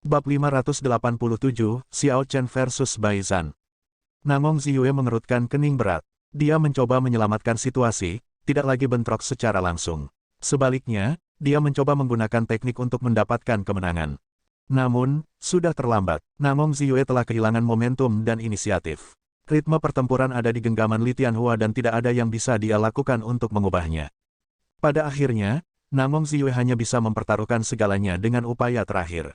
Bab 587, Xiao Chen versus Bai Zhan. Nangong Ziyue mengerutkan kening berat. Dia mencoba menyelamatkan situasi, tidak lagi bentrok secara langsung. Sebaliknya, dia mencoba menggunakan teknik untuk mendapatkan kemenangan. Namun, sudah terlambat. Nangong Ziyue telah kehilangan momentum dan inisiatif. Ritme pertempuran ada di genggaman Li Tianhua dan tidak ada yang bisa dia lakukan untuk mengubahnya. Pada akhirnya, Nangong Ziyue hanya bisa mempertaruhkan segalanya dengan upaya terakhir.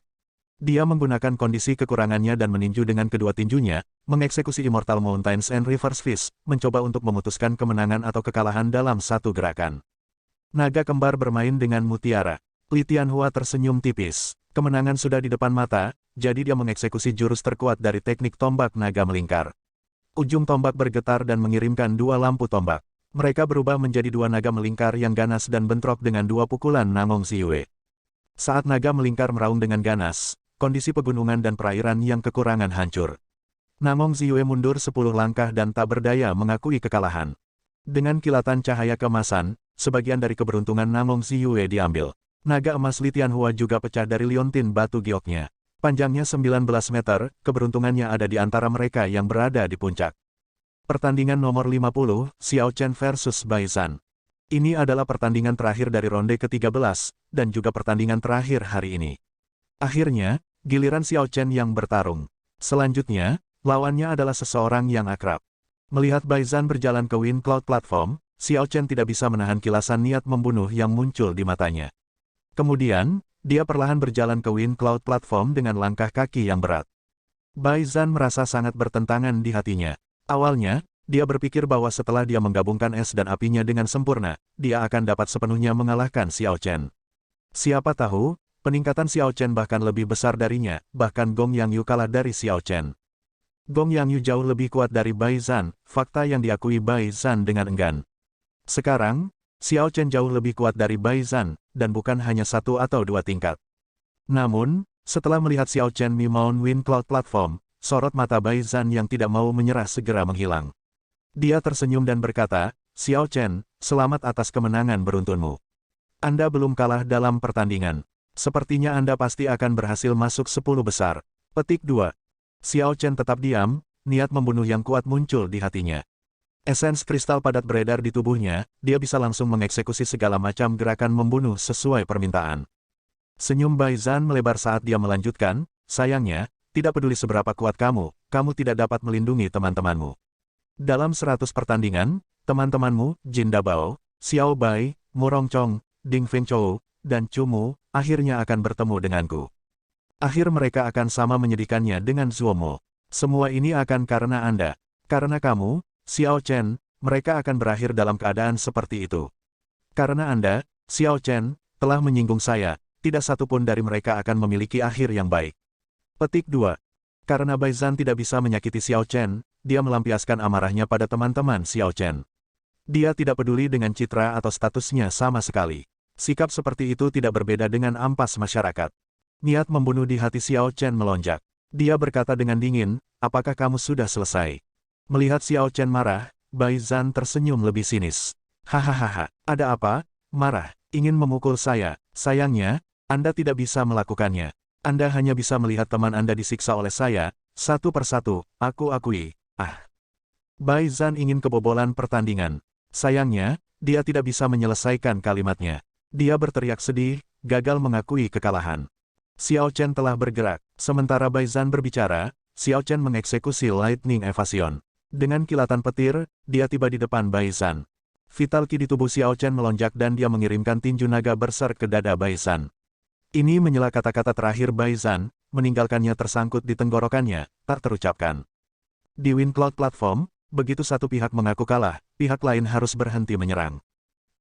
Dia menggunakan kondisi kekurangannya dan meninju dengan kedua tinjunya, mengeksekusi Immortal Mountains and Reverse Fist, mencoba untuk memutuskan kemenangan atau kekalahan dalam satu gerakan. Naga kembar bermain dengan mutiara. Li Tianhua tersenyum tipis. Kemenangan sudah di depan mata, jadi dia mengeksekusi jurus terkuat dari teknik tombak naga melingkar. Ujung tombak bergetar dan mengirimkan dua lampu tombak. Mereka berubah menjadi dua naga melingkar yang ganas dan bentrok dengan dua pukulan Nangong Ziyue. Saat naga melingkar meraung dengan ganas, kondisi pegunungan dan perairan yang kekurangan hancur. Nangong Ziyue mundur 10 langkah dan tak berdaya mengakui kekalahan. Dengan kilatan cahaya keemasan, sebagian dari keberuntungan Nangong Ziyue diambil. Naga emas Li Tianhua juga pecah dari liontin batu gioknya. Panjangnya 19 meter, keberuntungannya ada di antara mereka yang berada di puncak. Pertandingan nomor 50, Xiao Chen versus Bai Zhan. Ini adalah pertandingan terakhir dari ronde ke-13, dan juga pertandingan terakhir hari ini. Akhirnya, giliran Xiao Chen yang bertarung. Selanjutnya, lawannya adalah seseorang yang akrab. Melihat Bai Zhan berjalan ke Wind Cloud Platform, Xiao Chen tidak bisa menahan kilasan niat membunuh yang muncul di matanya. Kemudian, dia perlahan berjalan ke Wind Cloud Platform dengan langkah kaki yang berat. Bai Zhan merasa sangat bertentangan di hatinya. Awalnya, dia berpikir bahwa setelah dia menggabungkan es dan apinya dengan sempurna, dia akan dapat sepenuhnya mengalahkan Xiao Chen. Siapa tahu, peningkatan Xiao Chen bahkan lebih besar darinya, bahkan Gong Yangyu kalah dari Xiao Chen. Gong Yangyu jauh lebih kuat dari Bai Zhan, fakta yang diakui Bai Zhan dengan enggan. Sekarang, Xiao Chen jauh lebih kuat dari Bai Zhan, dan bukan hanya 1 atau 2 tingkat. Namun, setelah melihat Xiao Chen Mount Wind Cloud Platform, sorot mata Bai Zhan yang tidak mau menyerah segera menghilang. Dia tersenyum dan berkata, "Xiao Chen, selamat atas kemenangan beruntunmu. Anda belum kalah dalam pertandingan. Sepertinya Anda pasti akan berhasil masuk 10 besar. Petik 2. Xiao Chen tetap diam, niat membunuh yang kuat muncul di hatinya. Esens kristal padat beredar di tubuhnya, dia bisa langsung mengeksekusi segala macam gerakan membunuh sesuai permintaan. Senyum Bai Zhan melebar saat dia melanjutkan, sayangnya, tidak peduli seberapa kuat kamu tidak dapat melindungi teman-temanmu. Dalam 100 pertandingan, teman-temanmu, Jin Dabao, Xiao Bai, Murong Chong, Ding Fengchou, dan Cumu, akhirnya akan bertemu denganku. Akhir mereka akan sama menyedihkannya dengan Zuomo. Semua ini akan karena Anda. Karena kamu, Xiao Chen, mereka akan berakhir dalam keadaan seperti itu. Karena Anda, Xiao Chen, telah menyinggung saya, tidak satu pun dari mereka akan memiliki akhir yang baik. Petik 2. Karena Bai Zhan tidak bisa menyakiti Xiao Chen, dia melampiaskan amarahnya pada teman-teman Xiao Chen. Dia tidak peduli dengan citra atau statusnya sama sekali. Sikap seperti itu tidak berbeda dengan ampas masyarakat. Niat membunuh di hati Xiao Chen melonjak. Dia berkata dengan dingin, apakah kamu sudah selesai? Melihat Xiao Chen marah, Bai Zhan tersenyum lebih sinis. Hahaha, ada apa? Marah, ingin memukul saya. Sayangnya, Anda tidak bisa melakukannya. Anda hanya bisa melihat teman Anda disiksa oleh saya, satu persatu, aku akui. Bai Zhan ingin kebobolan pertandingan. Sayangnya, dia tidak bisa menyelesaikan kalimatnya. Dia berteriak sedih, gagal mengakui kekalahan. Xiao Chen telah bergerak. Sementara Bai Zhan berbicara, Xiao Chen mengeksekusi Lightning Evasion. Dengan kilatan petir, dia tiba di depan Bai Zhan. Vital Ki di tubuh Xiao Chen melonjak dan dia mengirimkan tinju naga berser ke dada Bai Zhan. Ini menyela kata-kata terakhir Bai Zhan, meninggalkannya tersangkut di tenggorokannya, tak terucapkan. Di Wind Cloud Platform, begitu satu pihak mengaku kalah, pihak lain harus berhenti menyerang.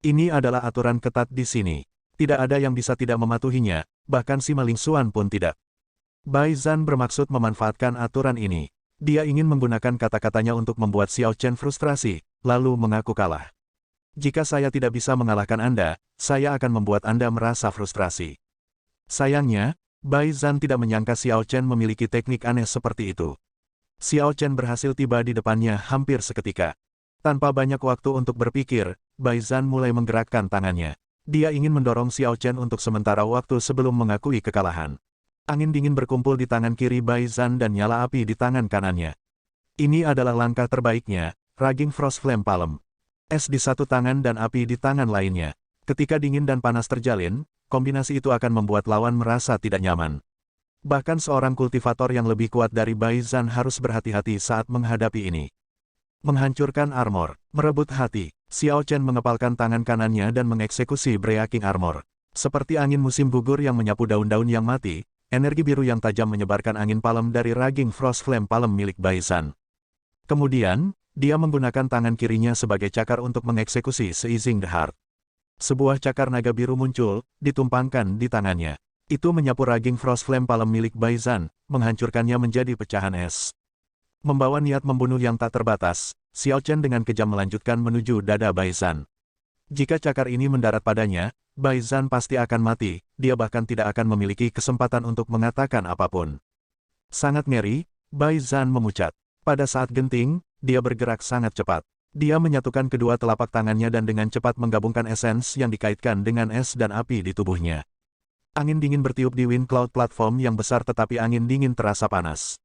Ini adalah aturan ketat di sini. Tidak ada yang bisa tidak mematuhinya, bahkan si Maling Xuan pun tidak. Bai Zhan bermaksud memanfaatkan aturan ini. Dia ingin menggunakan kata-katanya untuk membuat Xiao Chen frustrasi, lalu mengaku kalah. Jika saya tidak bisa mengalahkan Anda, saya akan membuat Anda merasa frustrasi. Sayangnya, Bai Zhan tidak menyangka Xiao Chen memiliki teknik aneh seperti itu. Xiao Chen berhasil tiba di depannya hampir seketika. Tanpa banyak waktu untuk berpikir, Bai Zhan mulai menggerakkan tangannya. Dia ingin mendorong Xiao Chen untuk sementara waktu sebelum mengakui kekalahan. Angin dingin berkumpul di tangan kiri Bai Zhan dan nyala api di tangan kanannya. Ini adalah langkah terbaiknya, Raging Frost Flame Palm. Es di satu tangan dan api di tangan lainnya. Ketika dingin dan panas terjalin, kombinasi itu akan membuat lawan merasa tidak nyaman. Bahkan seorang kultivator yang lebih kuat dari Bai Zhan harus berhati-hati saat menghadapi ini. Menghancurkan armor, merebut hati, Xiao Chen mengepalkan tangan kanannya dan mengeksekusi Breaking Armor. Seperti angin musim gugur yang menyapu daun-daun yang mati, energi biru yang tajam menyebarkan angin palem dari Raging Frost Flame Palm milik Bai Zhan. Kemudian, dia menggunakan tangan kirinya sebagai cakar untuk mengeksekusi Seizing the Heart. Sebuah cakar naga biru muncul, ditumpangkan di tangannya. Itu menyapu Raging Frost Flame Palm milik Bai Zhan, menghancurkannya menjadi pecahan es. Membawa niat membunuh yang tak terbatas, Xiao Chen dengan kejam melanjutkan menuju dada Bai Zhan. Jika cakar ini mendarat padanya, Bai Zhan pasti akan mati, dia bahkan tidak akan memiliki kesempatan untuk mengatakan apapun. Sangat ngeri, Bai Zhan memucat. Pada saat genting, dia bergerak sangat cepat. Dia menyatukan kedua telapak tangannya dan dengan cepat menggabungkan esens yang dikaitkan dengan es dan api di tubuhnya. Angin dingin bertiup di Wind Cloud platform yang besar tetapi angin dingin terasa panas.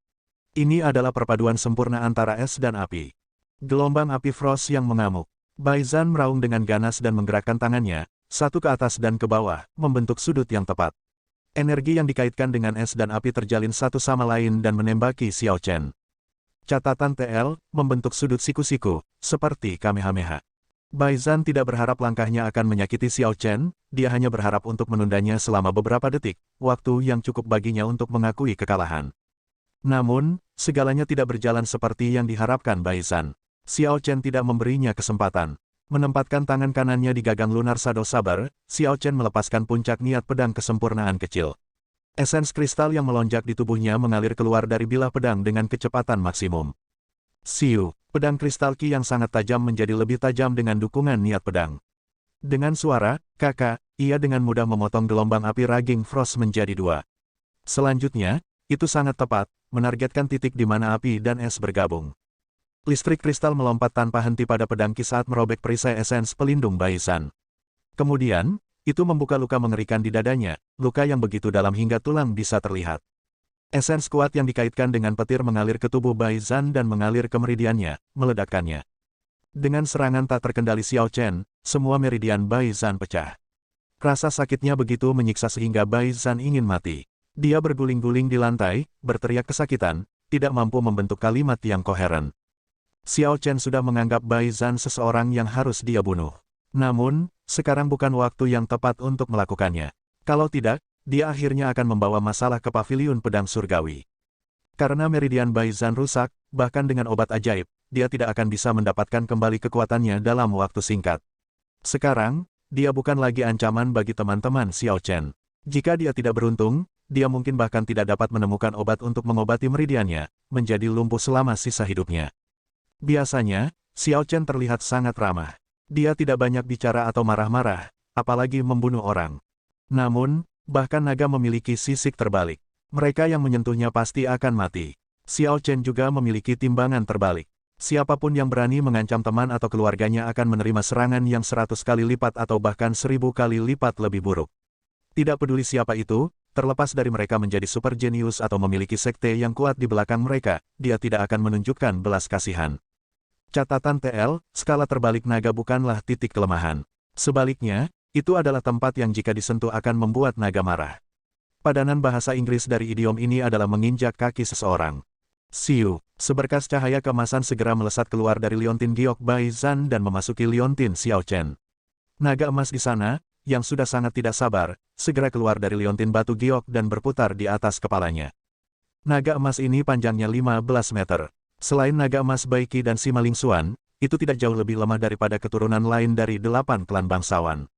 Ini adalah perpaduan sempurna antara es dan api. Gelombang api frost yang mengamuk. Bai Zhan meraung dengan ganas dan menggerakkan tangannya, satu ke atas dan ke bawah, membentuk sudut yang tepat. Energi yang dikaitkan dengan es dan api terjalin satu sama lain dan menembaki Xiao Chen. Catatan TL, membentuk sudut siku-siku, seperti Kamehameha. Bai Zhan tidak berharap langkahnya akan menyakiti Xiao Chen, dia hanya berharap untuk menundanya selama beberapa detik, waktu yang cukup baginya untuk mengakui kekalahan. Namun, segalanya tidak berjalan seperti yang diharapkan Bai Zhan. Xiao Chen tidak memberinya kesempatan. Menempatkan tangan kanannya di gagang lunar Shadow Saber, Xiao Chen melepaskan puncak niat pedang kesempurnaan kecil. Esens kristal yang melonjak di tubuhnya mengalir keluar dari bilah pedang dengan kecepatan maksimum. Siu, pedang kristal Qi yang sangat tajam menjadi lebih tajam dengan dukungan niat pedang. Dengan suara, kakak, ia dengan mudah memotong gelombang api Raging Frost menjadi dua. Selanjutnya, itu sangat tepat, menargetkan titik di mana api dan es bergabung. Listrik kristal melompat tanpa henti pada pedang Qi saat merobek perisai esens pelindung Bai Zhan. Kemudian, itu membuka luka mengerikan di dadanya, luka yang begitu dalam hingga tulang bisa terlihat. Esens kuat yang dikaitkan dengan petir mengalir ke tubuh Bai Zhan dan mengalir ke meridiannya, meledakkannya. Dengan serangan tak terkendali Xiao Chen, semua meridian Bai Zhan pecah. Rasa sakitnya begitu menyiksa sehingga Bai Zhan ingin mati. Dia berguling-guling di lantai, berteriak kesakitan, tidak mampu membentuk kalimat yang koheren. Xiao Chen sudah menganggap Bai Zhan seseorang yang harus dia bunuh. Namun, sekarang bukan waktu yang tepat untuk melakukannya. Kalau tidak, dia akhirnya akan membawa masalah ke paviliun pedang surgawi. Karena meridian Bai Zhan rusak, bahkan dengan obat ajaib, dia tidak akan bisa mendapatkan kembali kekuatannya dalam waktu singkat. Sekarang, dia bukan lagi ancaman bagi teman-teman Xiao Chen. Jika dia tidak beruntung, dia mungkin bahkan tidak dapat menemukan obat untuk mengobati meridiannya, menjadi lumpuh selama sisa hidupnya. Biasanya, Xiao Chen terlihat sangat ramah. Dia tidak banyak bicara atau marah-marah, apalagi membunuh orang. Namun, bahkan naga memiliki sisik terbalik. Mereka yang menyentuhnya pasti akan mati. Xiao Chen juga memiliki timbangan terbalik. Siapapun yang berani mengancam teman atau keluarganya akan menerima serangan yang 100 kali lipat atau bahkan 1000 kali lipat lebih buruk. Tidak peduli siapa itu, terlepas dari mereka menjadi super jenius atau memiliki sekte yang kuat di belakang mereka, dia tidak akan menunjukkan belas kasihan. Catatan TL, skala terbalik naga bukanlah titik kelemahan. Sebaliknya, itu adalah tempat yang jika disentuh akan membuat naga marah. Padanan bahasa Inggris dari idiom ini adalah menginjak kaki seseorang. Siu, seberkas cahaya keemasan segera melesat keluar dari liontin giok Bai Zhan dan memasuki liontin Xiao Chen. Naga emas di sana, yang sudah sangat tidak sabar, segera keluar dari liontin batu giok dan berputar di atas kepalanya. Naga emas ini panjangnya 15 meter. Selain naga emas Bai Qi dan Sima Lingxuan, itu tidak jauh lebih lemah daripada keturunan lain dari 8 klan bangsawan.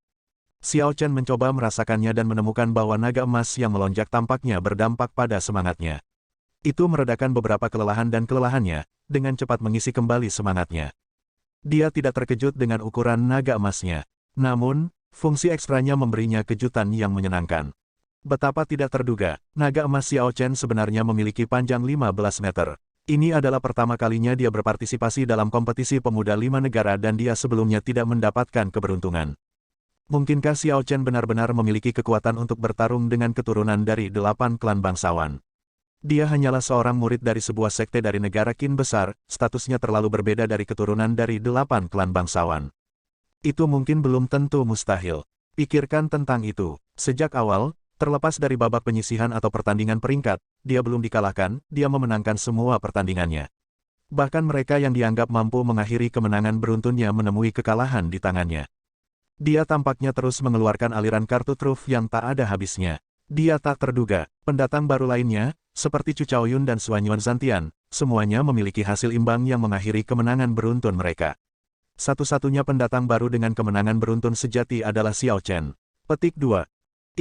Xiao Chen mencoba merasakannya dan menemukan bahwa naga emas yang melonjak tampaknya berdampak pada semangatnya. Itu meredakan beberapa kelelahan dan kelelahannya, dengan cepat mengisi kembali semangatnya. Dia tidak terkejut dengan ukuran naga emasnya. Namun, fungsi ekstranya memberinya kejutan yang menyenangkan. Betapa tidak terduga, naga emas Xiao Chen sebenarnya memiliki panjang 15 meter. Ini adalah pertama kalinya dia berpartisipasi dalam kompetisi pemuda 5 negara dan dia sebelumnya tidak mendapatkan keberuntungan. Mungkinkah Xiao Chen benar-benar memiliki kekuatan untuk bertarung dengan keturunan dari 8 klan bangsawan? Dia hanyalah seorang murid dari sebuah sekte dari negara Qin besar, statusnya terlalu berbeda dari keturunan dari 8 klan bangsawan. Itu mungkin belum tentu mustahil. Pikirkan tentang itu. Sejak awal, terlepas dari babak penyisihan atau pertandingan peringkat, dia belum dikalahkan, dia memenangkan semua pertandingannya. Bahkan mereka yang dianggap mampu mengakhiri kemenangan beruntunnya menemui kekalahan di tangannya. Dia tampaknya terus mengeluarkan aliran kartu truf yang tak ada habisnya. Dia tak terduga, pendatang baru lainnya, seperti Chu Chaoyun dan Xuanyuan Zantian, semuanya memiliki hasil imbang yang mengakhiri kemenangan beruntun mereka. Satu-satunya pendatang baru dengan kemenangan beruntun sejati adalah Xiao Chen. Petik 2.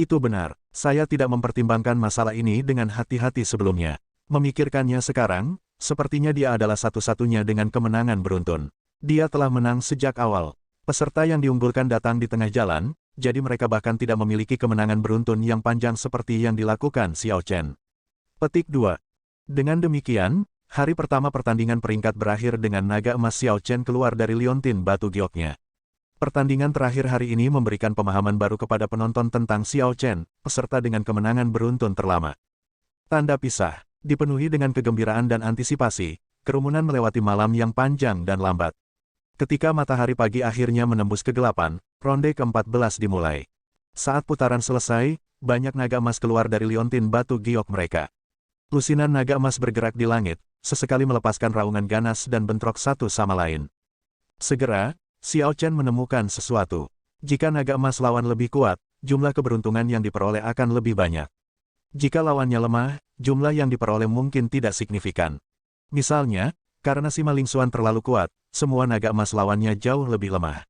Itu benar, saya tidak mempertimbangkan masalah ini dengan hati-hati sebelumnya. Memikirkannya sekarang, sepertinya dia adalah satu-satunya dengan kemenangan beruntun. Dia telah menang sejak awal. Peserta yang diunggulkan datang di tengah jalan, jadi mereka bahkan tidak memiliki kemenangan beruntun yang panjang seperti yang dilakukan Xiao Chen. Petik 2. Dengan demikian, hari pertama pertandingan peringkat berakhir dengan naga emas Xiao Chen keluar dari liontin batu gioknya. Pertandingan terakhir hari ini memberikan pemahaman baru kepada penonton tentang Xiao Chen, peserta dengan kemenangan beruntun terlama. Tanda pisah, dipenuhi dengan kegembiraan dan antisipasi, kerumunan melewati malam yang panjang dan lambat. Ketika matahari pagi akhirnya menembus kegelapan, ronde ke-14 dimulai. Saat putaran selesai, banyak naga emas keluar dari liontin batu giok mereka. Lusinan naga emas bergerak di langit, sesekali melepaskan raungan ganas dan bentrok satu sama lain. Segera, Xiao Chen menemukan sesuatu. Jika naga emas lawan lebih kuat, jumlah keberuntungan yang diperoleh akan lebih banyak. Jika lawannya lemah, jumlah yang diperoleh mungkin tidak signifikan. Misalnya, karena Sima Lingxuan terlalu kuat, semua naga emas lawannya jauh lebih lemah.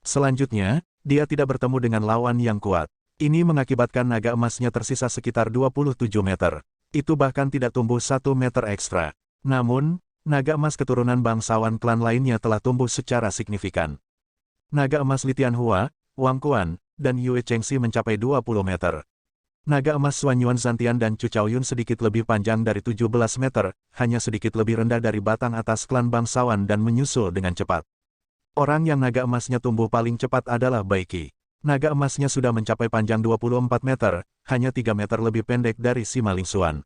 Selanjutnya, dia tidak bertemu dengan lawan yang kuat. Ini mengakibatkan naga emasnya tersisa sekitar 27 meter. Itu bahkan tidak tumbuh 1 meter ekstra. Namun, naga emas keturunan bangsawan klan lainnya telah tumbuh secara signifikan. Naga emas Li Tianhua, Wang Quan, dan Yue Chengxi mencapai 20 meter. Naga emas Xuanyuan Zantian dan Chu Chaoyun sedikit lebih panjang dari 17 meter, hanya sedikit lebih rendah dari batang atas klan bangsawan dan menyusul dengan cepat. Orang yang naga emasnya tumbuh paling cepat adalah Bai Qi. Naga emasnya sudah mencapai panjang 24 meter, hanya 3 meter lebih pendek dari Sima Lingxuan.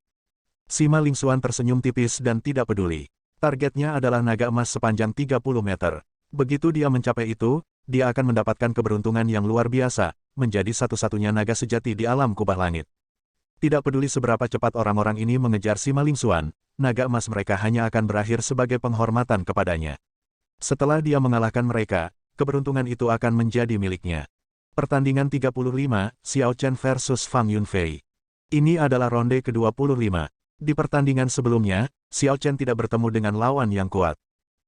Sima Lingxuan tersenyum tipis dan tidak peduli. Targetnya adalah naga emas sepanjang 30 meter. Begitu dia mencapai itu, dia akan mendapatkan keberuntungan yang luar biasa, menjadi satu-satunya naga sejati di alam kubah langit. Tidak peduli seberapa cepat orang-orang ini mengejar Sima Lingxuan, naga emas mereka hanya akan berakhir sebagai penghormatan kepadanya. Setelah dia mengalahkan mereka, keberuntungan itu akan menjadi miliknya. Pertandingan 35, Xiao Chen versus Fang Yunfei. Ini adalah ronde ke-25. Di pertandingan sebelumnya, Xiao Chen tidak bertemu dengan lawan yang kuat.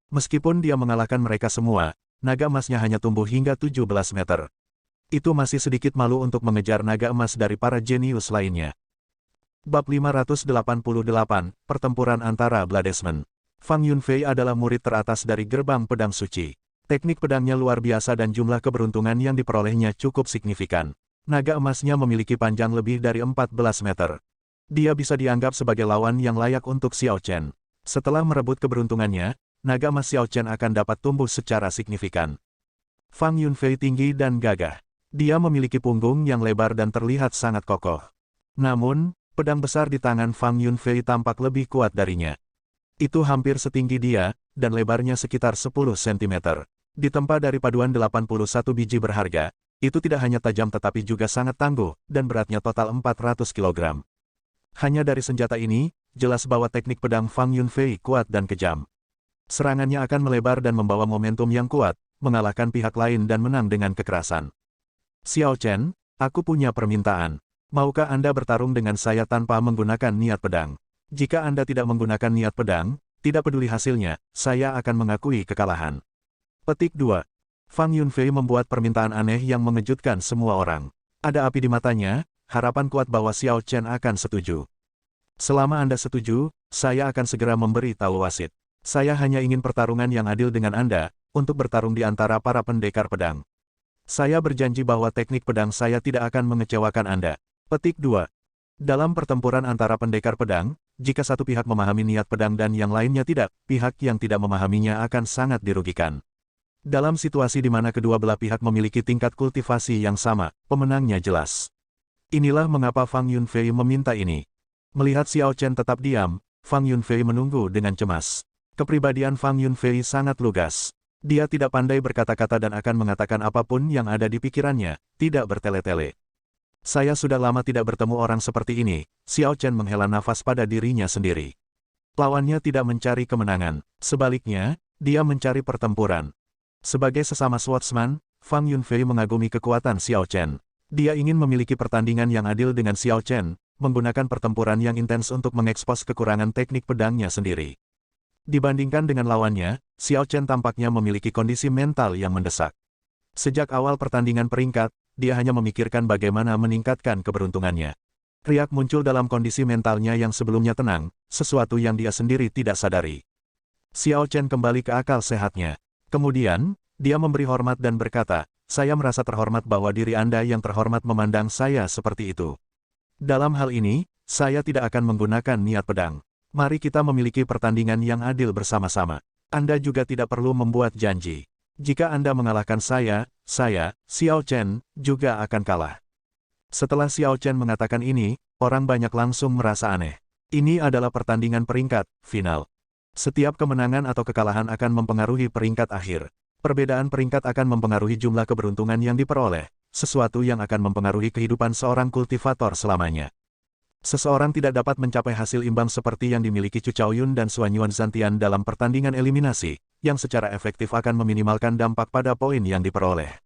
Meskipun dia mengalahkan mereka semua, naga emasnya hanya tumbuh hingga 17 meter. Itu masih sedikit malu untuk mengejar naga emas dari para jenius lainnya. Bab 588, Pertempuran antara Bladesmen. Fang Yunfei adalah murid teratas dari gerbang pedang suci. Teknik pedangnya luar biasa dan jumlah keberuntungan yang diperolehnya cukup signifikan. Naga emasnya memiliki panjang lebih dari 14 meter. Dia bisa dianggap sebagai lawan yang layak untuk Xiao Chen. Setelah merebut keberuntungannya, naga emas Xiao Chen akan dapat tumbuh secara signifikan. Fang Yunfei tinggi dan gagah. Dia memiliki punggung yang lebar dan terlihat sangat kokoh. Namun, pedang besar di tangan Fang Yunfei tampak lebih kuat darinya. Itu hampir setinggi dia, dan lebarnya sekitar 10 cm. Ditempa dari paduan 81 biji berharga, itu tidak hanya tajam tetapi juga sangat tangguh, dan beratnya total 400 kg. Hanya dari senjata ini, jelas bahwa teknik pedang Fang Yunfei kuat dan kejam. Serangannya akan melebar dan membawa momentum yang kuat, mengalahkan pihak lain dan menang dengan kekerasan. Xiao Chen, aku punya permintaan. Maukah Anda bertarung dengan saya tanpa menggunakan niat pedang? Jika Anda tidak menggunakan niat pedang, tidak peduli hasilnya, saya akan mengakui kekalahan. Petik 2. Fang Yunfei membuat permintaan aneh yang mengejutkan semua orang. Ada api di matanya, harapan kuat bahwa Xiao Chen akan setuju. Selama Anda setuju, saya akan segera memberi tahu wasit. Saya hanya ingin pertarungan yang adil dengan Anda, untuk bertarung di antara para pendekar pedang. Saya berjanji bahwa teknik pedang saya tidak akan mengecewakan Anda. Petik 2. Dalam pertempuran antara pendekar pedang, jika satu pihak memahami niat pedang dan yang lainnya tidak, pihak yang tidak memahaminya akan sangat dirugikan. Dalam situasi di mana kedua belah pihak memiliki tingkat kultivasi yang sama, pemenangnya jelas. Inilah mengapa Fang Yunfei meminta ini. Melihat Xiao Chen tetap diam, Fang Yunfei menunggu dengan cemas. Kepribadian Fang Yunfei sangat lugas. Dia tidak pandai berkata-kata dan akan mengatakan apapun yang ada di pikirannya, tidak bertele-tele. Saya sudah lama tidak bertemu orang seperti ini, Xiao Chen menghela nafas pada dirinya sendiri. Lawannya tidak mencari kemenangan, sebaliknya, dia mencari pertempuran. Sebagai sesama swordsman, Fang Yunfei mengagumi kekuatan Xiao Chen. Dia ingin memiliki pertandingan yang adil dengan Xiao Chen, menggunakan pertempuran yang intens untuk mengekspos kekurangan teknik pedangnya sendiri. Dibandingkan dengan lawannya, Xiao Chen tampaknya memiliki kondisi mental yang mendesak. Sejak awal pertandingan peringkat, dia hanya memikirkan bagaimana meningkatkan keberuntungannya. Riak muncul dalam kondisi mentalnya yang sebelumnya tenang, sesuatu yang dia sendiri tidak sadari. Xiao Chen kembali ke akal sehatnya. Kemudian, dia memberi hormat dan berkata, "Saya merasa terhormat bahwa diri Anda yang terhormat memandang saya seperti itu. Dalam hal ini, saya tidak akan menggunakan niat pedang. Mari kita memiliki pertandingan yang adil bersama-sama. Anda juga tidak perlu membuat janji. Jika Anda mengalahkan saya, Xiao Chen, juga akan kalah." Setelah Xiao Chen mengatakan ini, orang banyak langsung merasa aneh. Ini adalah pertandingan peringkat, final. Setiap kemenangan atau kekalahan akan mempengaruhi peringkat akhir. Perbedaan peringkat akan mempengaruhi jumlah keberuntungan yang diperoleh, sesuatu yang akan mempengaruhi kehidupan seorang kultivator selamanya. Seseorang tidak dapat mencapai hasil imbang seperti yang dimiliki Chu Chaoyun dan Xuan Yuan Zantian dalam pertandingan eliminasi, yang secara efektif akan meminimalkan dampak pada poin yang diperoleh.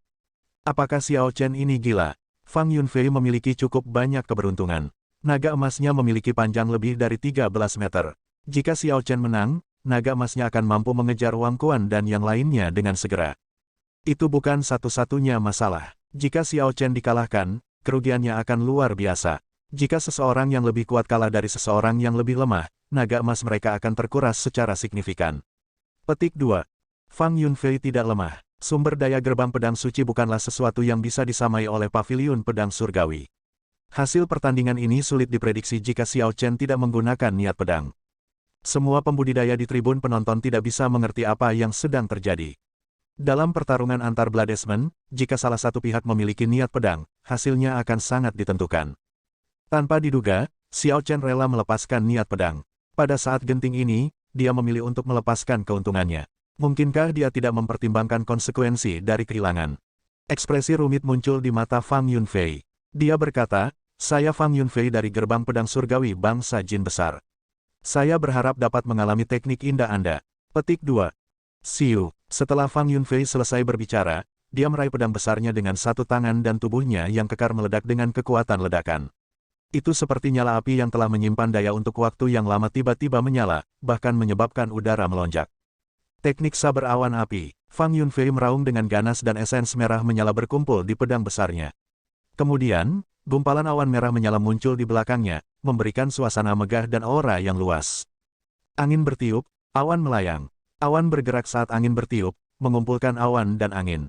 Apakah Xiao Chen ini gila? Fang Yunfei memiliki cukup banyak keberuntungan. Naga emasnya memiliki panjang lebih dari 13 meter. Jika Xiao Chen menang, naga emasnya akan mampu mengejar Wang Quan dan yang lainnya dengan segera. Itu bukan satu-satunya masalah. Jika Xiao Chen dikalahkan, kerugiannya akan luar biasa. Jika seseorang yang lebih kuat kalah dari seseorang yang lebih lemah, naga emas mereka akan terkuras secara signifikan. Petik 2. Fang Yunfei tidak lemah. Sumber daya gerbang pedang suci bukanlah sesuatu yang bisa disamai oleh paviliun pedang surgawi. Hasil pertandingan ini sulit diprediksi jika Xiao Chen tidak menggunakan niat pedang. Semua pembudidaya di tribun penonton tidak bisa mengerti apa yang sedang terjadi. Dalam pertarungan antar bladesmen, jika salah satu pihak memiliki niat pedang, hasilnya akan sangat ditentukan. Tanpa diduga, Xiao Chen rela melepaskan niat pedang. Pada saat genting ini, dia memilih untuk melepaskan keuntungannya. Mungkinkah dia tidak mempertimbangkan konsekuensi dari kehilangan? Ekspresi rumit muncul di mata Fang Yunfei. Dia berkata, "Saya Fang Yunfei dari gerbang pedang surgawi bangsa jin besar. Saya berharap dapat mengalami teknik indah Anda." Petik 2. Siu. Setelah Fang Yunfei selesai berbicara, dia meraih pedang besarnya dengan satu tangan dan tubuhnya yang kekar meledak dengan kekuatan ledakan. Itu seperti nyala api yang telah menyimpan daya untuk waktu yang lama tiba-tiba menyala, bahkan menyebabkan udara melonjak. Teknik saber awan api. Fang Yunfei meraung dengan ganas dan esens merah menyala berkumpul di pedang besarnya. Kemudian, gumpalan awan merah menyala muncul di belakangnya, memberikan suasana megah dan aura yang luas. Angin bertiup, awan melayang. Awan bergerak saat angin bertiup, mengumpulkan awan dan angin.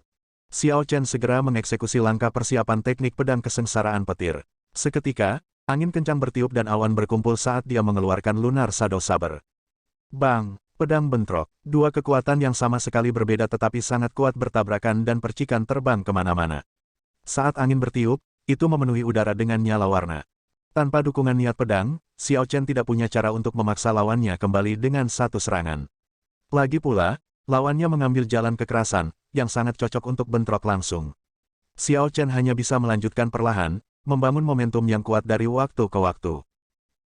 Xiao Chen segera mengeksekusi langkah persiapan teknik pedang kesengsaraan petir. Seketika, angin kencang bertiup dan awan berkumpul saat dia mengeluarkan Lunar Shadow Saber. Bang! Pedang bentrok. Dua kekuatan yang sama sekali berbeda tetapi sangat kuat bertabrakan dan percikan terbang kemana-mana. Saat angin bertiup, itu memenuhi udara dengan nyala warna. Tanpa dukungan niat pedang, Xiao Chen tidak punya cara untuk memaksa lawannya kembali dengan satu serangan. Lagi pula, lawannya mengambil jalan kekerasan, yang sangat cocok untuk bentrok langsung. Xiao Chen hanya bisa melanjutkan perlahan, membangun momentum yang kuat dari waktu ke waktu.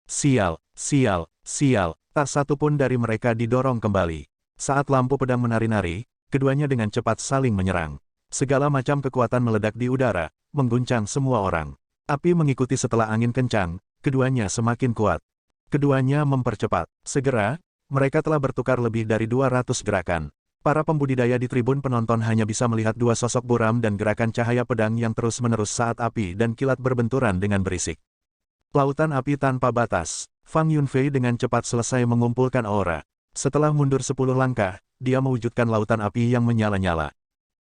Sial, sial, sial. Tak satu pun dari mereka didorong kembali. Saat lampu pedang menari-nari, keduanya dengan cepat saling menyerang. Segala macam kekuatan meledak di udara, mengguncang semua orang. Api mengikuti setelah angin kencang, keduanya semakin kuat. Keduanya mempercepat. Segera, mereka telah bertukar lebih dari 200 gerakan. Para pembudidaya di tribun penonton hanya bisa melihat dua sosok buram dan gerakan cahaya pedang yang terus-menerus saat api dan kilat berbenturan dengan berisik. Lautan api tanpa batas. Fang Yunfei dengan cepat selesai mengumpulkan aura. Setelah mundur 10 langkah, dia mewujudkan lautan api yang menyala-nyala.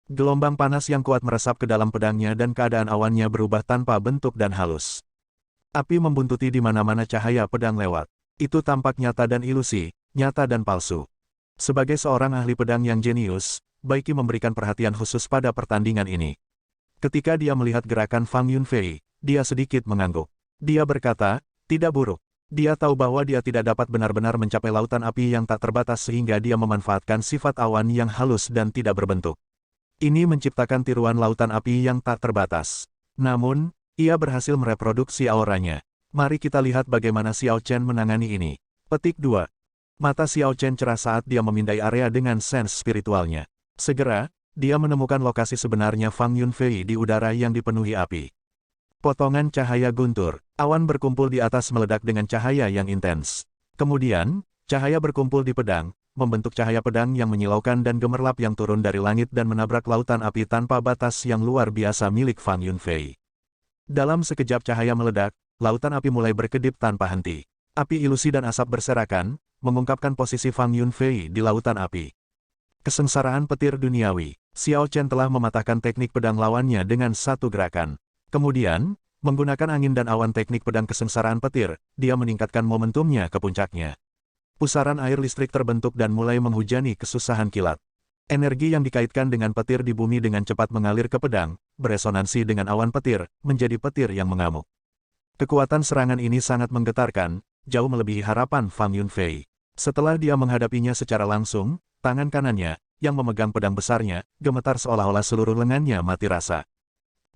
Gelombang panas yang kuat meresap ke dalam pedangnya dan keadaan awannya berubah tanpa bentuk dan halus. Api membuntuti di mana-mana cahaya pedang lewat. Itu tampak nyata dan ilusi, nyata dan palsu. Sebagai seorang ahli pedang yang jenius, Baiki memberikan perhatian khusus pada pertandingan ini. Ketika dia melihat gerakan Fang Yunfei, dia sedikit mengangguk. Dia berkata, tidak buruk. Dia tahu bahwa dia tidak dapat benar-benar mencapai lautan api yang tak terbatas sehingga dia memanfaatkan sifat awan yang halus dan tidak berbentuk. Ini menciptakan tiruan lautan api yang tak terbatas. Namun, ia berhasil mereproduksi auranya. Mari kita lihat bagaimana Xiao Chen menangani ini. Petik 2. Mata Xiao Chen cerah saat dia memindai area dengan sense spiritualnya. Segera, dia menemukan lokasi sebenarnya Fang Yunfei di udara yang dipenuhi api. Potongan cahaya guntur, awan berkumpul di atas meledak dengan cahaya yang intens. Kemudian, cahaya berkumpul di pedang, membentuk cahaya pedang yang menyilaukan dan gemerlap yang turun dari langit dan menabrak lautan api tanpa batas yang luar biasa milik Fang Yunfei. Dalam sekejap cahaya meledak, lautan api mulai berkedip tanpa henti. Api ilusi dan asap berserakan, mengungkapkan posisi Fang Yunfei di lautan api. Kesengsaraan petir duniawi, Xiao Chen telah mematahkan teknik pedang lawannya dengan satu gerakan. Kemudian, menggunakan angin dan awan teknik pedang kesengsaraan petir, dia meningkatkan momentumnya ke puncaknya. Pusaran air listrik terbentuk dan mulai menghujani kesusahan kilat. Energi yang dikaitkan dengan petir di bumi dengan cepat mengalir ke pedang, beresonansi dengan awan petir, menjadi petir yang mengamuk. Kekuatan serangan ini sangat menggetarkan, jauh melebihi harapan Fang Yunfei. Setelah dia menghadapinya secara langsung, tangan kanannya, yang memegang pedang besarnya, gemetar seolah-olah seluruh lengannya mati rasa.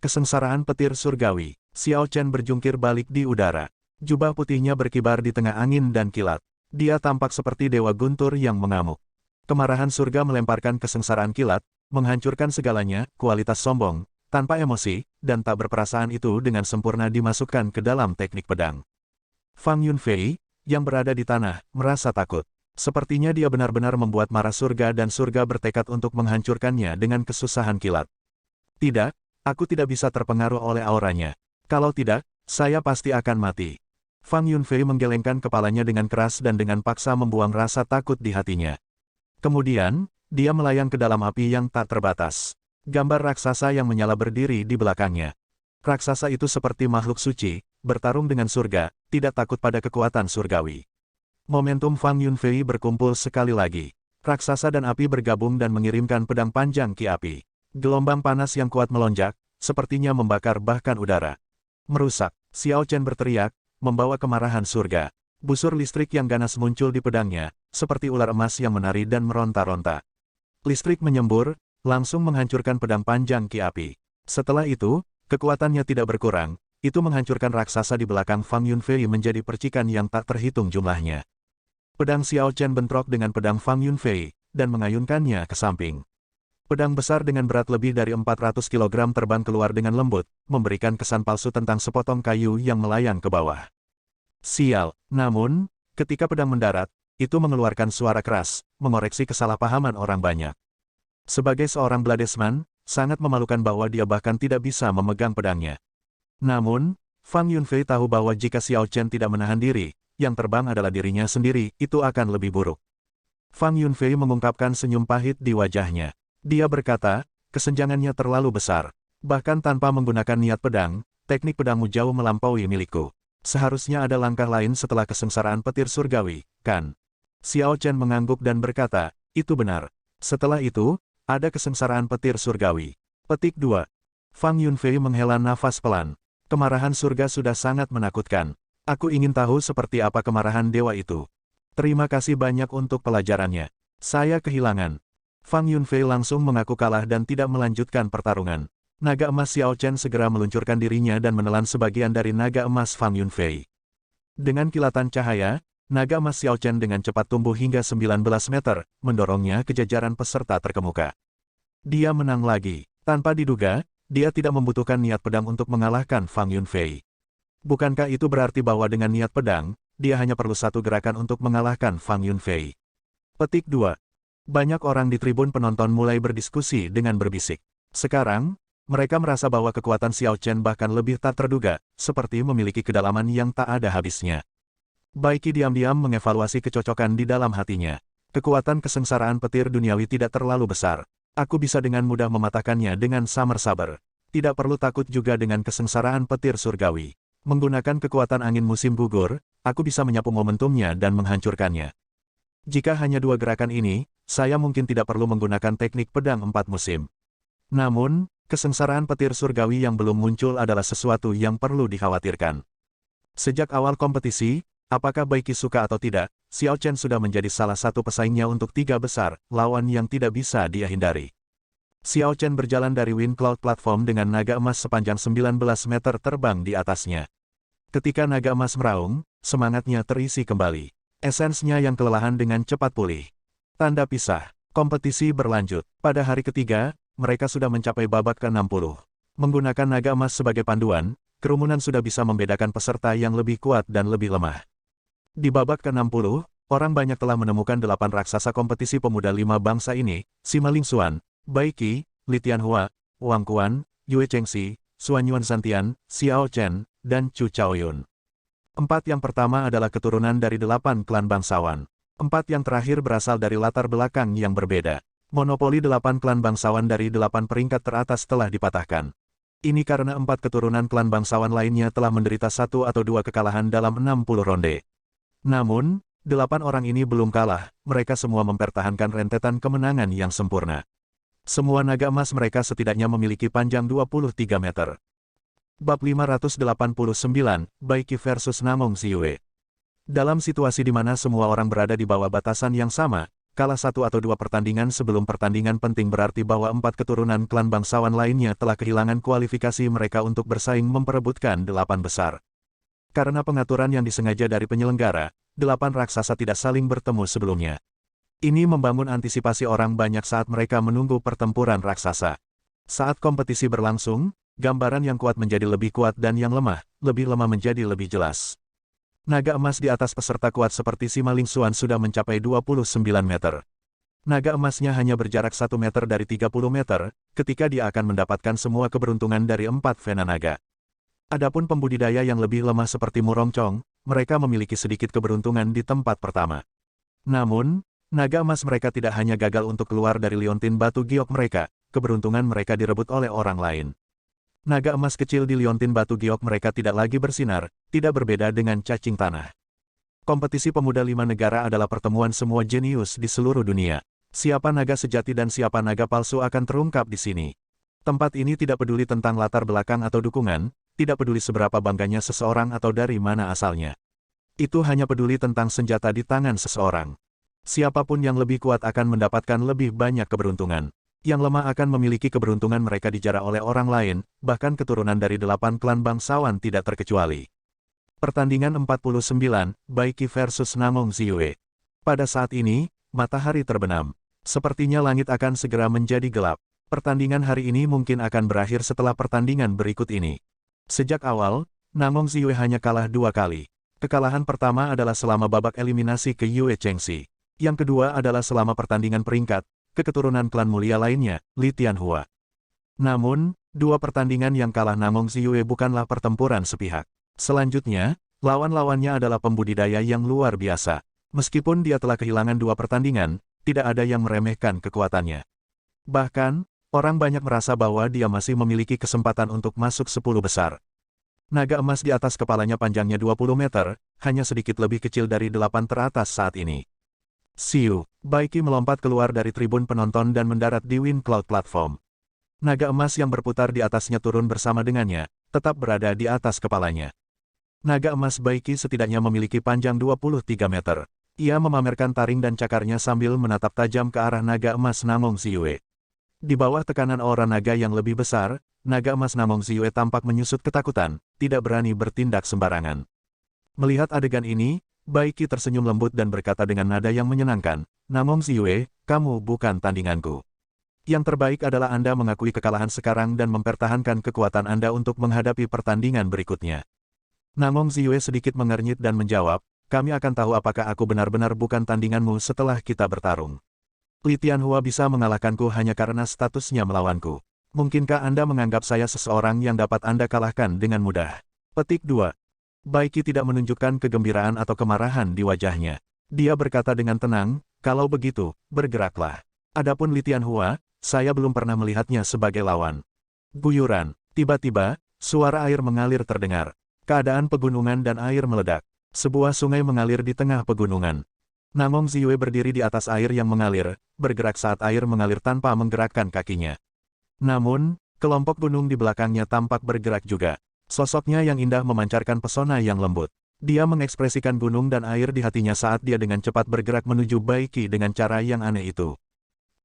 Kesengsaraan petir surgawi, Xiao Chen berjungkir balik di udara. Jubah putihnya berkibar di tengah angin dan kilat. Dia tampak seperti dewa guntur yang mengamuk. Kemarahan surga melemparkan kesengsaraan kilat, menghancurkan segalanya, kualitas sombong, tanpa emosi, dan tak berperasaan itu dengan sempurna dimasukkan ke dalam teknik pedang. Fang Yunfei, yang berada di tanah, merasa takut. Sepertinya dia benar-benar membuat marah surga dan surga bertekad untuk menghancurkannya dengan kesusahan kilat. Tidak. Aku tidak bisa terpengaruh oleh auranya. Kalau tidak, saya pasti akan mati. Fang Yunfei menggelengkan kepalanya dengan keras dan dengan paksa membuang rasa takut di hatinya. Kemudian, dia melayang ke dalam api yang tak terbatas. Gambar raksasa yang menyala berdiri di belakangnya. Raksasa itu seperti makhluk suci, bertarung dengan surga, tidak takut pada kekuatan surgawi. Momentum Fang Yunfei berkumpul sekali lagi. Raksasa dan api bergabung dan mengirimkan pedang panjang ki api. Gelombang panas yang kuat melonjak, sepertinya membakar bahkan udara. Merusak, Xiao Chen berteriak, membawa kemarahan surga. Busur listrik yang ganas muncul di pedangnya, seperti ular emas yang menari dan meronta-ronta. Listrik menyembur, langsung menghancurkan pedang panjang ki api. Setelah itu, kekuatannya tidak berkurang, itu menghancurkan raksasa di belakang Fang Yunfei menjadi percikan yang tak terhitung jumlahnya. Pedang Xiao Chen bentrok dengan pedang Fang Yunfei, dan mengayunkannya ke samping. Pedang besar dengan berat lebih dari 400 kg terbang keluar dengan lembut, memberikan kesan palsu tentang sepotong kayu yang melayang ke bawah. Sial, namun, ketika pedang mendarat, itu mengeluarkan suara keras, mengoreksi kesalahpahaman orang banyak. Sebagai seorang bladesman, sangat memalukan bahwa dia bahkan tidak bisa memegang pedangnya. Namun, Fang Yunfei tahu bahwa jika Xiao Chen tidak menahan diri, yang terbang adalah dirinya sendiri, itu akan lebih buruk. Fang Yunfei mengungkapkan senyum pahit di wajahnya. Dia berkata, kesenjangannya terlalu besar. Bahkan tanpa menggunakan niat pedang, teknik pedangmu jauh melampaui milikku. Seharusnya ada langkah lain setelah kesengsaraan petir surgawi, kan? Xiao Chen mengangguk dan berkata, itu benar. Setelah itu, ada kesengsaraan petir surgawi. Petik 2. Fang Yunfei menghela nafas pelan. Kemarahan surga sudah sangat menakutkan. Aku ingin tahu seperti apa kemarahan dewa itu. Terima kasih banyak untuk pelajarannya. Saya kehilangan. Fang Yunfei langsung mengaku kalah dan tidak melanjutkan pertarungan. Naga emas Xiao Chen segera meluncurkan dirinya dan menelan sebagian dari naga emas Fang Yunfei. Dengan kilatan cahaya, naga emas Xiao Chen dengan cepat tumbuh hingga 19 meter, mendorongnya ke jajaran peserta terkemuka. Dia menang lagi. Tanpa diduga, dia tidak membutuhkan niat pedang untuk mengalahkan Fang Yunfei. Bukankah itu berarti bahwa dengan niat pedang, dia hanya perlu satu gerakan untuk mengalahkan Fang Yunfei? Petik 2. Banyak orang di tribun penonton mulai berdiskusi dengan berbisik. Sekarang, mereka merasa bahwa kekuatan Xiao Chen bahkan lebih tak terduga, seperti memiliki kedalaman yang tak ada habisnya. Baiki diam-diam mengevaluasi kecocokan di dalam hatinya. Kekuatan kesengsaraan petir duniawi tidak terlalu besar. Aku bisa dengan mudah mematahkannya dengan samar sabar. Tidak perlu takut juga dengan kesengsaraan petir surgawi. Menggunakan kekuatan angin musim gugur, aku bisa menyapu momentumnya dan menghancurkannya. Jika hanya dua gerakan ini, saya mungkin tidak perlu menggunakan teknik pedang 4 musim. Namun, kesengsaraan petir surgawi yang belum muncul adalah sesuatu yang perlu dikhawatirkan. Sejak awal kompetisi, apakah Baiki suka atau tidak, Xiao Chen sudah menjadi salah satu pesaingnya untuk 3 besar, lawan yang tidak bisa dia hindari. Xiao Chen berjalan dari Wind Cloud Platform dengan naga emas sepanjang 19 meter terbang di atasnya. Ketika naga emas meraung, semangatnya terisi kembali. Esensnya yang kelelahan dengan cepat pulih. Tanda pisah. Kompetisi berlanjut. Pada hari ketiga, mereka sudah mencapai babak ke-60. Menggunakan naga emas sebagai panduan, kerumunan sudah bisa membedakan peserta yang lebih kuat dan lebih lemah. Di babak ke-60, orang banyak telah menemukan 8 raksasa kompetisi pemuda 5 bangsa ini, Sima Lingxuan, Bai Qi, Li Tianhua, Wang Quan, Yue Chengxi, Xuan Yuan Zantian, Xiao Chen, dan Chu Chaoyun. 4 yang pertama adalah keturunan dari 8 klan bangsawan. 4 yang terakhir berasal dari latar belakang yang berbeda. Monopoli 8 klan bangsawan dari 8 peringkat teratas telah dipatahkan. Ini karena 4 keturunan klan bangsawan lainnya telah menderita 1 atau 2 kekalahan dalam 60 ronde. Namun, 8 orang ini belum kalah, mereka semua mempertahankan rentetan kemenangan yang sempurna. Semua naga emas mereka setidaknya memiliki panjang 23 meter. Bab 589, Bai Qi versus Namong Ziyue. Dalam situasi di mana semua orang berada di bawah batasan yang sama, kalah 1 atau 2 pertandingan sebelum pertandingan penting berarti bahwa 4 keturunan klan bangsawan lainnya telah kehilangan kualifikasi mereka untuk bersaing memperebutkan 8 besar. Karena pengaturan yang disengaja dari penyelenggara, 8 raksasa tidak saling bertemu sebelumnya. Ini membangun antisipasi orang banyak saat mereka menunggu pertempuran raksasa. Saat kompetisi berlangsung, gambaran yang kuat menjadi lebih kuat dan yang lemah menjadi lebih jelas. Naga emas di atas peserta kuat seperti Sima Lingxuan sudah mencapai 29 meter. Naga emasnya hanya berjarak 1 meter dari 30 meter, ketika dia akan mendapatkan semua keberuntungan dari 4 vena naga. Adapun pembudidaya yang lebih lemah seperti Murongcong, mereka memiliki sedikit keberuntungan di tempat pertama. Namun, naga emas mereka tidak hanya gagal untuk keluar dari liontin batu giok mereka, keberuntungan mereka direbut oleh orang lain. Naga emas kecil di liontin batu giok mereka tidak lagi bersinar, tidak berbeda dengan cacing tanah. Kompetisi pemuda 5 negara adalah pertemuan semua jenius di seluruh dunia. Siapa naga sejati dan siapa naga palsu akan terungkap di sini. Tempat ini tidak peduli tentang latar belakang atau dukungan, tidak peduli seberapa bangganya seseorang atau dari mana asalnya. Itu hanya peduli tentang senjata di tangan seseorang. Siapapun yang lebih kuat akan mendapatkan lebih banyak keberuntungan. Yang lemah akan memiliki keberuntungan mereka dijarah oleh orang lain, bahkan keturunan dari 8 klan bangsawan tidak terkecuali. Pertandingan 49, Bai Qi versus Namong Ziyue. Pada saat ini, matahari terbenam. Sepertinya langit akan segera menjadi gelap. Pertandingan hari ini mungkin akan berakhir setelah pertandingan berikut ini. Sejak awal, Namong Ziyue hanya kalah 2 kali. Kekalahan pertama adalah selama babak eliminasi ke Yue Chengxi. Yang kedua adalah selama pertandingan peringkat, keturunan klan mulia lainnya, Li Tianhua. Namun, 2 pertandingan yang kalah Namong Ziyue bukanlah pertempuran sepihak. Selanjutnya, lawan-lawannya adalah pembudidaya yang luar biasa. Meskipun dia telah kehilangan 2 pertandingan, tidak ada yang meremehkan kekuatannya. Bahkan, orang banyak merasa bahwa dia masih memiliki kesempatan untuk masuk 10 besar. Naga emas di atas kepalanya panjangnya 20 meter, hanya sedikit lebih kecil dari 8 teratas saat ini. Siu, Bai Qi melompat keluar dari tribun penonton dan mendarat di Wind Cloud Platform. Naga emas yang berputar di atasnya turun bersama dengannya, tetap berada di atas kepalanya. Naga emas Bai Qi setidaknya memiliki panjang 23 meter. Ia memamerkan taring dan cakarnya sambil menatap tajam ke arah naga emas Namong Ziyue. Di bawah tekanan aura naga yang lebih besar, naga emas Namong Ziyue tampak menyusut ketakutan, tidak berani bertindak sembarangan. Melihat adegan ini, Bai Qi tersenyum lembut dan berkata dengan nada yang menyenangkan, "Namong Ziyue, kamu bukan tandinganku. Yang terbaik adalah Anda mengakui kekalahan sekarang dan mempertahankan kekuatan Anda untuk menghadapi pertandingan berikutnya." Namong Ziyue sedikit mengernyit dan menjawab, "Kami akan tahu apakah aku benar-benar bukan tandinganmu setelah kita bertarung. Li Tianhua bisa mengalahkanku hanya karena statusnya melawanku. Mungkinkah Anda menganggap saya seseorang yang dapat Anda kalahkan dengan mudah?" Petik 2. Bai Qi tidak menunjukkan kegembiraan atau kemarahan di wajahnya. Dia berkata dengan tenang, "Kalau begitu, bergeraklah. Adapun Li Tianhua, saya belum pernah melihatnya sebagai lawan." Guyuran. Tiba-tiba, suara air mengalir terdengar. Keadaan pegunungan dan air meledak. Sebuah sungai mengalir di tengah pegunungan. Namong Ziyue berdiri di atas air yang mengalir, bergerak saat air mengalir tanpa menggerakkan kakinya. Namun, kelompok gunung di belakangnya tampak bergerak juga. Sosoknya yang indah memancarkan pesona yang lembut. Dia mengekspresikan gunung dan air di hatinya saat dia dengan cepat bergerak menuju Baiki dengan cara yang aneh itu.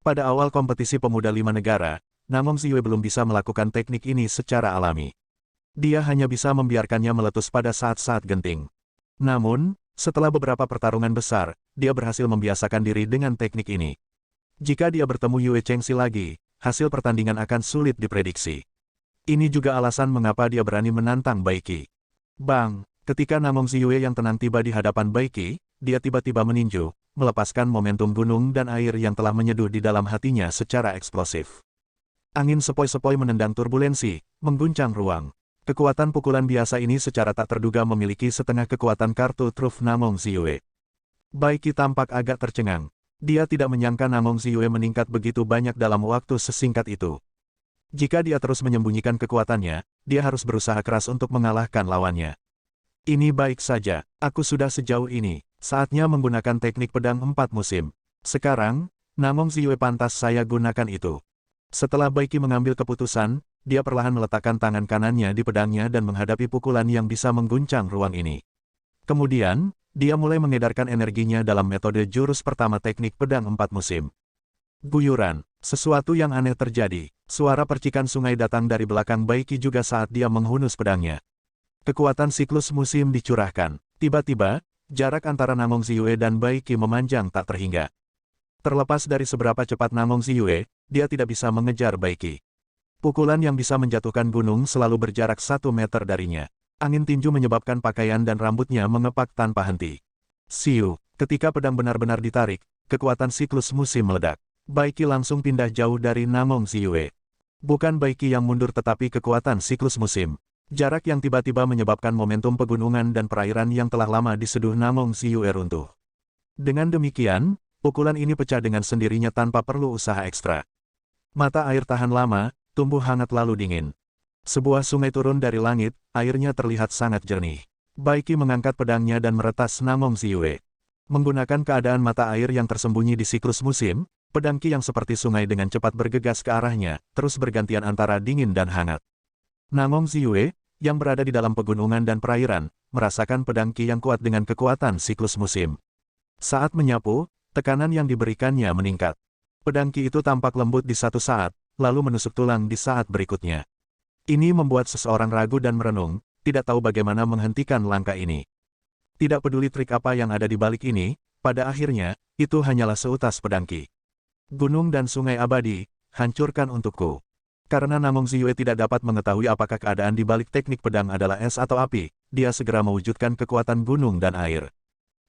Pada awal kompetisi pemuda 5 negara, Namong Ziyue belum bisa melakukan teknik ini secara alami. Dia hanya bisa membiarkannya meletus pada saat-saat genting. Namun, setelah beberapa pertarungan besar, dia berhasil membiasakan diri dengan teknik ini. Jika dia bertemu Yue Chengxi lagi, hasil pertandingan akan sulit diprediksi. Ini juga alasan mengapa dia berani menantang Baiki. Bang, ketika Namong Ziyue yang tenang tiba di hadapan Baiki, dia tiba-tiba meninju, melepaskan momentum gunung dan air yang telah menyeduh di dalam hatinya secara eksplosif. Angin sepoi-sepoi menendang turbulensi, mengguncang ruang. Kekuatan pukulan biasa ini secara tak terduga memiliki setengah kekuatan kartu truf Namong Ziyue. Baiki tampak agak tercengang. Dia tidak menyangka Namong Ziyue meningkat begitu banyak dalam waktu sesingkat itu. Jika dia terus menyembunyikan kekuatannya, dia harus berusaha keras untuk mengalahkan lawannya. Ini baik saja, aku sudah sejauh ini, saatnya menggunakan teknik pedang 4 musim. Sekarang, Namong Ziyue pantas saya gunakan itu. Setelah Baiki mengambil keputusan, dia perlahan meletakkan tangan kanannya di pedangnya dan menghadapi pukulan yang bisa mengguncang ruang ini. Kemudian, dia mulai mengedarkan energinya dalam metode jurus pertama teknik pedang 4 musim. Guyuran, sesuatu yang aneh terjadi. Suara percikan sungai datang dari belakang Baiki juga saat dia menghunus pedangnya. Kekuatan siklus musim dicurahkan. Tiba-tiba, jarak antara Namong Ziyue dan Baiki memanjang tak terhingga. Terlepas dari seberapa cepat Namong Ziyue, dia tidak bisa mengejar Baiki. Pukulan yang bisa menjatuhkan gunung selalu berjarak 1 meter darinya. Angin tinju menyebabkan pakaian dan rambutnya mengepak tanpa henti. Siu, ketika pedang benar-benar ditarik, kekuatan siklus musim meledak. Baiki langsung pindah jauh dari Namong Ziyue. Bukan Baiki yang mundur tetapi kekuatan siklus musim. Jarak yang tiba-tiba menyebabkan momentum pegunungan dan perairan yang telah lama diseduh Namong Ziyue runtuh. Dengan demikian, pukulan ini pecah dengan sendirinya tanpa perlu usaha ekstra. Mata air tahan lama, tumbuh hangat lalu dingin. Sebuah sungai turun dari langit, airnya terlihat sangat jernih. Baiki mengangkat pedangnya dan meretas Namong Ziyue. Menggunakan keadaan mata air yang tersembunyi di siklus musim, pedang Qi yang seperti sungai dengan cepat bergegas ke arahnya, terus bergantian antara dingin dan hangat. Namong Ziyue, yang berada di dalam pegunungan dan perairan, merasakan pedang Qi yang kuat dengan kekuatan siklus musim. Saat menyapu, tekanan yang diberikannya meningkat. Pedang Qi itu tampak lembut di satu saat, lalu menusuk tulang di saat berikutnya. Ini membuat seseorang ragu dan merenung, tidak tahu bagaimana menghentikan langkah ini. Tidak peduli trik apa yang ada di balik ini, pada akhirnya, itu hanyalah seutas pedang Qi. Gunung dan sungai abadi, hancurkan untukku. Karena Namong Ziyue tidak dapat mengetahui apakah keadaan di balik teknik pedang adalah es atau api, dia segera mewujudkan kekuatan gunung dan air.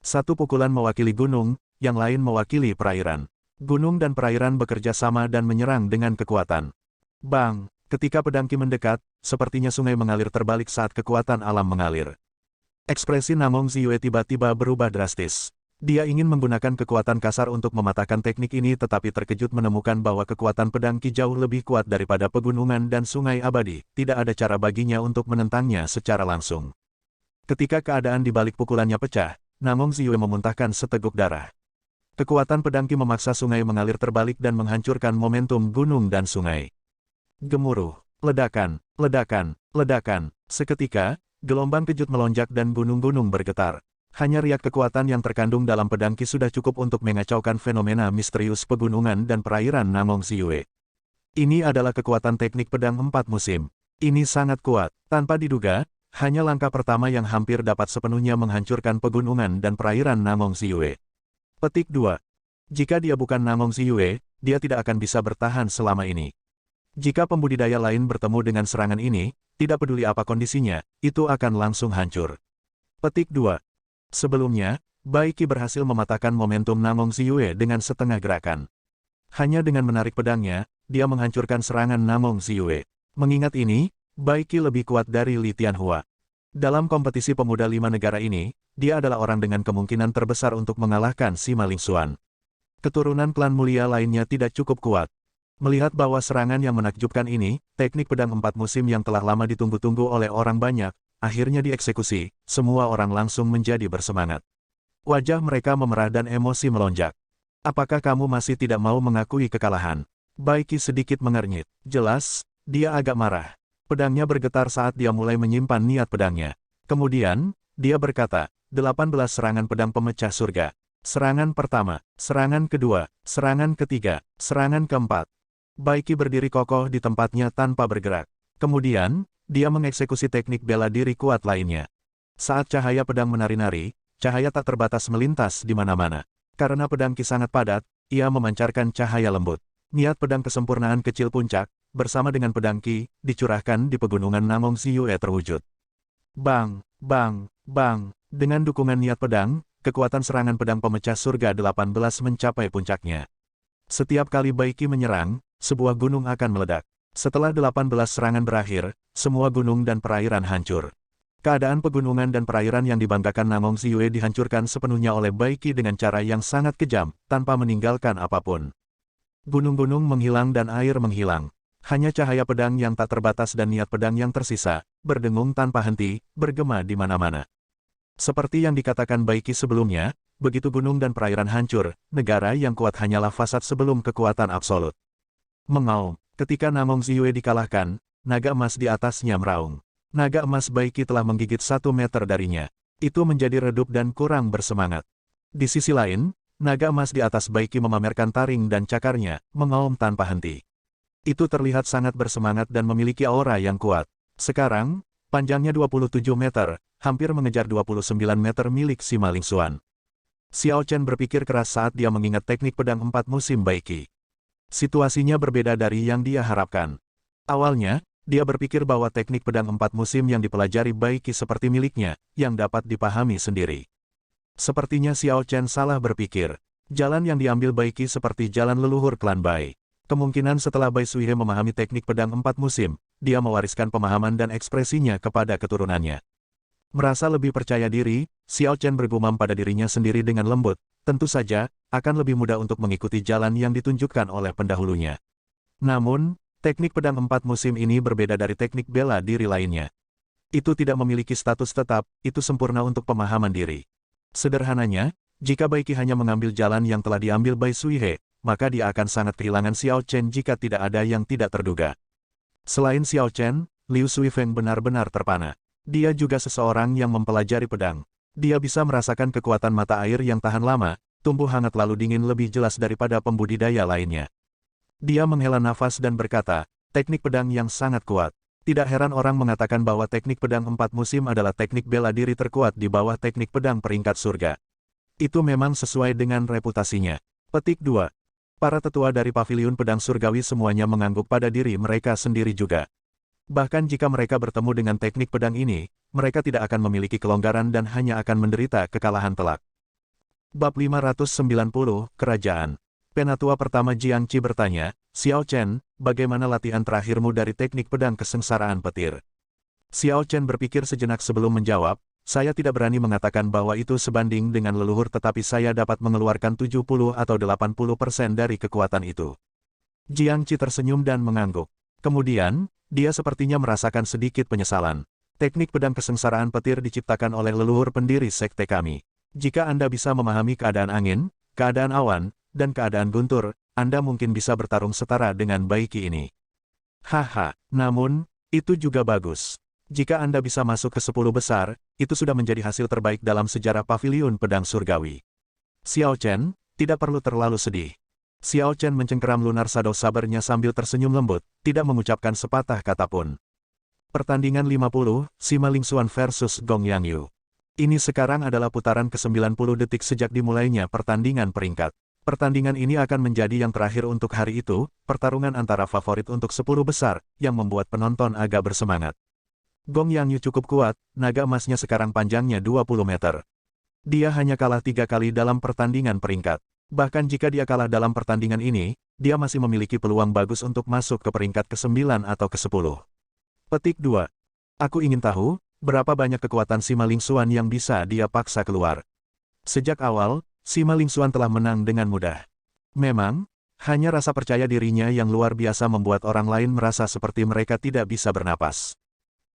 Satu pukulan mewakili gunung, yang lain mewakili perairan. Gunung dan perairan bekerja sama dan menyerang dengan kekuatan. Bang, ketika pedang Qi mendekat, sepertinya sungai mengalir terbalik saat kekuatan alam mengalir. Ekspresi Namong Ziyue tiba-tiba berubah drastis. Dia ingin menggunakan kekuatan kasar untuk mematahkan teknik ini tetapi terkejut menemukan bahwa kekuatan pedang Qi jauh lebih kuat daripada pegunungan dan sungai abadi, tidak ada cara baginya untuk menentangnya secara langsung. Ketika keadaan di balik pukulannya pecah, Namong Ziyue memuntahkan seteguk darah. Kekuatan pedang Qi memaksa sungai mengalir terbalik dan menghancurkan momentum gunung dan sungai. Gemuruh, ledakan, ledakan, ledakan, seketika, gelombang kejut melonjak dan gunung-gunung bergetar. Hanya riak kekuatan yang terkandung dalam pedang Qi sudah cukup untuk mengacaukan fenomena misterius pegunungan dan perairan Namong Ziyue. Ini adalah kekuatan teknik pedang 4 musim. Ini sangat kuat, tanpa diduga, hanya langkah pertama yang hampir dapat sepenuhnya menghancurkan pegunungan dan perairan Namong Ziyue. Petik 2. Jika dia bukan Namong Ziyue, dia tidak akan bisa bertahan selama ini. Jika pembudidaya lain bertemu dengan serangan ini, tidak peduli apa kondisinya, itu akan langsung hancur. Petik 2. Sebelumnya, Baiki berhasil mematahkan momentum Namong Ziyue dengan setengah gerakan. Hanya dengan menarik pedangnya, dia menghancurkan serangan Namong Ziyue. Mengingat ini, Baiki lebih kuat dari Li Tianhua. Dalam kompetisi pemuda 5 negara ini, dia adalah orang dengan kemungkinan terbesar untuk mengalahkan Sima Lingxuan. Keturunan klan mulia lainnya tidak cukup kuat. Melihat bahwa serangan yang menakjubkan ini, teknik pedang 4 musim yang telah lama ditunggu-tunggu oleh orang banyak, akhirnya dieksekusi, semua orang langsung menjadi bersemangat. Wajah mereka memerah dan emosi melonjak. Apakah kamu masih tidak mau mengakui kekalahan? Bai Qi sedikit mengernyit. Jelas, dia agak marah. Pedangnya bergetar saat dia mulai menyimpan niat pedangnya. Kemudian, dia berkata, 18 serangan pedang pemecah surga. Serangan pertama, serangan kedua, serangan ketiga, serangan keempat. Bai Qi berdiri kokoh di tempatnya tanpa bergerak. Kemudian, dia mengeksekusi teknik bela diri kuat lainnya. Saat cahaya pedang menari-nari, cahaya tak terbatas melintas di mana-mana. Karena pedang Qi sangat padat, ia memancarkan cahaya lembut. Niat pedang kesempurnaan kecil puncak, bersama dengan pedang Qi, dicurahkan di pegunungan Namong Ziyue terwujud. Bang, bang, bang, dengan dukungan niat pedang, kekuatan serangan pedang pemecah surga 18 mencapai puncaknya. Setiap kali Bai Qi menyerang, sebuah gunung akan meledak. Setelah 18 serangan berakhir, semua gunung dan perairan hancur. Keadaan pegunungan dan perairan yang dibanggakan Namong Ziyue dihancurkan sepenuhnya oleh Bai Qi dengan cara yang sangat kejam, tanpa meninggalkan apapun. Gunung-gunung menghilang dan air menghilang. Hanya cahaya pedang yang tak terbatas dan niat pedang yang tersisa, berdengung tanpa henti, bergema di mana-mana. Seperti yang dikatakan Bai Qi sebelumnya, begitu gunung dan perairan hancur, negara yang kuat hanyalah fasad sebelum kekuatan absolut. Mengaum, ketika Namong Ziyue dikalahkan, naga emas di atasnya meraung. Naga emas Bai Qi telah menggigit 1 meter darinya. Itu menjadi redup dan kurang bersemangat. Di sisi lain, naga emas di atas Bai Qi memamerkan taring dan cakarnya, mengaum tanpa henti. Itu terlihat sangat bersemangat dan memiliki aura yang kuat. Sekarang, panjangnya 27 meter, hampir mengejar 29 meter milik Sima Lingxuan. Xiao Chen berpikir keras saat dia mengingat teknik pedang 4 musim Bai Qi. Situasinya berbeda dari yang dia harapkan. Awalnya, dia berpikir bahwa teknik pedang 4 musim yang dipelajari Bai Qi seperti miliknya, yang dapat dipahami sendiri. Sepertinya Xiao Chen salah berpikir. Jalan yang diambil Bai Qi seperti jalan leluhur klan Bai. Kemungkinan setelah Bai Suihe memahami teknik pedang 4 musim, dia mewariskan pemahaman dan ekspresinya kepada keturunannya. Merasa lebih percaya diri, Xiao Chen bergumam pada dirinya sendiri dengan lembut, tentu saja, akan lebih mudah untuk mengikuti jalan yang ditunjukkan oleh pendahulunya. Namun, teknik pedang 4 musim ini berbeda dari teknik bela diri lainnya. Itu tidak memiliki status tetap, itu sempurna untuk pemahaman diri. Sederhananya, jika Bai Qi hanya mengambil jalan yang telah diambil Bai Suihe, maka dia akan sangat kehilangan Xiao Chen jika tidak ada yang tidak terduga. Selain Xiao Chen, Liu Suifeng benar-benar terpana. Dia juga seseorang yang mempelajari pedang. Dia bisa merasakan kekuatan mata air yang tahan lama, tumbuh hangat lalu dingin lebih jelas daripada pembudidaya lainnya. Dia menghela nafas dan berkata, teknik pedang yang sangat kuat. Tidak heran orang mengatakan bahwa teknik pedang 4 musim adalah teknik bela diri terkuat di bawah teknik pedang peringkat surga. Itu memang sesuai dengan reputasinya. Petik 2. Para tetua dari paviliun pedang surgawi semuanya mengangguk pada diri mereka sendiri juga. Bahkan jika mereka bertemu dengan teknik pedang ini, mereka tidak akan memiliki kelonggaran dan hanya akan menderita kekalahan telak. Bab 590, Kerajaan. Penatua pertama Jiang Qi bertanya, Xiao Chen, bagaimana latihan terakhirmu dari teknik pedang kesengsaraan petir? Xiao Chen berpikir sejenak sebelum menjawab, saya tidak berani mengatakan bahwa itu sebanding dengan leluhur tetapi saya dapat mengeluarkan 70 atau 80% dari kekuatan itu. Jiang Qi tersenyum dan mengangguk. Kemudian, dia sepertinya merasakan sedikit penyesalan. Teknik pedang kesengsaraan petir diciptakan oleh leluhur pendiri sekte kami. Jika Anda bisa memahami keadaan angin, keadaan awan, dan keadaan guntur, Anda mungkin bisa bertarung setara dengan Bai Qi ini. Haha, namun, itu juga bagus. Jika Anda bisa masuk ke 10 besar, itu sudah menjadi hasil terbaik dalam sejarah paviliun pedang surgawi. Xiao Chen, tidak perlu terlalu sedih. Xiao Chen mencengkeram lunar shadow sabernya sambil tersenyum lembut, tidak mengucapkan sepatah kata pun. Pertandingan 50, Sima Lingxuan versus Gong Yangyu. Ini sekarang adalah putaran ke-90 detik sejak dimulainya pertandingan peringkat. Pertandingan ini akan menjadi yang terakhir untuk hari itu, pertarungan antara favorit untuk 10 besar, yang membuat penonton agak bersemangat. Gong Yangyu cukup kuat, naga emasnya sekarang panjangnya 20 meter. Dia hanya kalah 3 kali dalam pertandingan peringkat. Bahkan jika dia kalah dalam pertandingan ini, dia masih memiliki peluang bagus untuk masuk ke peringkat ke-9 atau ke-10. Petik 2. Aku ingin tahu, berapa banyak kekuatan Sima Lingxuan yang bisa dia paksa keluar. Sejak awal, Sima Lingxuan telah menang dengan mudah. Memang, hanya rasa percaya dirinya yang luar biasa membuat orang lain merasa seperti mereka tidak bisa bernapas.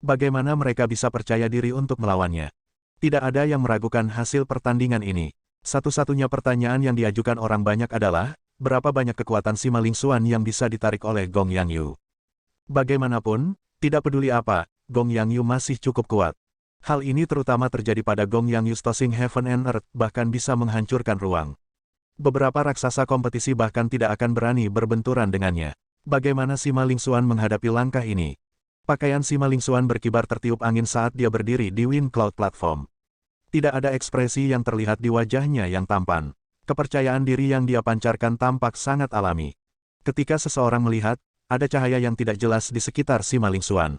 Bagaimana mereka bisa percaya diri untuk melawannya? Tidak ada yang meragukan hasil pertandingan ini. Satu-satunya pertanyaan yang diajukan orang banyak adalah, berapa banyak kekuatan Sima Lingxuan yang bisa ditarik oleh Gong Yangyu? Bagaimanapun, tidak peduli apa, Gong Yangyu masih cukup kuat. Hal ini terutama terjadi pada Gong Yangyu's Tossing Heaven and Earth, bahkan bisa menghancurkan ruang. Beberapa raksasa kompetisi bahkan tidak akan berani berbenturan dengannya. Bagaimana Sima Lingxuan menghadapi langkah ini? Pakaian Sima Lingxuan berkibar tertiup angin saat dia berdiri di Wind Cloud Platform. Tidak ada ekspresi yang terlihat di wajahnya yang tampan. Kepercayaan diri yang dia pancarkan tampak sangat alami. Ketika seseorang melihat, ada cahaya yang tidak jelas di sekitar Sima Lingxuan.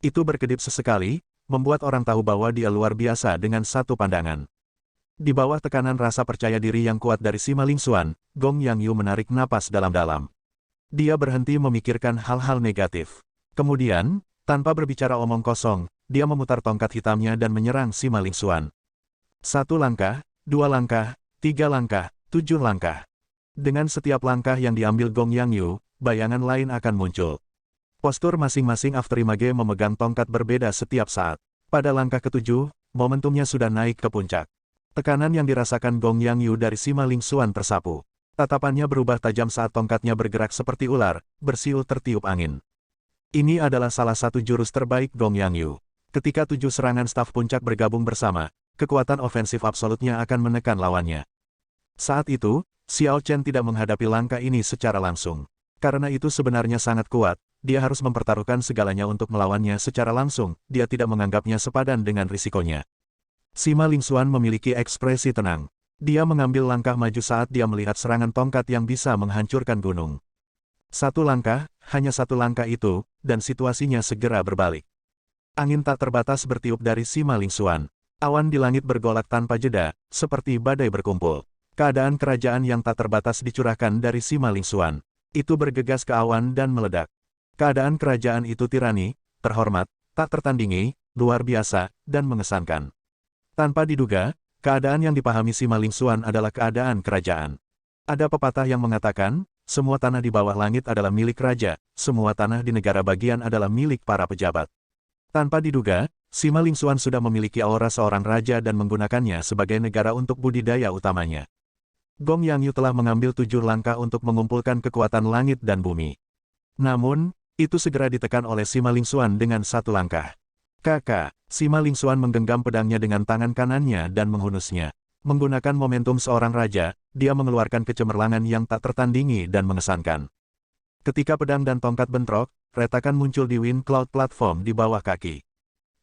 Itu berkedip sesekali, membuat orang tahu bahwa dia luar biasa dengan satu pandangan. Di bawah tekanan rasa percaya diri yang kuat dari Sima Lingxuan, Gong Yangyu menarik napas dalam-dalam. Dia berhenti memikirkan hal-hal negatif. Kemudian, tanpa berbicara omong kosong, dia memutar tongkat hitamnya dan menyerang Sima Lingxuan. 1 langkah, 2 langkah, 3 langkah, 7 langkah. Dengan setiap langkah yang diambil Gong Yangyu, bayangan lain akan muncul. Postur masing-masing afterimage memegang tongkat berbeda setiap saat. Pada langkah ke-7, momentumnya sudah naik ke puncak. Tekanan yang dirasakan Gong Yangyu dari Sima Lingxuan tersapu. Tatapannya berubah tajam saat tongkatnya bergerak seperti ular, bersiul tertiup angin. Ini adalah salah satu jurus terbaik Gong Yangyu. Ketika 7 serangan staf puncak bergabung bersama, kekuatan ofensif absolutnya akan menekan lawannya. Saat itu, Xiao Chen tidak menghadapi langkah ini secara langsung. Karena itu sebenarnya sangat kuat, dia harus mempertaruhkan segalanya untuk melawannya secara langsung, dia tidak menganggapnya sepadan dengan risikonya. Sima Lingxuan memiliki ekspresi tenang. Dia mengambil langkah maju saat dia melihat serangan tongkat yang bisa menghancurkan gunung. 1 langkah, hanya 1 langkah itu, dan situasinya segera berbalik. Angin tak terbatas bertiup dari Sima Lingxuan. Awan di langit bergolak tanpa jeda, seperti badai berkumpul. Keadaan kerajaan yang tak terbatas dicurahkan dari Sima Lingxuan. Itu bergegas ke awan dan meledak. Keadaan kerajaan itu tirani, terhormat, tak tertandingi, luar biasa, dan mengesankan. Tanpa diduga, keadaan yang dipahami Sima Lingxuan adalah keadaan kerajaan. Ada pepatah yang mengatakan, semua tanah di bawah langit adalah milik raja, semua tanah di negara bagian adalah milik para pejabat. Tanpa diduga, Sima Lingxuan sudah memiliki aura seorang raja dan menggunakannya sebagai negara untuk budidaya utamanya. Gong Yangyu telah mengambil 7 langkah untuk mengumpulkan kekuatan langit dan bumi. Namun, itu segera ditekan oleh Sima Lingxuan dengan 1 langkah. Kakak, Sima Lingxuan menggenggam pedangnya dengan tangan kanannya dan menghunusnya. Menggunakan momentum seorang raja, dia mengeluarkan kecemerlangan yang tak tertandingi dan mengesankan. Ketika pedang dan tongkat bentrok, retakan muncul di Wind Cloud Platform di bawah kaki.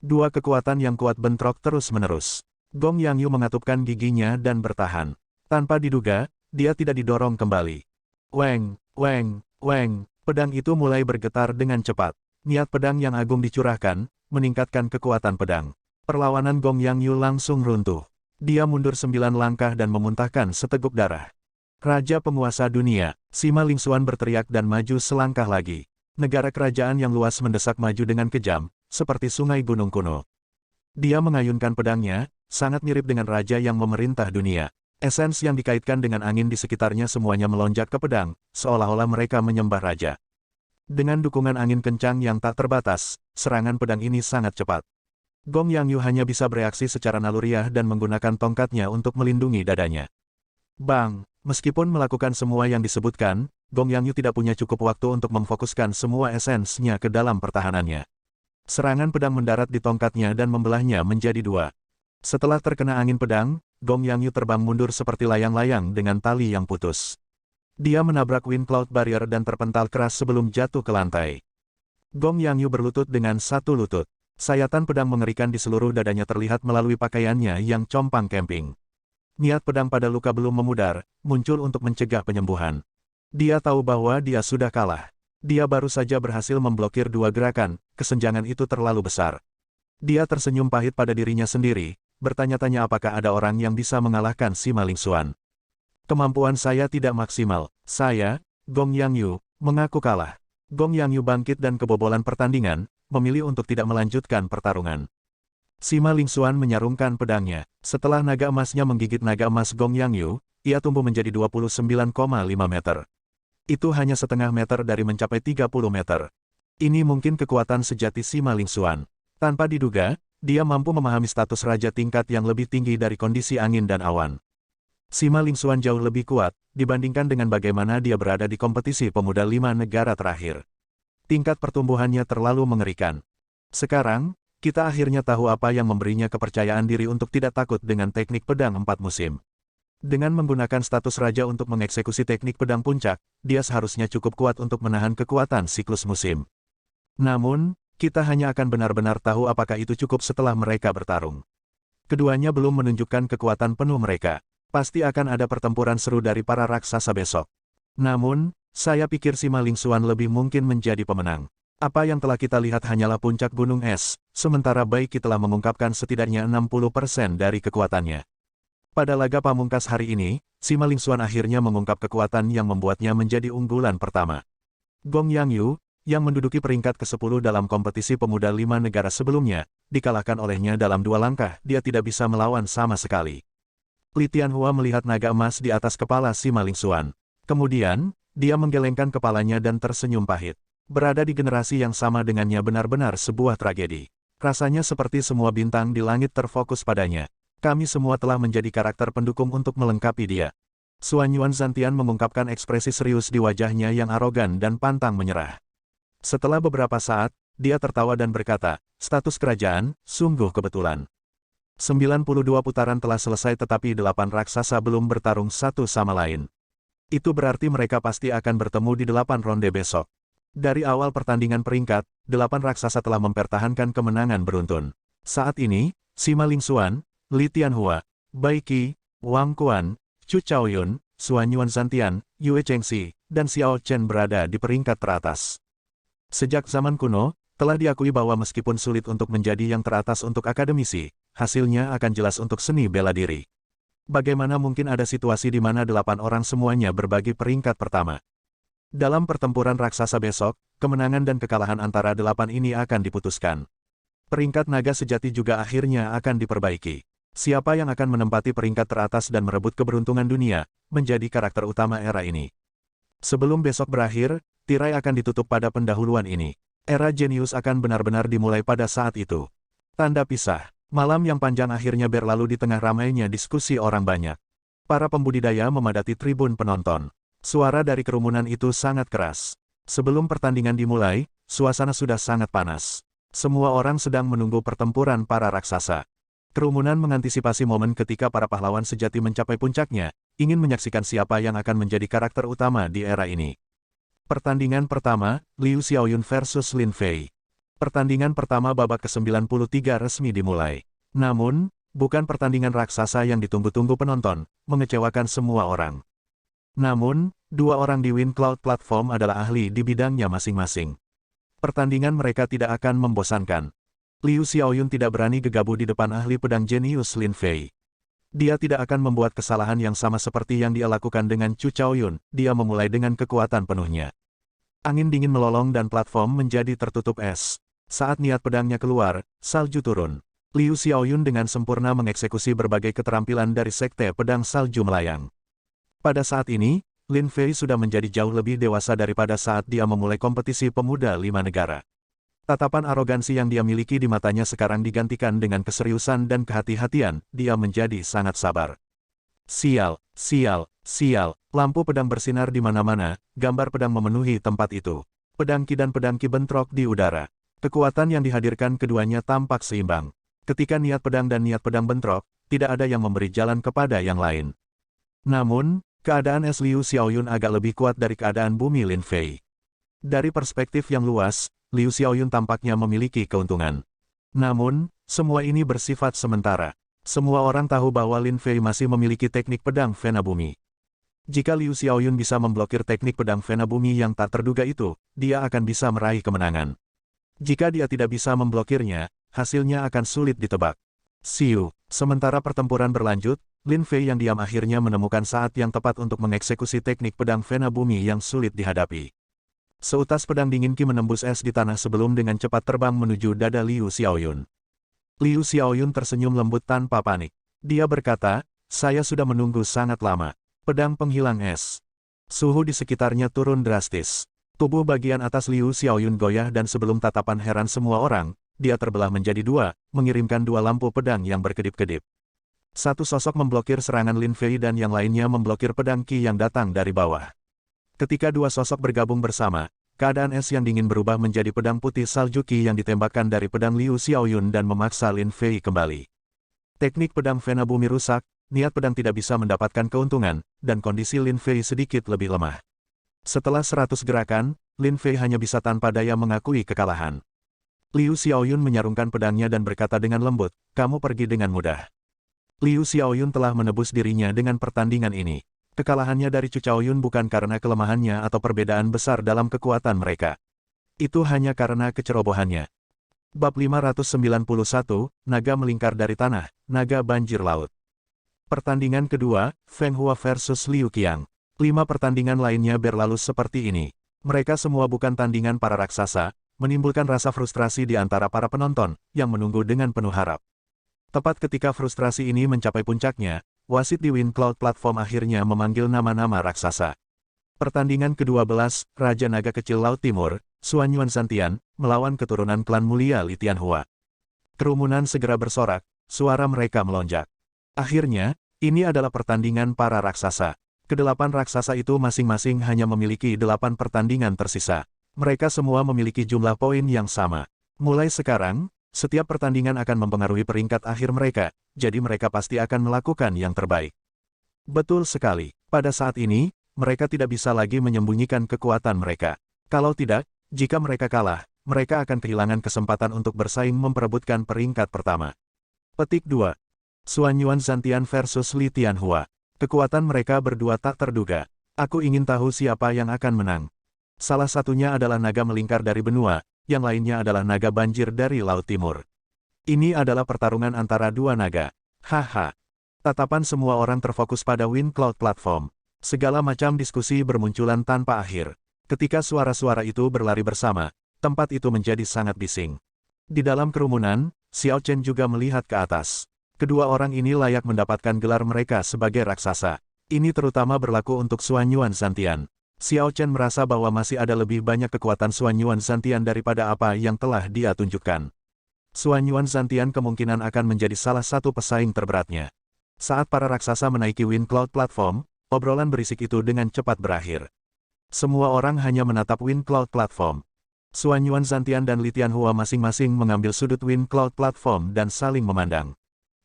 2 kekuatan yang kuat bentrok terus-menerus. Gong Yangyu mengatupkan giginya dan bertahan. Tanpa diduga, dia tidak didorong kembali. Weng, weng, weng, pedang itu mulai bergetar dengan cepat. Niat pedang yang agung dicurahkan, meningkatkan kekuatan pedang. Perlawanan Gong Yangyu langsung runtuh. Dia mundur 9 langkah dan memuntahkan seteguk darah. Raja penguasa dunia, Sima Lingxuan berteriak dan maju selangkah lagi. Negara kerajaan yang luas mendesak maju dengan kejam, seperti sungai gunung kuno. Dia mengayunkan pedangnya, sangat mirip dengan raja yang memerintah dunia. Esens yang dikaitkan dengan angin di sekitarnya semuanya melonjak ke pedang, seolah-olah mereka menyembah raja. Dengan dukungan angin kencang yang tak terbatas, serangan pedang ini sangat cepat. Gong Yangyu hanya bisa bereaksi secara naluriah dan menggunakan tongkatnya untuk melindungi dadanya. Bang, meskipun melakukan semua yang disebutkan, Gong Yangyu tidak punya cukup waktu untuk memfokuskan semua esensnya ke dalam pertahanannya. Serangan pedang mendarat di tongkatnya dan membelahnya menjadi 2. Setelah terkena angin pedang, Gong Yangyu terbang mundur seperti layang-layang dengan tali yang putus. Dia menabrak Wind Cloud Barrier dan terpental keras sebelum jatuh ke lantai. Gong Yangyu berlutut dengan 1 lutut. Sayatan pedang mengerikan di seluruh dadanya terlihat melalui pakaiannya yang compang camping. Niat pedang pada luka belum memudar, muncul untuk mencegah penyembuhan. Dia tahu bahwa dia sudah kalah. Dia baru saja berhasil memblokir 2 gerakan, kesenjangan itu terlalu besar. Dia tersenyum pahit pada dirinya sendiri, bertanya-tanya apakah ada orang yang bisa mengalahkan Sima Lingxuan. Kemampuan saya tidak maksimal, saya, Gong Yangyu, mengaku kalah. Gong Yangyu bangkit dan kebobolan pertandingan, memilih untuk tidak melanjutkan pertarungan. Sima Lingxuan menyarungkan pedangnya. Setelah naga emasnya menggigit naga emas Gong Yangyu, ia tumbuh menjadi 29,5 meter. Itu hanya setengah meter dari mencapai 30 meter. Ini mungkin kekuatan sejati Sima Lingxuan. Tanpa diduga, Dia mampu memahami status raja tingkat yang lebih tinggi dari kondisi angin dan awan. Sima Lingxuan jauh lebih kuat, dibandingkan dengan bagaimana dia berada di kompetisi pemuda 5 negara terakhir. Tingkat pertumbuhannya terlalu mengerikan. Sekarang, kita akhirnya tahu apa yang memberinya kepercayaan diri untuk tidak takut dengan teknik pedang 4 musim. Dengan menggunakan status raja untuk mengeksekusi teknik pedang puncak, dia seharusnya cukup kuat untuk menahan kekuatan siklus musim. Namun, kita hanya akan benar-benar tahu apakah itu cukup setelah mereka bertarung. Keduanya belum menunjukkan kekuatan penuh mereka. Pasti akan ada pertempuran seru dari para raksasa besok. Namun, saya pikir Sima Lingxuan lebih mungkin menjadi pemenang. Apa yang telah kita lihat hanyalah puncak gunung es, sementara Bai Qi telah mengungkapkan setidaknya 60% dari kekuatannya. Pada laga pamungkas hari ini, Sima Lingxuan akhirnya mengungkap kekuatan yang membuatnya menjadi unggulan pertama. Gong Yangyu, yang menduduki peringkat ke-10 dalam kompetisi pemuda 5 negara sebelumnya, dikalahkan olehnya dalam 2 langkah, dia tidak bisa melawan sama sekali. Li Tianhua melihat naga emas di atas kepala Sima Lingxuan. Kemudian, dia menggelengkan kepalanya dan tersenyum pahit. Berada di generasi yang sama dengannya benar-benar sebuah tragedi. Rasanya seperti semua bintang di langit terfokus padanya. Kami semua telah menjadi karakter pendukung untuk melengkapi dia. Xuan Yuan Zantian mengungkapkan ekspresi serius di wajahnya yang arogan dan pantang menyerah. Setelah beberapa saat, dia tertawa dan berkata, status kerajaan, sungguh kebetulan. 92 putaran telah selesai tetapi 8 raksasa belum bertarung satu sama lain. Itu berarti mereka pasti akan bertemu di 8 ronde besok. Dari awal pertandingan peringkat, 8 raksasa telah mempertahankan kemenangan beruntun. Saat ini, Sima Lingxuan, Li Tianhua, Bai Qi, Wang Quan, Chu Chaoyun, Xuan Yuan Zantian, Yue Chengxi, dan Xiao Chen berada di peringkat teratas. Sejak zaman kuno, telah diakui bahwa meskipun sulit untuk menjadi yang teratas untuk akademisi, hasilnya akan jelas untuk seni bela diri. Bagaimana mungkin ada situasi di mana 8 orang semuanya berbagi peringkat pertama? Dalam pertempuran raksasa besok, kemenangan dan kekalahan antara 8 ini akan diputuskan. Peringkat naga sejati juga akhirnya akan diperbaiki. Siapa yang akan menempati peringkat teratas dan merebut keberuntungan dunia, menjadi karakter utama era ini. Sebelum besok berakhir, tirai akan ditutup pada pendahuluan ini. Era jenius akan benar-benar dimulai pada saat itu. Tanda pisah. Malam yang panjang akhirnya berlalu di tengah ramainya diskusi orang banyak. Para pembudidaya memadati tribun penonton. Suara dari kerumunan itu sangat keras. Sebelum pertandingan dimulai, suasana sudah sangat panas. Semua orang sedang menunggu pertempuran para raksasa. Kerumunan mengantisipasi momen ketika para pahlawan sejati mencapai puncaknya, ingin menyaksikan siapa yang akan menjadi karakter utama di era ini. Pertandingan pertama, Liu Xiaoyun versus Lin Fei. Pertandingan pertama babak ke-93 resmi dimulai. Namun, bukan pertandingan raksasa yang ditunggu-tunggu penonton, mengecewakan semua orang. Namun, 2 orang di Wind Cloud Platform adalah ahli di bidangnya masing-masing. Pertandingan mereka tidak akan membosankan. Liu Xiaoyun tidak berani gegabah di depan ahli pedang jenius Lin Fei. Dia tidak akan membuat kesalahan yang sama seperti yang dia lakukan dengan Chu Chaoyun, dia memulai dengan kekuatan penuhnya. Angin dingin melolong dan platform menjadi tertutup es. Saat niat pedangnya keluar, salju turun. Liu Xiaoyun dengan sempurna mengeksekusi berbagai keterampilan dari sekte pedang salju melayang. Pada saat ini, Lin Fei sudah menjadi jauh lebih dewasa daripada saat dia memulai kompetisi pemuda 5 negara. Tatapan arogansi yang dia miliki di matanya sekarang digantikan dengan keseriusan dan kehati-hatian, dia menjadi sangat sabar. Sial, sial, sial, lampu pedang bersinar di mana-mana, gambar pedang memenuhi tempat itu. Pedang Qi dan pedang Qi bentrok di udara. Kekuatan yang dihadirkan keduanya tampak seimbang. Ketika niat pedang dan niat pedang bentrok, tidak ada yang memberi jalan kepada yang lain. Namun, keadaan es Liu Xiaoyun agak lebih kuat dari keadaan bumi Lin Fei. Dari perspektif yang luas, Liu Xiaoyun tampaknya memiliki keuntungan. Namun, semua ini bersifat sementara. Semua orang tahu bahwa Lin Fei masih memiliki teknik pedang Vena Bumi. Jika Liu Xiaoyun bisa memblokir teknik pedang Vena Bumi yang tak terduga itu, dia akan bisa meraih kemenangan. Jika dia tidak bisa memblokirnya, hasilnya akan sulit ditebak. Siu, sementara pertempuran berlanjut, Lin Fei yang diam akhirnya menemukan saat yang tepat untuk mengeksekusi teknik pedang Vena Bumi yang sulit dihadapi. Seutas pedang dingin Qi menembus es di tanah sebelum dengan cepat terbang menuju dada Liu Xiaoyun. Liu Xiaoyun tersenyum lembut tanpa panik. Dia berkata, saya sudah menunggu sangat lama. Pedang penghilang es. Suhu di sekitarnya turun drastis. Tubuh bagian atas Liu Xiaoyun goyah dan sebelum tatapan heran semua orang, dia terbelah menjadi dua, mengirimkan dua lampu pedang yang berkedip-kedip. Satu sosok memblokir serangan Lin Fei dan yang lainnya memblokir pedang Qi yang datang dari bawah. Ketika dua sosok bergabung bersama, keadaan es yang dingin berubah menjadi pedang putih salju Qi yang ditembakkan dari pedang Liu Xiaoyun dan memaksa Lin Fei kembali. Teknik pedang Vena Bumi rusak, niat pedang tidak bisa mendapatkan keuntungan, dan kondisi Lin Fei sedikit lebih lemah. Setelah 100 gerakan, Lin Fei hanya bisa tanpa daya mengakui kekalahan. Liu Xiaoyun menyarungkan pedangnya dan berkata dengan lembut, "Kamu pergi dengan mudah." Liu Xiaoyun telah menebus dirinya dengan pertandingan ini. Kekalahannya dari Chu Chaoyun bukan karena kelemahannya atau perbedaan besar dalam kekuatan mereka. Itu hanya karena kecerobohannya. Bab 591, Naga Melingkar dari Tanah, Naga Banjir Laut. Pertandingan kedua, Feng Hua versus Liu Qiang. 5 pertandingan lainnya berlalu seperti ini. Mereka semua bukan tandingan para raksasa, menimbulkan rasa frustrasi di antara para penonton, yang menunggu dengan penuh harap. Tepat ketika frustrasi ini mencapai puncaknya, wasit di Wind Cloud Platform akhirnya memanggil nama-nama raksasa. Pertandingan ke-12, Raja Naga Kecil Laut Timur, Xuanyuan Zantian, melawan keturunan klan mulia Li Tianhua. Kerumunan segera bersorak, suara mereka melonjak. Akhirnya, ini adalah pertandingan para raksasa. Kedelapan raksasa itu masing-masing hanya memiliki 8 pertandingan tersisa. Mereka semua memiliki jumlah poin yang sama. Mulai sekarang, setiap pertandingan akan mempengaruhi peringkat akhir mereka, jadi mereka pasti akan melakukan yang terbaik. Betul sekali, pada saat ini, mereka tidak bisa lagi menyembunyikan kekuatan mereka. Kalau tidak, jika mereka kalah, mereka akan kehilangan kesempatan untuk bersaing memperebutkan peringkat pertama. Petik 2. Xuanyuan Zantian versus Li Tianhua. Kekuatan mereka berdua tak terduga. Aku ingin tahu siapa yang akan menang. Salah satunya adalah naga melingkar dari benua, yang lainnya adalah naga banjir dari Laut Timur. Ini adalah pertarungan antara dua naga. Haha. Tatapan semua orang terfokus pada Wind Cloud Platform. Segala macam diskusi bermunculan tanpa akhir. Ketika suara-suara itu berlari bersama, tempat itu menjadi sangat bising. Di dalam kerumunan, Xiao Chen juga melihat ke atas. Kedua orang ini layak mendapatkan gelar mereka sebagai raksasa. Ini terutama berlaku untuk Xuanyuan Zantian. Xiao Chen merasa bahwa masih ada lebih banyak kekuatan Xuanyuan Zantian daripada apa yang telah dia tunjukkan. Xuanyuan Zantian kemungkinan akan menjadi salah satu pesaing terberatnya. Saat para raksasa menaiki Wind Cloud Platform, obrolan berisik itu dengan cepat berakhir. Semua orang hanya menatap Wind Cloud Platform. Xuanyuan Zantian dan Li Tianhua masing-masing mengambil sudut Wind Cloud Platform dan saling memandang.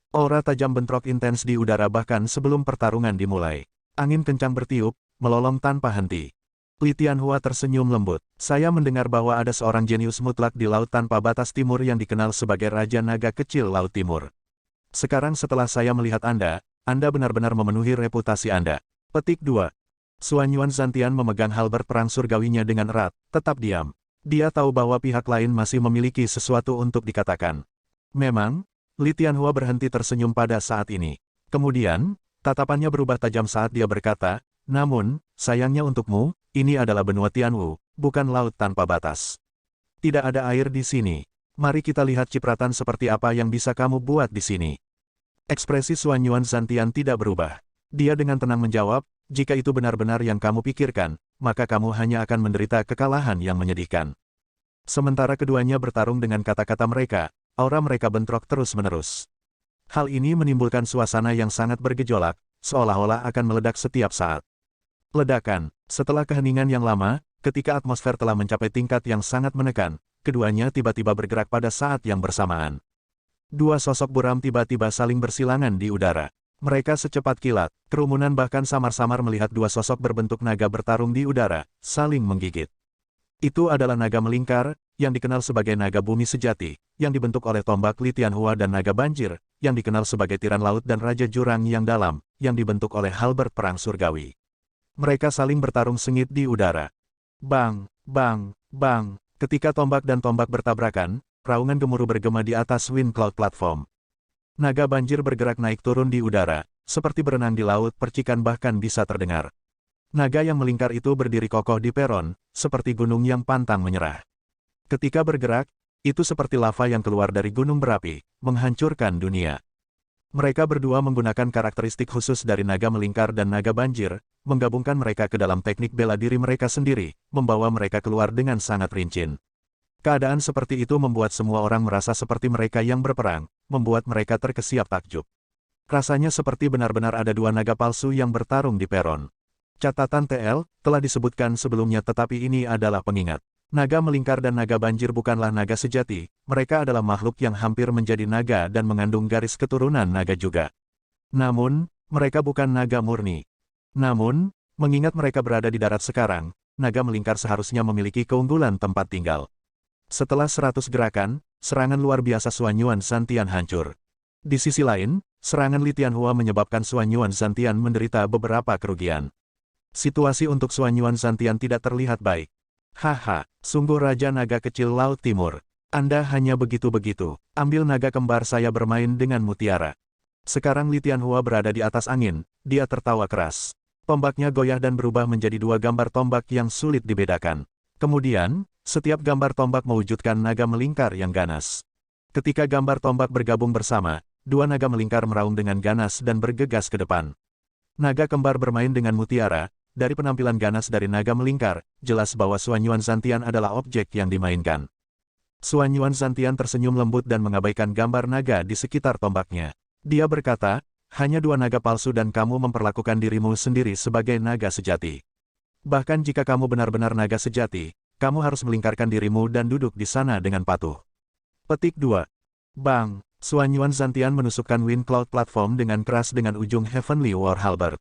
Aura tajam bentrok intens di udara bahkan sebelum pertarungan dimulai. Angin kencang bertiup, melolong tanpa henti. Li Tianhua tersenyum lembut. Saya mendengar bahwa ada seorang jenius mutlak di Laut Tanpa Batas Timur yang dikenal sebagai Raja Naga Kecil Laut Timur. Sekarang setelah saya melihat Anda benar-benar memenuhi reputasi Anda. Petik 2. Xuanyuan Zantian memegang halberd perang surgawinya dengan erat, tetap diam. Dia tahu bahwa pihak lain masih memiliki sesuatu untuk dikatakan. Memang, Li Tianhua berhenti tersenyum pada saat ini. Kemudian, tatapannya berubah tajam saat dia berkata, namun, sayangnya untukmu, ini adalah benua Tianwu, bukan laut tanpa batas. Tidak ada air di sini. Mari kita lihat cipratan seperti apa yang bisa kamu buat di sini. Ekspresi Xuanyuan Zantian tidak berubah. Dia dengan tenang menjawab, jika itu benar-benar yang kamu pikirkan, maka kamu hanya akan menderita kekalahan yang menyedihkan. Sementara keduanya bertarung dengan kata-kata mereka, aura mereka bentrok terus-menerus. Hal ini menimbulkan suasana yang sangat bergejolak, seolah-olah akan meledak setiap saat. Ledakan, setelah keheningan yang lama, ketika atmosfer telah mencapai tingkat yang sangat menekan, keduanya tiba-tiba bergerak pada saat yang bersamaan. Dua sosok buram tiba-tiba saling bersilangan di udara. Mereka secepat kilat, kerumunan bahkan samar-samar melihat dua sosok berbentuk naga bertarung di udara, saling menggigit. Itu adalah naga melingkar, yang dikenal sebagai naga bumi sejati, yang dibentuk oleh tombak Li Tianhua dan naga banjir, yang dikenal sebagai tiran laut dan raja jurang yang dalam, yang dibentuk oleh halberd perang surgawi. Mereka saling bertarung sengit di udara. Bang, bang, bang, ketika tombak dan tombak bertabrakan, raungan gemuruh bergema di atas Wind Cloud Platform. Naga banjir bergerak naik turun di udara, seperti berenang di laut, percikan bahkan bisa terdengar. Naga yang melingkar itu berdiri kokoh di peron, seperti gunung yang pantang menyerah. Ketika bergerak, itu seperti lava yang keluar dari gunung berapi, menghancurkan dunia. Mereka berdua menggunakan karakteristik khusus dari naga melingkar dan naga banjir, menggabungkan mereka ke dalam teknik bela diri mereka sendiri, membawa mereka keluar dengan sangat rinci. Keadaan seperti itu membuat semua orang merasa seperti mereka yang berperang, membuat mereka terkesiap takjub. Rasanya seperti benar-benar ada dua naga palsu yang bertarung di peron. Catatan TL, telah disebutkan sebelumnya tetapi ini adalah pengingat. Naga melingkar dan naga banjir bukanlah naga sejati, mereka adalah makhluk yang hampir menjadi naga dan mengandung garis keturunan naga juga. Namun, mereka bukan naga murni. Namun, mengingat mereka berada di darat sekarang, naga melingkar seharusnya memiliki keunggulan tempat tinggal. Setelah 100 gerakan, serangan luar biasa Xuan Yuan Zhantian hancur. Di sisi lain, serangan Li Tianhua menyebabkan Xuan Yuan Zhantian menderita beberapa kerugian. Situasi untuk Xuan Yuan Zhantian tidak terlihat baik. Haha, sungguh Raja Naga Kecil Laut Timur. Anda hanya begitu-begitu. Ambil naga kembar saya bermain dengan mutiara. Sekarang Li Tianhua berada di atas angin, dia tertawa keras. Tombaknya goyah dan berubah menjadi dua gambar tombak yang sulit dibedakan. Kemudian, setiap gambar tombak mewujudkan naga melingkar yang ganas. Ketika gambar tombak bergabung bersama, dua naga melingkar meraung dengan ganas dan bergegas ke depan. Naga kembar bermain dengan mutiara. Dari penampilan ganas dari naga melingkar, jelas bahwa Xuan Yuan Zhantian adalah objek yang dimainkan. Xuan Yuan Zhantian tersenyum lembut dan mengabaikan gambar naga di sekitar tombaknya. Dia berkata, hanya dua naga palsu dan kamu memperlakukan dirimu sendiri sebagai naga sejati. Bahkan jika kamu benar-benar naga sejati, kamu harus melingkarkan dirimu dan duduk di sana dengan patuh. Petik 2. Bang! Xuan Yuan Zhantian menusukkan Wind Cloud Platform dengan keras dengan ujung Heavenly War Halberd.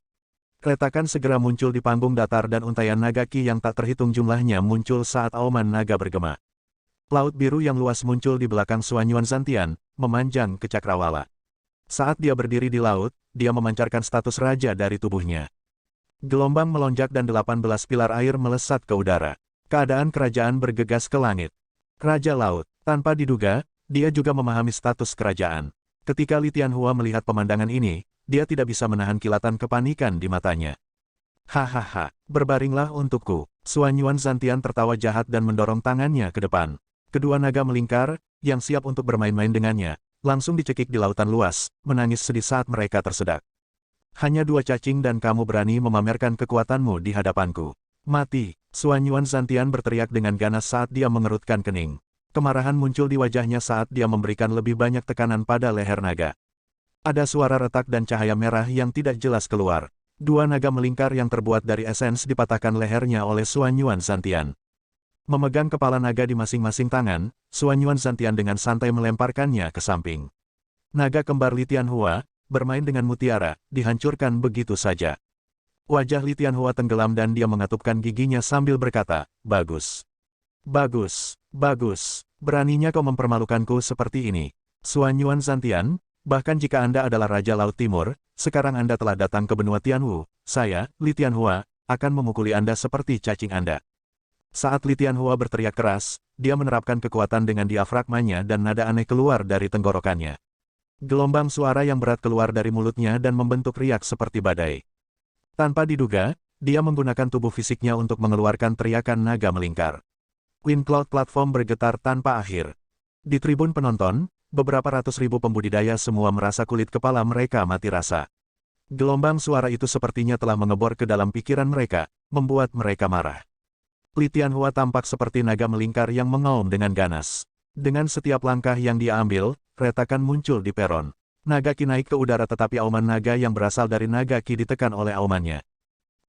Retakan segera muncul di panggung datar dan untaian naga ki yang tak terhitung jumlahnya muncul saat auman naga bergema. Laut biru yang luas muncul di belakang Xuan Yuan Zhantian, memanjang ke cakrawala. Saat dia berdiri di laut, dia memancarkan status raja dari tubuhnya. Gelombang melonjak dan 18 pilar air melesat ke udara. Keadaan kerajaan bergegas ke langit. Raja Laut, tanpa diduga, dia juga memahami status kerajaan. Ketika Li Tianhua melihat pemandangan ini, dia tidak bisa menahan kilatan kepanikan di matanya. Hahaha, berbaringlah untukku. Xuan Yuan Zhantian tertawa jahat dan mendorong tangannya ke depan. Kedua naga melingkar, yang siap untuk bermain-main dengannya, langsung dicekik di lautan luas, menangis sedih saat mereka tersedak. Hanya dua cacing dan kamu berani memamerkan kekuatanmu di hadapanku. Mati! Xuan Yuan Zhantian berteriak dengan ganas saat dia mengerutkan kening. Kemarahan muncul di wajahnya saat dia memberikan lebih banyak tekanan pada leher naga. Ada suara retak dan cahaya merah yang tidak jelas keluar. Dua naga melingkar yang terbuat dari esens dipatahkan lehernya oleh Xuan Yuan Zhantian. Memegang kepala naga di masing-masing tangan, Xuan Yuan Zhantian dengan santai melemparkannya ke samping. Naga kembar Li Tianhua, bermain dengan mutiara, dihancurkan begitu saja. Wajah Li Tianhua tenggelam dan dia mengatupkan giginya sambil berkata, bagus. Bagus, bagus, beraninya kau mempermalukanku seperti ini. Xuan Yuan Zhantian, bahkan jika Anda adalah Raja Laut Timur, sekarang Anda telah datang ke benua Tianwu, saya, Li Tianhua, akan memukuli Anda seperti cacing Anda. Saat Li Tianhua berteriak keras, dia menerapkan kekuatan dengan diafragmanya dan nada aneh keluar dari tenggorokannya. Gelombang suara yang berat keluar dari mulutnya dan membentuk riak seperti badai. Tanpa diduga, dia menggunakan tubuh fisiknya untuk mengeluarkan teriakan naga melingkar. Wind Cloud Platform bergetar tanpa akhir. Di tribun penonton, beberapa ratus ribu pembudidaya semua merasa kulit kepala mereka mati rasa. Gelombang suara itu sepertinya telah mengebor ke dalam pikiran mereka, membuat mereka marah. Li Tianhua tampak seperti naga melingkar yang mengaum dengan ganas. Dengan setiap langkah yang dia ambil, retakan muncul di peron. Naga ki naik ke udara tetapi auman naga yang berasal dari naga ki ditekan oleh aumannya.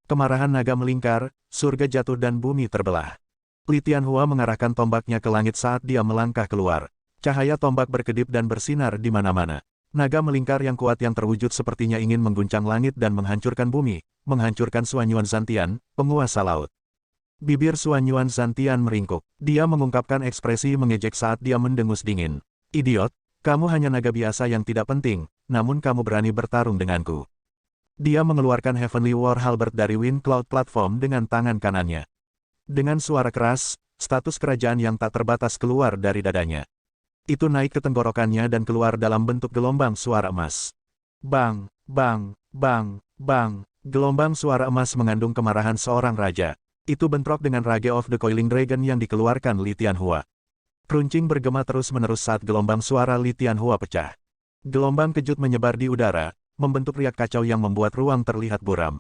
Kemarahan naga melingkar, surga jatuh dan bumi terbelah. Li Tianhua mengarahkan tombaknya ke langit saat dia melangkah keluar. Cahaya tombak berkedip dan bersinar di mana-mana. Naga melingkar yang kuat yang terwujud sepertinya ingin mengguncang langit dan menghancurkan bumi, menghancurkan Xuan Yuan Zhantian, penguasa laut. Bibir Xuan Yuan Zhantian meringkuk. Dia mengungkapkan ekspresi mengejek saat dia mendengus dingin. Idiot, kamu hanya naga biasa yang tidak penting, namun kamu berani bertarung denganku. Dia mengeluarkan Heavenly War Halberd dari Wind Cloud Platform dengan tangan kanannya. Dengan suara keras, status kerajaan yang tak terbatas keluar dari dadanya. Itu naik ke tenggorokannya dan keluar dalam bentuk gelombang suara emas. Bang, bang, bang, bang. Gelombang suara emas mengandung kemarahan seorang raja. Itu bentrok dengan Rage of the Coiling Dragon yang dikeluarkan Li Tianhua. Keruncing bergema terus-menerus saat gelombang suara Li Tianhua pecah. Gelombang kejut menyebar di udara, membentuk riak kacau yang membuat ruang terlihat buram.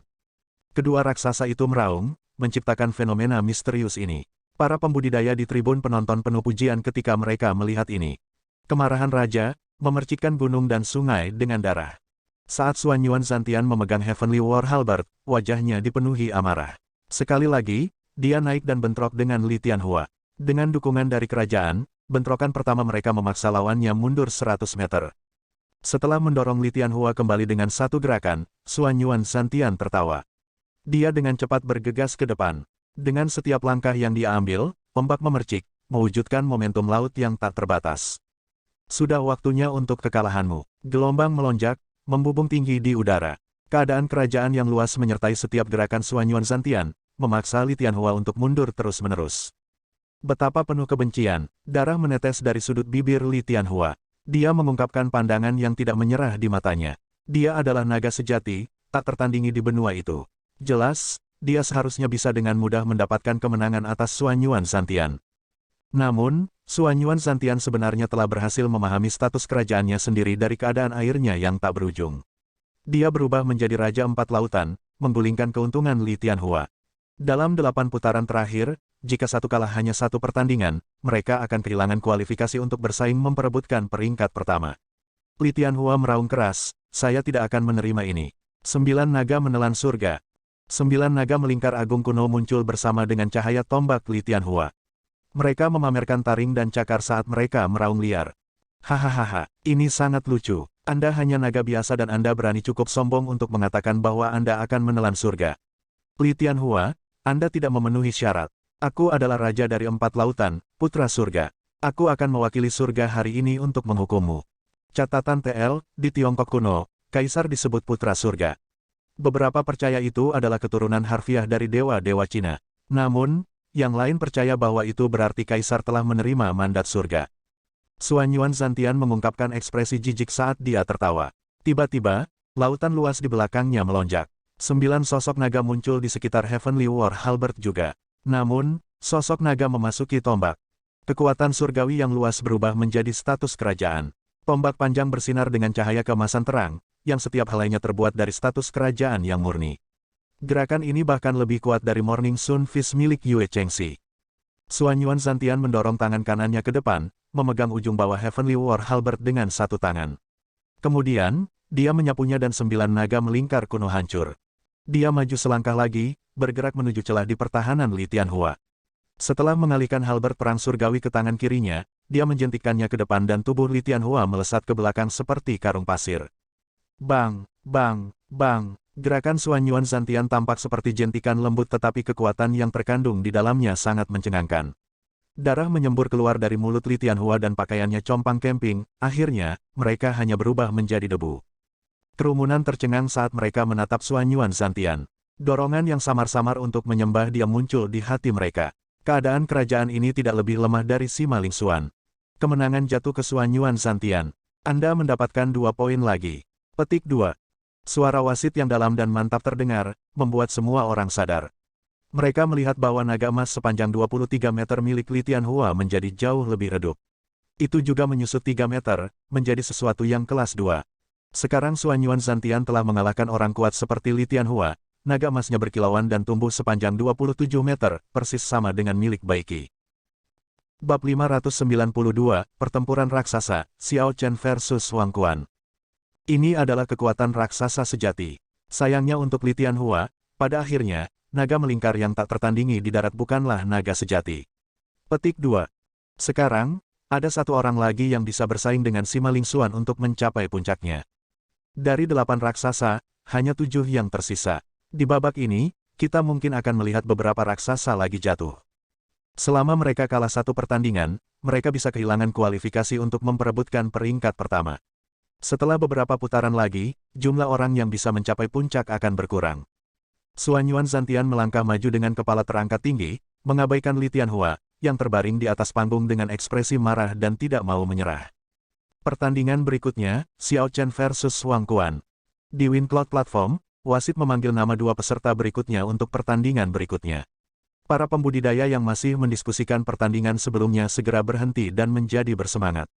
Kedua raksasa itu meraung, menciptakan fenomena misterius ini. Para pembudidaya di tribun penonton penuh pujian ketika mereka melihat ini. Kemarahan raja, memercikkan gunung dan sungai dengan darah. Saat Xuan Yuan Zantian memegang Heavenly War Halberd, wajahnya dipenuhi amarah. Sekali lagi, dia naik dan bentrok dengan Li Tianhua. Dengan dukungan dari kerajaan, bentrokan pertama mereka memaksa lawannya mundur 100 meter. Setelah mendorong Li Tianhua kembali dengan satu gerakan, Xuan Yuan Zantian tertawa. Dia dengan cepat bergegas ke depan. Dengan setiap langkah yang dia ambil, ombak memercik, mewujudkan momentum laut yang tak terbatas. Sudah waktunya untuk kekalahanmu. Gelombang melonjak, membubung tinggi di udara. Keadaan kerajaan yang luas menyertai setiap gerakan Xuan Yuan Zantian, memaksa Li Tianhua untuk mundur terus-menerus. Betapa penuh kebencian, darah menetes dari sudut bibir Li Tianhua. Dia mengungkapkan pandangan yang tidak menyerah di matanya. Dia adalah naga sejati, tak tertandingi di benua itu. Jelas, dia seharusnya bisa dengan mudah mendapatkan kemenangan atas Xuan Yuan Zantian. Namun, Xuan Yuan Zantian sebenarnya telah berhasil memahami status kerajaannya sendiri dari keadaan airnya yang tak berujung. Dia berubah menjadi Raja Empat Lautan, menggulingkan keuntungan Li Tianhua. Dalam 8 putaran terakhir, jika satu kalah hanya satu pertandingan, mereka akan kehilangan kualifikasi untuk bersaing memperebutkan peringkat pertama. Li Tianhua meraung keras, saya tidak akan menerima ini. 9 naga menelan surga. 9 naga melingkar agung kuno muncul bersama dengan cahaya tombak Li Tianhua. Mereka memamerkan taring dan cakar saat mereka meraung liar. Hahaha, ini sangat lucu. Anda hanya naga biasa dan Anda berani cukup sombong untuk mengatakan bahwa Anda akan menelan surga. Li Tianhua, Anda tidak memenuhi syarat. Aku adalah raja dari 4 lautan, putra surga. Aku akan mewakili surga hari ini untuk menghukummu. Catatan TL, di Tiongkok kuno, kaisar disebut putra surga. Beberapa percaya itu adalah keturunan harfiah dari dewa-dewa Cina. Namun, yang lain percaya bahwa itu berarti kaisar telah menerima mandat surga. Xuan Yuan Zantian mengungkapkan ekspresi jijik saat dia tertawa. Tiba-tiba, lautan luas di belakangnya melonjak. 9 sosok naga muncul di sekitar Heavenly War Halberd juga. Namun, sosok naga memasuki tombak. Kekuatan surgawi yang luas berubah menjadi status kerajaan. Tombak panjang bersinar dengan cahaya keemasan terang, yang setiap helainya terbuat dari status kerajaan yang murni. Gerakan ini bahkan lebih kuat dari Morning Sun Fist milik Yue Chengxi. Xuan Yuan Zantian mendorong tangan kanannya ke depan, memegang ujung bawah Heavenly War Halberd dengan satu tangan. Kemudian, dia menyapunya dan 9 naga melingkar kuno hancur. Dia maju selangkah lagi, bergerak menuju celah di pertahanan Li Tianhua. Setelah mengalihkan halberd perang surgawi ke tangan kirinya, dia menjentikkannya ke depan dan tubuh Li Tianhua melesat ke belakang seperti karung pasir. Bang, bang, bang, gerakan Xuan Yuan Zantian tampak seperti jentikan lembut tetapi kekuatan yang terkandung di dalamnya sangat mencengangkan. Darah menyembur keluar dari mulut Li Tianhua dan pakaiannya compang camping, akhirnya, mereka hanya berubah menjadi debu. Kerumunan tercengang saat mereka menatap Xuan Yuan Zantian. Dorongan yang samar-samar untuk menyembah dia muncul di hati mereka. Keadaan kerajaan ini tidak lebih lemah dari si maling Xuan. Kemenangan jatuh ke Xuan Yuan Zantian. Anda mendapatkan 2 poin lagi. Petik 2. Suara wasit yang dalam dan mantap terdengar, membuat semua orang sadar. Mereka melihat bahwa naga emas sepanjang 23 meter milik Li Tianhua menjadi jauh lebih redup. Itu juga menyusut 3 meter, menjadi sesuatu yang kelas 2. Sekarang Xuan Yuan Zantian telah mengalahkan orang kuat seperti Li Tianhua, naga emasnya berkilauan dan tumbuh sepanjang 27 meter, persis sama dengan milik Baiki. Bab 592, Pertempuran Raksasa, Xiao Chen versus Wang Quan. Ini adalah kekuatan raksasa sejati. Sayangnya untuk Li Tianhua, pada akhirnya, naga melingkar yang tak tertandingi di darat bukanlah naga sejati. Petik 2. Sekarang, ada satu orang lagi yang bisa bersaing dengan si maling Xuan untuk mencapai puncaknya. Dari 8 raksasa, hanya 7 yang tersisa. Di babak ini, kita mungkin akan melihat beberapa raksasa lagi jatuh. Selama mereka kalah satu pertandingan, mereka bisa kehilangan kualifikasi untuk memperebutkan peringkat pertama. Setelah beberapa putaran lagi, jumlah orang yang bisa mencapai puncak akan berkurang. Xuan Yuan Zantian melangkah maju dengan kepala terangkat tinggi, mengabaikan Li Tianhua, yang terbaring di atas panggung dengan ekspresi marah dan tidak mau menyerah. Pertandingan berikutnya, Xiao Chen versus Wang Quan. Di WinCloud Platform, wasit memanggil nama 2 peserta berikutnya untuk pertandingan berikutnya. Para pembudidaya yang masih mendiskusikan pertandingan sebelumnya segera berhenti dan menjadi bersemangat.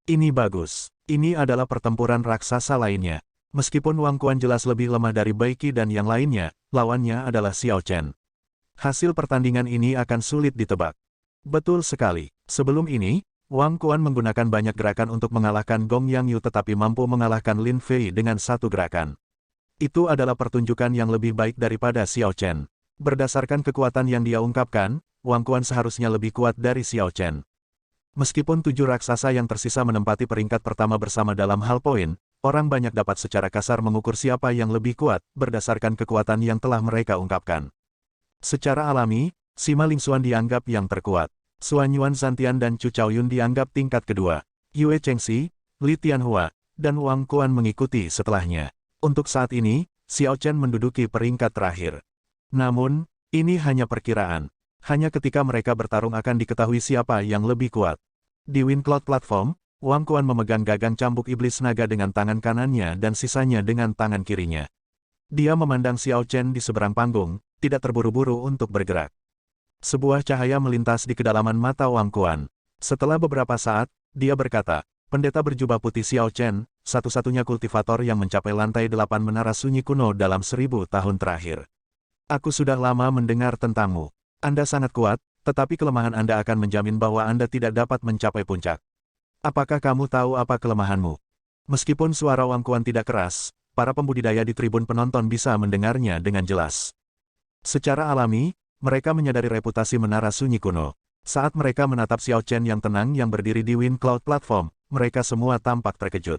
Ini bagus. Ini adalah pertempuran raksasa lainnya. Meskipun Wang Quan jelas lebih lemah dari Baiki dan yang lainnya, lawannya adalah Xiao Chen. Hasil pertandingan ini akan sulit ditebak. Betul sekali. Sebelum ini, Wang Quan menggunakan banyak gerakan untuk mengalahkan Gong Yang Yu tetapi mampu mengalahkan Lin Fei dengan satu gerakan. Itu adalah pertunjukan yang lebih baik daripada Xiao Chen. Berdasarkan kekuatan yang dia ungkapkan, Wang Quan seharusnya lebih kuat dari Xiao Chen. Meskipun 7 raksasa yang tersisa menempati peringkat pertama bersama dalam hal poin, orang banyak dapat secara kasar mengukur siapa yang lebih kuat berdasarkan kekuatan yang telah mereka ungkapkan. Secara alami, Sima Lingxuan dianggap yang terkuat. Suan Yuan Zantian dan Chu Chaoyun dianggap tingkat kedua. Yue Chengxi, Li Tianhua, dan Wang Quan mengikuti setelahnya. Untuk saat ini, Xiao Chen menduduki peringkat terakhir. Namun, ini hanya perkiraan. Hanya ketika mereka bertarung akan diketahui siapa yang lebih kuat. Di Wind Cloud Platform, Wang Quan memegang gagang cambuk iblis naga dengan tangan kanannya dan sisanya dengan tangan kirinya. Dia memandang Xiao Chen di seberang panggung, tidak terburu-buru untuk bergerak. Sebuah cahaya melintas di kedalaman mata Wang Quan. Setelah beberapa saat, dia berkata, pendeta berjubah putih Xiao Chen, satu-satunya kultivator yang mencapai lantai 8 menara sunyi kuno dalam 1000 tahun terakhir. Aku sudah lama mendengar tentangmu. Anda sangat kuat, tetapi kelemahan Anda akan menjamin bahwa Anda tidak dapat mencapai puncak. Apakah kamu tahu apa kelemahanmu? Meskipun suara Wang Quan tidak keras, para pembudidaya di tribun penonton bisa mendengarnya dengan jelas. Secara alami, mereka menyadari reputasi menara sunyi kuno. Saat mereka menatap Xiao Chen yang tenang yang berdiri di Wind Cloud Platform, mereka semua tampak terkejut.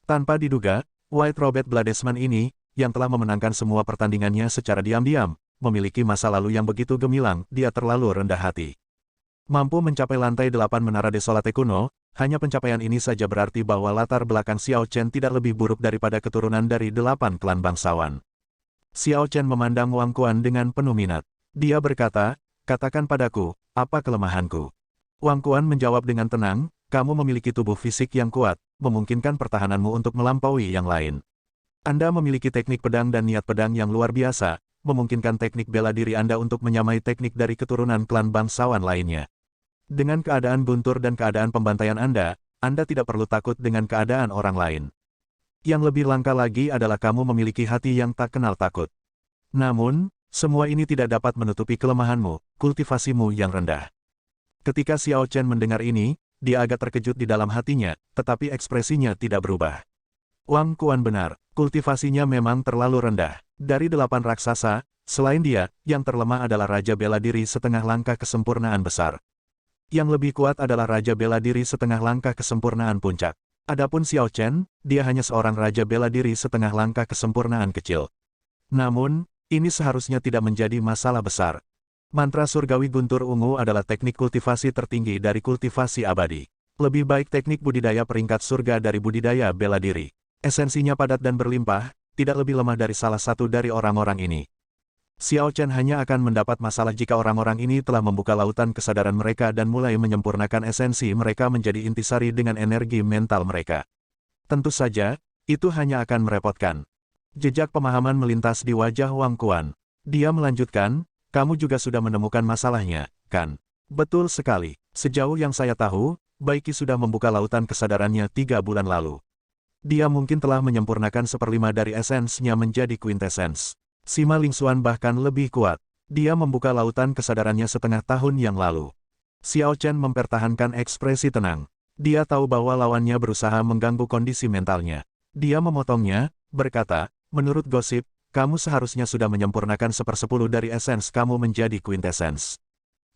Tanpa diduga, White Robert Bladesman ini, yang telah memenangkan semua pertandingannya secara diam-diam, memiliki masa lalu yang begitu gemilang, dia terlalu rendah hati. Mampu mencapai lantai 8 menara desolate kuno, hanya pencapaian ini saja berarti bahwa latar belakang Xiao Chen tidak lebih buruk daripada keturunan dari 8 klan bangsawan. Xiao Chen memandang Wang Quan dengan penuh minat. Dia berkata, katakan padaku, apa kelemahanku? Wang Quan menjawab dengan tenang, kamu memiliki tubuh fisik yang kuat, memungkinkan pertahananmu untuk melampaui yang lain. Anda memiliki teknik pedang dan niat pedang yang luar biasa, memungkinkan teknik bela diri Anda untuk menyamai teknik dari keturunan klan bangsawan lainnya. Dengan keadaan guntur dan keadaan pembantaian Anda tidak perlu takut dengan keadaan orang lain. Yang lebih langka lagi adalah kamu memiliki hati yang tak kenal takut. Namun, semua ini tidak dapat menutupi kelemahanmu, kultivasimu yang rendah. Ketika Xiao Chen mendengar ini, dia agak terkejut di dalam hatinya, tetapi ekspresinya tidak berubah. Wang Quan benar, kultivasinya memang terlalu rendah. Dari 8 raksasa, selain dia, yang terlemah adalah Raja Bela Diri setengah langkah kesempurnaan besar. Yang lebih kuat adalah Raja Bela Diri setengah langkah kesempurnaan puncak. Adapun Xiao Chen, dia hanya seorang Raja Bela Diri setengah langkah kesempurnaan kecil. Namun, ini seharusnya tidak menjadi masalah besar. Mantra surgawi guntur ungu adalah teknik kultivasi tertinggi dari kultivasi abadi. Lebih baik teknik budidaya peringkat surga dari budidaya bela diri. Esensinya padat dan berlimpah, tidak lebih lemah dari salah satu dari orang-orang ini. Xiao Chen hanya akan mendapat masalah jika orang-orang ini telah membuka lautan kesadaran mereka dan mulai menyempurnakan esensi mereka menjadi intisari dengan energi mental mereka. Tentu saja, itu hanya akan merepotkan. Jejak pemahaman melintas di wajah Wang Quan. Dia melanjutkan, kamu juga sudah menemukan masalahnya, kan? Betul sekali. Sejauh yang saya tahu, Baiki sudah membuka lautan kesadarannya 3 bulan lalu. Dia mungkin telah menyempurnakan 1/5 dari esensnya menjadi quintessence. Sima Lingxuan bahkan lebih kuat. Dia membuka lautan kesadarannya setengah tahun yang lalu. Xiao Chen mempertahankan ekspresi tenang. Dia tahu bahwa lawannya berusaha mengganggu kondisi mentalnya. Dia memotongnya, berkata, menurut gosip, kamu seharusnya sudah menyempurnakan 1/10 dari esens kamu menjadi quintessence.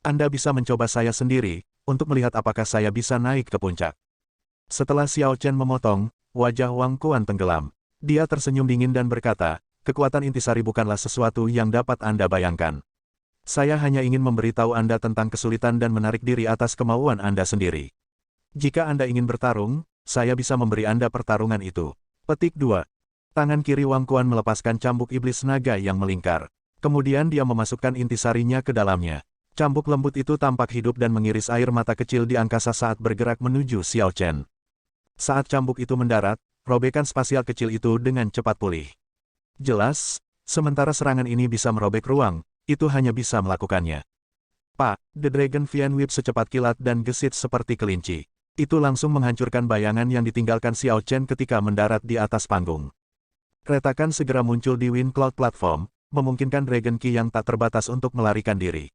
Anda bisa mencoba saya sendiri, untuk melihat apakah saya bisa naik ke puncak. Setelah Xiao Chen memotong, wajah Wang Quan tenggelam. Dia tersenyum dingin dan berkata, kekuatan intisari bukanlah sesuatu yang dapat Anda bayangkan. Saya hanya ingin memberitahu Anda tentang kesulitan dan menarik diri atas kemauan Anda sendiri. Jika Anda ingin bertarung, saya bisa memberi Anda pertarungan itu. Petik 2. Tangan kiri Wang Quan melepaskan cambuk iblis naga yang melingkar. Kemudian dia memasukkan intisarinya ke dalamnya. Cambuk lembut itu tampak hidup dan mengiris air mata kecil di angkasa saat bergerak menuju Xiao Chen. Saat cambuk itu mendarat, robekan spasial kecil itu dengan cepat pulih. Jelas, sementara serangan ini bisa merobek ruang, itu hanya bisa melakukannya. Pak, The Dragon Vian Whip secepat kilat dan gesit seperti kelinci. Itu langsung menghancurkan bayangan yang ditinggalkan Xiao Chen ketika mendarat di atas panggung. Retakan segera muncul di Wind Cloud Platform, memungkinkan Dragon Ki yang tak terbatas untuk melarikan diri.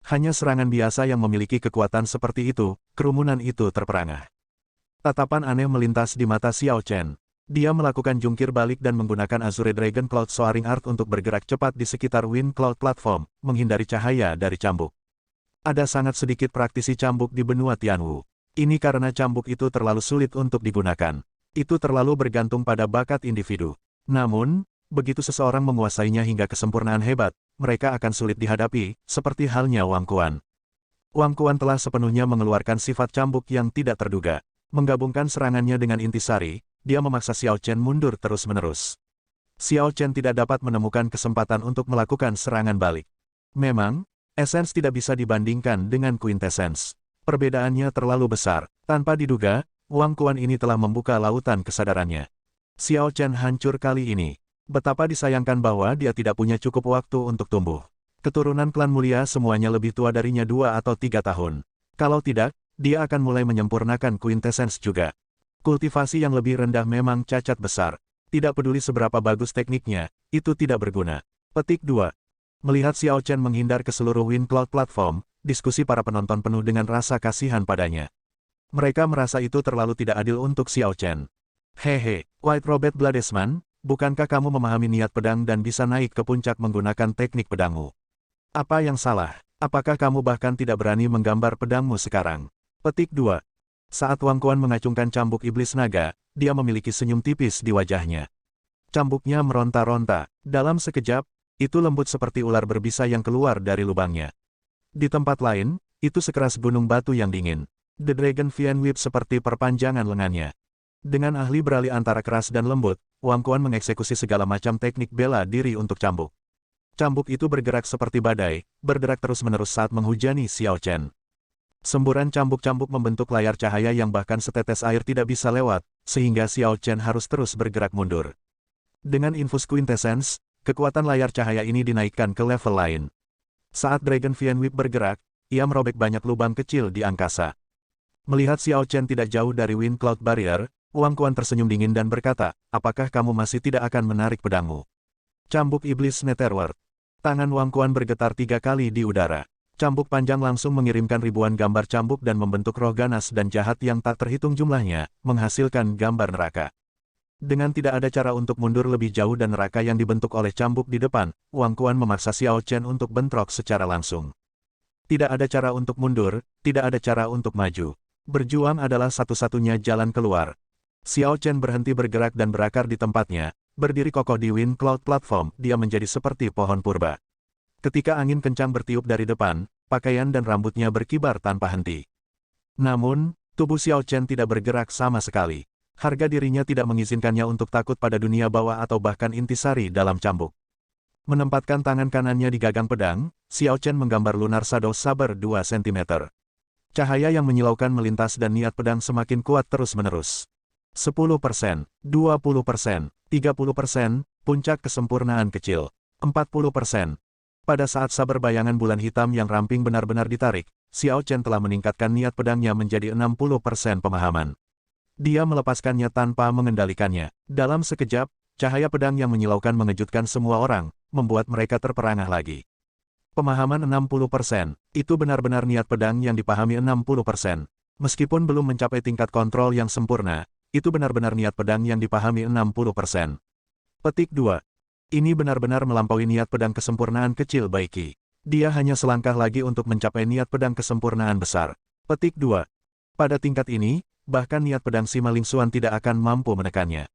Hanya serangan biasa yang memiliki kekuatan seperti itu, kerumunan itu terperangah. Tatapan aneh melintas di mata Xiao Chen. Dia melakukan jungkir balik dan menggunakan Azure Dragon Cloud Soaring Art untuk bergerak cepat di sekitar Wind Cloud Platform, menghindari cahaya dari cambuk. Ada sangat sedikit praktisi cambuk di benua Tianwu. Ini karena cambuk itu terlalu sulit untuk digunakan. Itu terlalu bergantung pada bakat individu. Namun, begitu seseorang menguasainya hingga kesempurnaan hebat, mereka akan sulit dihadapi, seperti halnya Wang Quan. Wang Quan telah sepenuhnya mengeluarkan sifat cambuk yang tidak terduga. Menggabungkan serangannya dengan intisari, dia memaksa Xiao Chen mundur terus-menerus. Xiao Chen tidak dapat menemukan kesempatan untuk melakukan serangan balik. Memang, Essence tidak bisa dibandingkan dengan Quintessence. Perbedaannya terlalu besar. Tanpa diduga, Wang Quan ini telah membuka lautan kesadarannya. Xiao Chen hancur kali ini. Betapa disayangkan bahwa dia tidak punya cukup waktu untuk tumbuh. Keturunan klan mulia semuanya lebih tua darinya 2 atau 3 tahun. Kalau tidak, dia akan mulai menyempurnakan Quintessence juga. Kultivasi yang lebih rendah memang cacat besar. Tidak peduli seberapa bagus tekniknya, itu tidak berguna. Petik 2. Melihat Xiao Chen menghindar ke seluruh Wind Cloud Platform, diskusi para penonton penuh dengan rasa kasihan padanya. Mereka merasa itu terlalu tidak adil untuk Xiao Chen. Hehe, White Robed Bladesman, bukankah kamu memahami niat pedang dan bisa naik ke puncak menggunakan teknik pedangmu? Apa yang salah? Apakah kamu bahkan tidak berani menggambar pedangmu sekarang? Petik 2. Saat Wang Quan mengacungkan cambuk iblis naga, dia memiliki senyum tipis di wajahnya. Cambuknya meronta-ronta. Dalam sekejap, itu lembut seperti ular berbisa yang keluar dari lubangnya. Di tempat lain, itu sekeras gunung batu yang dingin. The Dragon Vien Whip seperti perpanjangan lengannya. Dengan ahli beralih antara keras dan lembut, Wang Quan mengeksekusi segala macam teknik bela diri untuk cambuk. Cambuk itu bergerak seperti badai, berderak terus-menerus saat menghujani Xiao Chen. Semburan cambuk-cambuk membentuk layar cahaya yang bahkan setetes air tidak bisa lewat, sehingga Xiao Chen harus terus bergerak mundur. Dengan infus Quintessence, kekuatan layar cahaya ini dinaikkan ke level lain. Saat Dragon Vien Whip bergerak, ia merobek banyak lubang kecil di angkasa. Melihat Xiao Chen tidak jauh dari Wind Cloud Barrier, Wang Quan tersenyum dingin dan berkata, apakah kamu masih tidak akan menarik pedangmu? Cambuk Iblis Netherworld. Tangan Wang Quan bergetar 3 kali di udara. Cambuk panjang langsung mengirimkan ribuan gambar cambuk dan membentuk roh ganas dan jahat yang tak terhitung jumlahnya, menghasilkan gambar neraka. Dengan tidak ada cara untuk mundur lebih jauh dan neraka yang dibentuk oleh cambuk di depan, Wang Quan memaksa Xiao Chen untuk bentrok secara langsung. Tidak ada cara untuk mundur, tidak ada cara untuk maju. Berjuang adalah satu-satunya jalan keluar. Xiao Chen berhenti bergerak dan berakar di tempatnya, berdiri kokoh di Wind Cloud Platform, dia menjadi seperti pohon purba. Ketika angin kencang bertiup dari depan, pakaian dan rambutnya berkibar tanpa henti. Namun, tubuh Xiao Chen tidak bergerak sama sekali. Harga dirinya tidak mengizinkannya untuk takut pada dunia bawah atau bahkan intisari dalam cambuk. Menempatkan tangan kanannya di gagang pedang, Xiao Chen menggambar Lunar Shadow Saber 2 cm. Cahaya yang menyilaukan melintas dan niat pedang semakin kuat terus-menerus. 10%, 20%, 30%, puncak kesempurnaan kecil. 40%. Pada saat saber bayangan bulan hitam yang ramping benar-benar ditarik, Xiao Chen telah meningkatkan niat pedangnya menjadi 60% pemahaman. Dia melepaskannya tanpa mengendalikannya. Dalam sekejap, cahaya pedang yang menyilaukan mengejutkan semua orang, membuat mereka terperangah lagi. Pemahaman 60%, itu benar-benar niat pedang yang dipahami 60%. Meskipun belum mencapai tingkat kontrol yang sempurna, itu benar-benar niat pedang yang dipahami 60%. Petik 2. Ini benar-benar melampaui niat pedang kesempurnaan kecil Baiki. Dia hanya selangkah lagi untuk mencapai niat pedang kesempurnaan besar. Petik 2. Pada tingkat ini, bahkan niat pedang Sima Lingxuan tidak akan mampu menekannya.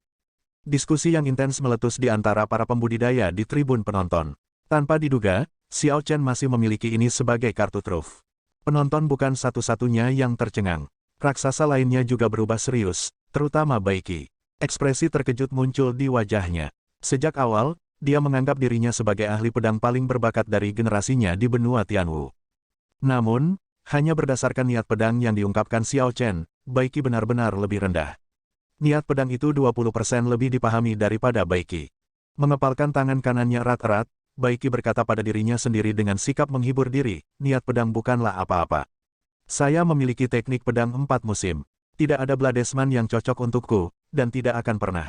Diskusi yang intens meletus di antara para pembudidaya di tribun penonton. Tanpa diduga, Xiao Chen masih memiliki ini sebagai kartu truf. Penonton bukan satu-satunya yang tercengang. Raksasa lainnya juga berubah serius, terutama Baiki. Ekspresi terkejut muncul di wajahnya. Sejak awal, dia menganggap dirinya sebagai ahli pedang paling berbakat dari generasinya di benua Tianwu. Namun, hanya berdasarkan niat pedang yang diungkapkan Xiao Chen, Baiki benar-benar lebih rendah. Niat pedang itu 20% lebih dipahami daripada Baiki. Mengepalkan tangan kanannya erat-erat, Baiki berkata pada dirinya sendiri dengan sikap menghibur diri, niat pedang bukanlah apa-apa. Saya memiliki teknik pedang 4 musim. Tidak ada Bladesman yang cocok untukku, dan tidak akan pernah.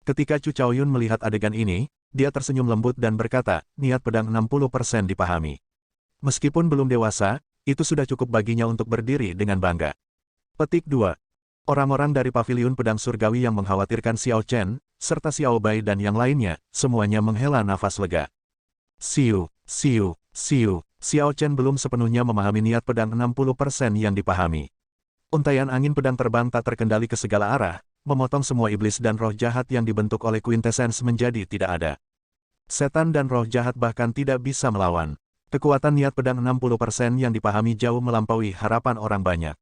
Ketika Chu Chaoyun melihat adegan ini, dia tersenyum lembut dan berkata, niat pedang 60% dipahami. Meskipun belum dewasa, itu sudah cukup baginya untuk berdiri dengan bangga. Petik 2. Orang-orang dari paviliun pedang surgawi yang mengkhawatirkan Xiao Chen, serta Xiao Bai dan yang lainnya, semuanya menghela nafas lega. Siu. Xiao Chen belum sepenuhnya memahami niat pedang 60% yang dipahami. Untaian angin pedang terbang tak terkendali ke segala arah, memotong semua iblis dan roh jahat yang dibentuk oleh Quintessence menjadi tidak ada. Setan dan roh jahat bahkan tidak bisa melawan. Kekuatan niat pedang 60% yang dipahami jauh melampaui harapan orang banyak.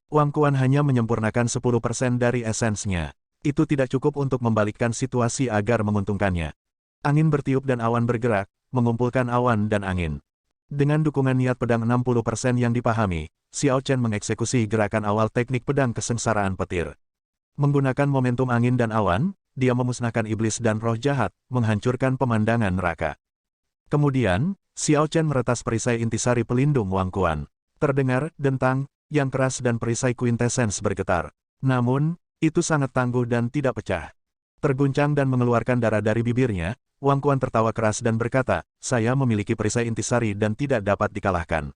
Wang Quan hanya menyempurnakan 10% dari esensnya. Itu tidak cukup untuk membalikkan situasi agar menguntungkannya. Angin bertiup dan awan bergerak, mengumpulkan awan dan angin. Dengan dukungan niat pedang 60% yang dipahami, Xiao Chen mengeksekusi gerakan awal teknik pedang kesengsaraan petir. Menggunakan momentum angin dan awan, dia memusnahkan iblis dan roh jahat, menghancurkan pemandangan neraka. Kemudian, Xiao Chen meretas perisai intisari pelindung Wang Quan. Terdengar dentang yang keras dan perisai Quintessence bergetar. Namun, itu sangat tangguh dan tidak pecah. Terguncang dan mengeluarkan darah dari bibirnya, Wang Quan tertawa keras dan berkata, saya memiliki perisai intisari dan tidak dapat dikalahkan.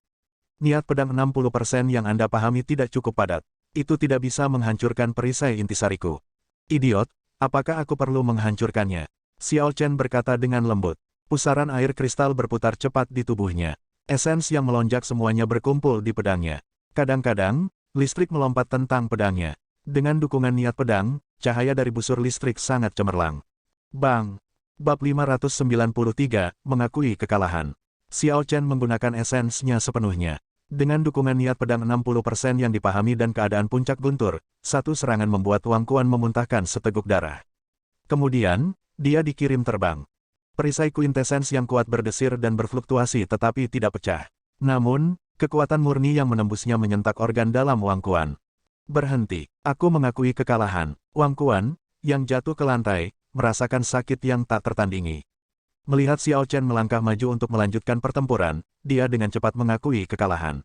Niat pedang 60% yang Anda pahami tidak cukup padat. Itu tidak bisa menghancurkan perisai intisariku. Idiot, apakah aku perlu menghancurkannya? Xiao Chen berkata dengan lembut. Pusaran air kristal berputar cepat di tubuhnya. Esens yang melonjak semuanya berkumpul di pedangnya. Kadang-kadang, listrik melompat tentang pedangnya. Dengan dukungan niat pedang, cahaya dari busur listrik sangat cemerlang. Bang! Bab 593, mengakui kekalahan. Xiao Chen menggunakan esensnya sepenuhnya. Dengan dukungan niat pedang 60% yang dipahami dan keadaan puncak guntur, satu serangan membuat Wang Quan memuntahkan seteguk darah. Kemudian, dia dikirim terbang. Perisai Quintessence yang kuat berdesir dan berfluktuasi tetapi tidak pecah. Namun, kekuatan murni yang menembusnya menyentak organ dalam Wang Quan. Berhenti, aku mengakui kekalahan. Wang Quan, yang jatuh ke lantai, merasakan sakit yang tak tertandingi. Melihat Xiao Chen melangkah maju untuk melanjutkan pertempuran, dia dengan cepat mengakui kekalahan.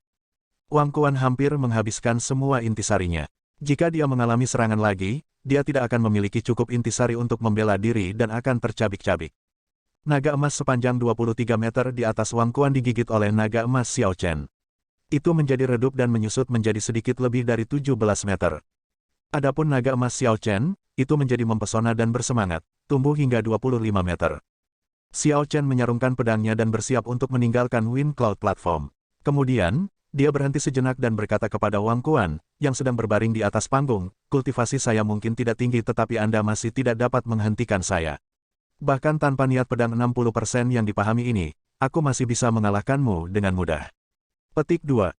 Wang Quan hampir menghabiskan semua intisarinya. Jika dia mengalami serangan lagi, dia tidak akan memiliki cukup intisari untuk membela diri dan akan tercabik-cabik. Naga emas sepanjang 23 meter di atas Wang Quan digigit oleh naga emas Xiao Chen. Itu menjadi redup dan menyusut menjadi sedikit lebih dari 17 meter. Adapun naga emas Xiao Chen, itu menjadi mempesona dan bersemangat, tumbuh hingga 25 meter. Xiao Chen menyarungkan pedangnya dan bersiap untuk meninggalkan Wind Cloud Platform. Kemudian, dia berhenti sejenak dan berkata kepada Wang Quan, yang sedang berbaring di atas panggung, kultivasi saya mungkin tidak tinggi tetapi Anda masih tidak dapat menghentikan saya. Bahkan tanpa niat pedang 60% yang dipahami ini, aku masih bisa mengalahkanmu dengan mudah. Petik 2.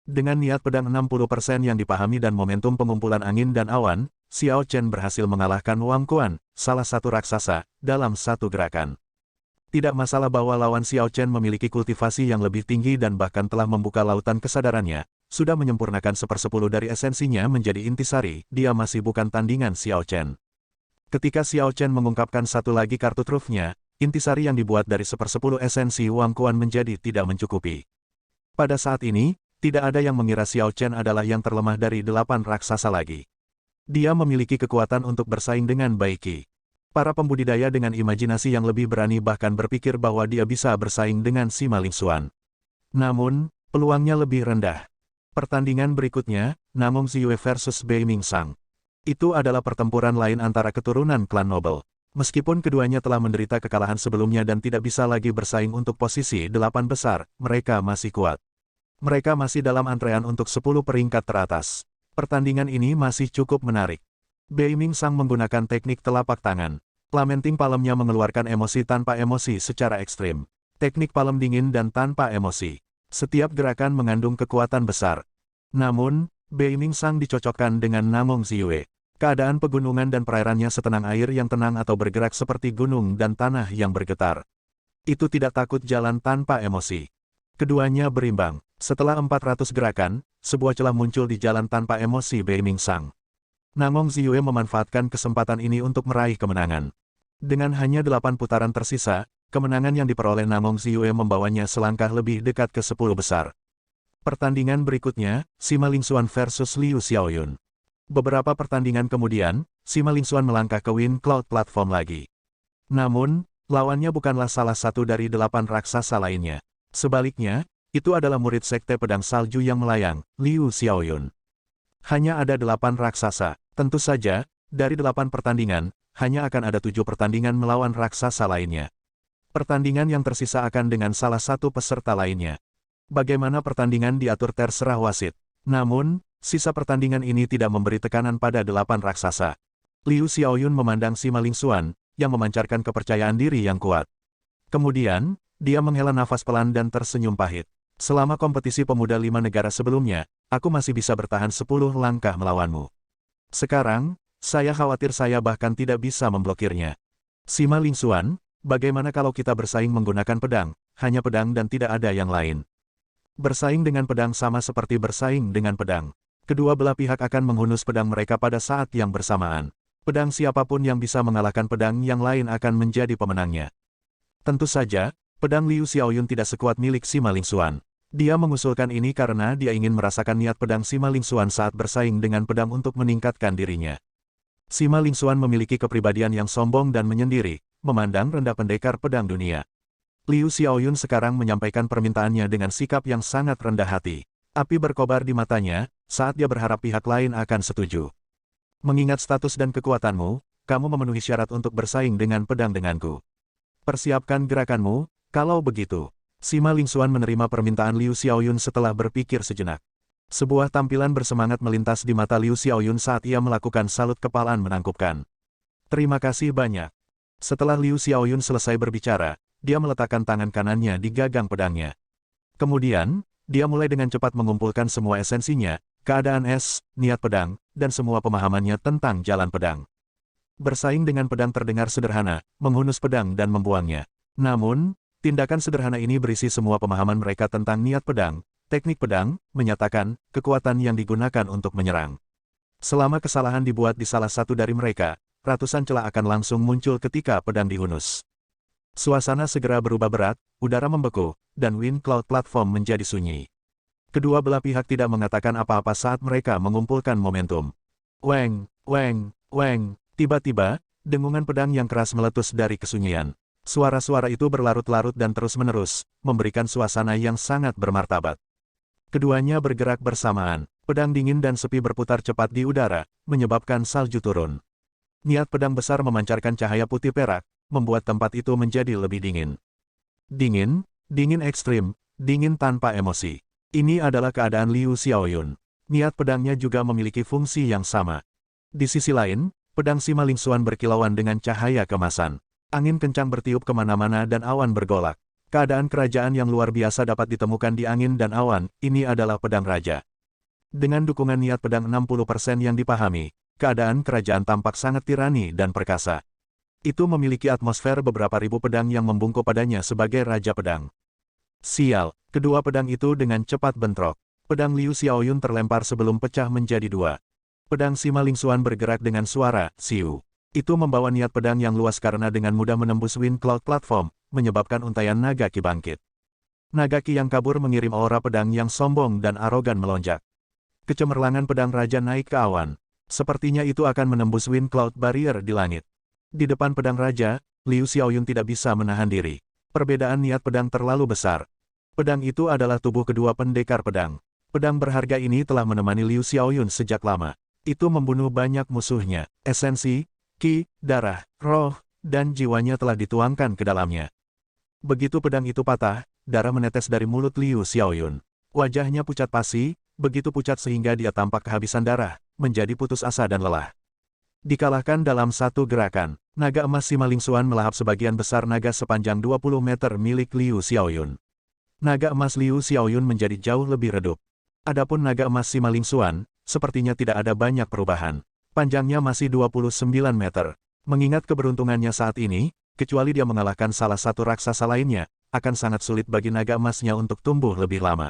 Dengan niat pedang 60% yang dipahami dan momentum pengumpulan angin dan awan, Xiao Chen berhasil mengalahkan Wang Quan, salah satu raksasa, dalam satu gerakan. Tidak masalah bahwa lawan Xiao Chen memiliki kultivasi yang lebih tinggi dan bahkan telah membuka lautan kesadarannya, sudah menyempurnakan 1/10 dari esensinya menjadi intisari, dia masih bukan tandingan Xiao Chen. Ketika Xiao Chen mengungkapkan satu lagi kartu trufnya, intisari yang dibuat dari 1/10 esensi Wang Quan menjadi tidak mencukupi. Pada saat ini, tidak ada yang mengira Xiao Chen adalah yang terlemah dari 8 raksasa lagi. Dia memiliki kekuatan untuk bersaing dengan Baiki. Para pembudidaya dengan imajinasi yang lebih berani bahkan berpikir bahwa dia bisa bersaing dengan Sima Lingxuan. Namun, peluangnya lebih rendah. Pertandingan berikutnya, Namong Ziyue versus Bei Mingsang. Itu adalah pertempuran lain antara keturunan klan Nobel. Meskipun keduanya telah menderita kekalahan sebelumnya dan tidak bisa lagi bersaing untuk posisi 8 besar, mereka masih kuat. Mereka masih dalam antrean untuk 10 peringkat teratas. Pertandingan ini masih cukup menarik. Bei Mingsang menggunakan teknik telapak tangan. Lamenting palemnya mengeluarkan emosi tanpa emosi secara ekstrim. Teknik palem dingin dan tanpa emosi. Setiap gerakan mengandung kekuatan besar. Namun, Bei Mingsang dicocokkan dengan Namong Ziyue. Keadaan pegunungan dan perairannya setenang air yang tenang atau bergerak seperti gunung dan tanah yang bergetar. Itu tidak takut jalan tanpa emosi. Keduanya berimbang. Setelah 400 gerakan, sebuah celah muncul di jalan tanpa emosi Bei Mingsang. Namong Ziyue memanfaatkan kesempatan ini untuk meraih kemenangan. Dengan hanya 8 putaran tersisa, kemenangan yang diperoleh Namong Ziyue membawanya selangkah lebih dekat ke 10 besar. Pertandingan berikutnya, Sima Lingxuan versus Liu Xiaoyun. Beberapa pertandingan kemudian, Sima Lingxuan melangkah ke Wind Cloud Platform lagi. Namun, Lawannya bukanlah salah satu dari 8 raksasa lainnya. Sebaliknya, itu adalah murid Sekte Pedang Salju yang melayang, Liu Xiaoyun. Hanya ada 8 raksasa. Tentu saja, dari 8 pertandingan, hanya akan ada 7 pertandingan melawan raksasa lainnya. Pertandingan yang tersisa akan dengan salah satu peserta lainnya. Bagaimana pertandingan diatur terserah wasit. Namun, sisa pertandingan ini tidak memberi tekanan pada 8 raksasa. Liu Xiaoyun memandang Sima Lingxuan, yang memancarkan kepercayaan diri yang kuat. Kemudian, dia menghela nafas pelan dan tersenyum pahit. Selama kompetisi pemuda 5 negara sebelumnya, aku masih bisa bertahan 10 langkah melawanmu. Sekarang, saya khawatir saya bahkan tidak bisa memblokirnya. Sima Lingxuan, bagaimana kalau kita bersaing menggunakan pedang, hanya pedang dan tidak ada yang lain? Bersaing dengan pedang sama seperti bersaing dengan pedang. Kedua belah pihak akan menghunus pedang mereka pada saat yang bersamaan. Pedang siapapun yang bisa mengalahkan pedang yang lain akan menjadi pemenangnya. Tentu saja, pedang Liu Xiaoyun tidak sekuat milik Sima Lingxuan. Dia mengusulkan ini karena dia ingin merasakan niat pedang Sima Lingxuan saat bersaing dengan pedang untuk meningkatkan dirinya. Sima Lingxuan memiliki kepribadian yang sombong dan menyendiri, memandang rendah pendekar pedang dunia. Liu Xiaoyun sekarang menyampaikan permintaannya dengan sikap yang sangat rendah hati. Api berkobar di matanya, saat dia berharap pihak lain akan setuju. Mengingat status dan kekuatanmu, kamu memenuhi syarat untuk bersaing dengan pedang denganku. Persiapkan gerakanmu, kalau begitu. Sima Lingxuan menerima permintaan Liu Xiaoyun setelah berpikir sejenak. Sebuah tampilan bersemangat melintas di mata Liu Xiaoyun saat ia melakukan salut kepalaan menangkupkan. Terima kasih banyak. Setelah Liu Xiaoyun selesai berbicara, dia meletakkan tangan kanannya di gagang pedangnya. Kemudian, dia mulai dengan cepat mengumpulkan semua esensinya, keadaan es, niat pedang, dan semua pemahamannya tentang jalan pedang. Bersaing dengan pedang terdengar sederhana, menghunus pedang dan membuangnya. Namun, tindakan sederhana ini berisi semua pemahaman mereka tentang niat pedang, teknik pedang, menyatakan, kekuatan yang digunakan untuk menyerang. Selama kesalahan dibuat di salah satu dari mereka, ratusan celah akan langsung muncul ketika pedang dihunus. Suasana segera berubah berat, udara membeku, dan Wind Cloud Platform menjadi sunyi. Kedua belah pihak tidak mengatakan apa-apa saat mereka mengumpulkan momentum. Weng, weng, weng. Tiba-tiba, dengungan pedang yang keras meletus dari kesunyian. Suara-suara itu berlarut-larut dan terus-menerus, memberikan suasana yang sangat bermartabat. Keduanya bergerak bersamaan. Pedang dingin dan sepi berputar cepat di udara, menyebabkan salju turun. Niat pedang besar memancarkan cahaya putih perak, membuat tempat itu menjadi lebih dingin. Dingin, dingin ekstrim, dingin tanpa emosi. Ini adalah keadaan Liu Xiaoyun. Niat pedangnya juga memiliki fungsi yang sama. Di sisi lain, pedang Sima Lingxuan berkilauan dengan cahaya kemasan. Angin kencang bertiup kemana-mana dan awan bergolak. Keadaan kerajaan yang luar biasa dapat ditemukan di angin dan awan, ini adalah pedang raja. Dengan dukungan niat pedang 60% yang dipahami, keadaan kerajaan tampak sangat tirani dan perkasa. Itu memiliki atmosfer beberapa ribu pedang yang membungkuk padanya sebagai raja pedang. Sial, kedua pedang itu dengan cepat bentrok. Pedang Liu Xiaoyun terlempar sebelum pecah menjadi dua. Pedang Sima Lingxuan bergerak dengan suara, siu. Itu membawa niat pedang yang luas karena dengan mudah menembus Wind Cloud Platform, menyebabkan untayan naga ki bangkit. Naga ki yang kabur mengirim aura pedang yang sombong dan arogan melonjak. Kecemerlangan pedang raja naik ke awan. Sepertinya itu akan menembus Wind Cloud Barrier di langit. Di depan pedang raja, Liu Xiaoyun tidak bisa menahan diri. Perbedaan niat pedang terlalu besar. Pedang itu adalah tubuh kedua pendekar pedang. Pedang berharga ini telah menemani Liu Xiaoyun sejak lama. Itu membunuh banyak musuhnya. Esensi, ki, darah, roh, dan jiwanya telah dituangkan ke dalamnya. Begitu pedang itu patah, darah menetes dari mulut Liu Xiaoyun. Wajahnya pucat pasi, begitu pucat sehingga dia tampak kehabisan darah, menjadi putus asa dan lelah. Dikalahkan dalam satu gerakan, naga emas Sima Lingxuan melahap sebagian besar naga sepanjang 20 meter milik Liu Xiaoyun. Naga emas Liu Xiaoyun menjadi jauh lebih redup. Adapun naga emas Sima Lingxuan, sepertinya tidak ada banyak perubahan. Panjangnya masih 29 meter. Mengingat keberuntungannya saat ini, kecuali dia mengalahkan salah satu raksasa lainnya, akan sangat sulit bagi naga emasnya untuk tumbuh lebih lama.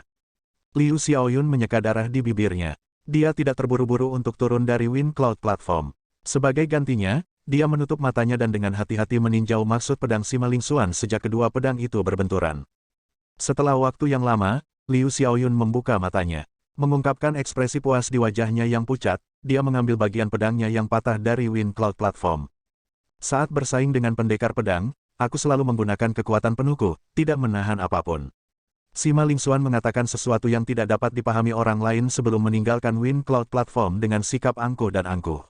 Liu Xiaoyun menyeka darah di bibirnya. Dia tidak terburu-buru untuk turun dari Wind Cloud Platform. Sebagai gantinya, dia menutup matanya dan dengan hati-hati meninjau maksud pedang Sima Lingxuan sejak kedua pedang itu berbenturan. Setelah waktu yang lama, Liu Xiaoyun membuka matanya. Mengungkapkan ekspresi puas di wajahnya yang pucat, dia mengambil bagian pedangnya yang patah dari Wind Cloud Platform. Saat bersaing dengan pendekar pedang, aku selalu menggunakan kekuatan penuhku, tidak menahan apapun. Sima Lingxuan mengatakan sesuatu yang tidak dapat dipahami orang lain sebelum meninggalkan Wind Cloud Platform dengan sikap angkuh dan angkuh.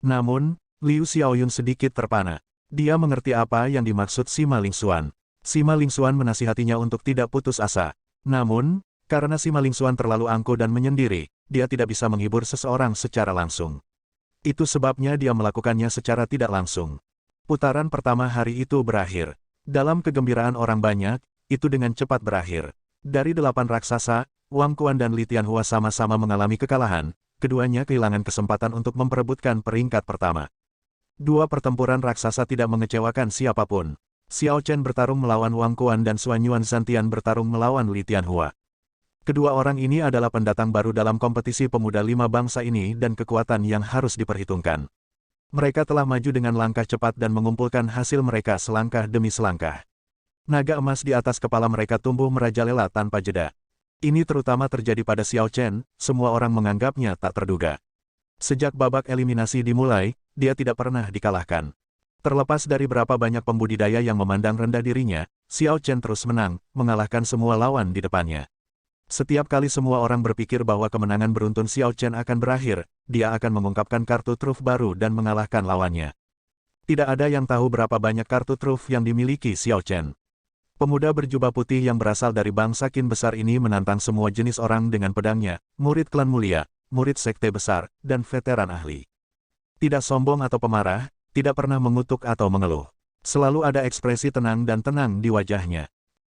Namun, Liu Xiaoyun sedikit terpana. Dia mengerti apa yang dimaksud Sima Lingxuan. Sima Lingxuan menasihatinya untuk tidak putus asa. Namun, karena Sima Lingxuan terlalu angkuh dan menyendiri, dia tidak bisa menghibur seseorang secara langsung. Itu sebabnya dia melakukannya secara tidak langsung. Putaran pertama hari itu berakhir. Dalam kegembiraan orang banyak, itu dengan cepat berakhir. Dari 8 raksasa, Wang Quan dan Li Tianhua sama-sama mengalami kekalahan, keduanya kehilangan kesempatan untuk memperebutkan peringkat pertama. Dua pertempuran raksasa tidak mengecewakan siapapun. Xiao Chen bertarung melawan Wang Quan dan Xuan Yuan Zantian bertarung melawan Li Tianhua. Kedua orang ini adalah pendatang baru dalam kompetisi pemuda 5 bangsa ini dan kekuatan yang harus diperhitungkan. Mereka telah maju dengan langkah cepat dan mengumpulkan hasil mereka selangkah demi selangkah. Naga emas di atas kepala mereka tumbuh merajalela tanpa jeda. Ini terutama terjadi pada Xiao Chen, semua orang menganggapnya tak terduga. Sejak babak eliminasi dimulai, dia tidak pernah dikalahkan. Terlepas dari berapa banyak pembudidaya yang memandang rendah dirinya, Xiao Chen terus menang, mengalahkan semua lawan di depannya. Setiap kali semua orang berpikir bahwa kemenangan beruntun Xiao Chen akan berakhir, dia akan mengungkapkan kartu truf baru dan mengalahkan lawannya. Tidak ada yang tahu berapa banyak kartu truf yang dimiliki Xiao Chen. Pemuda berjubah putih yang berasal dari bangsa Qin besar ini menantang semua jenis orang dengan pedangnya, murid klan mulia, murid sekte besar, dan veteran ahli. Tidak sombong atau pemarah, tidak pernah mengutuk atau mengeluh. Selalu ada ekspresi tenang dan tenang di wajahnya.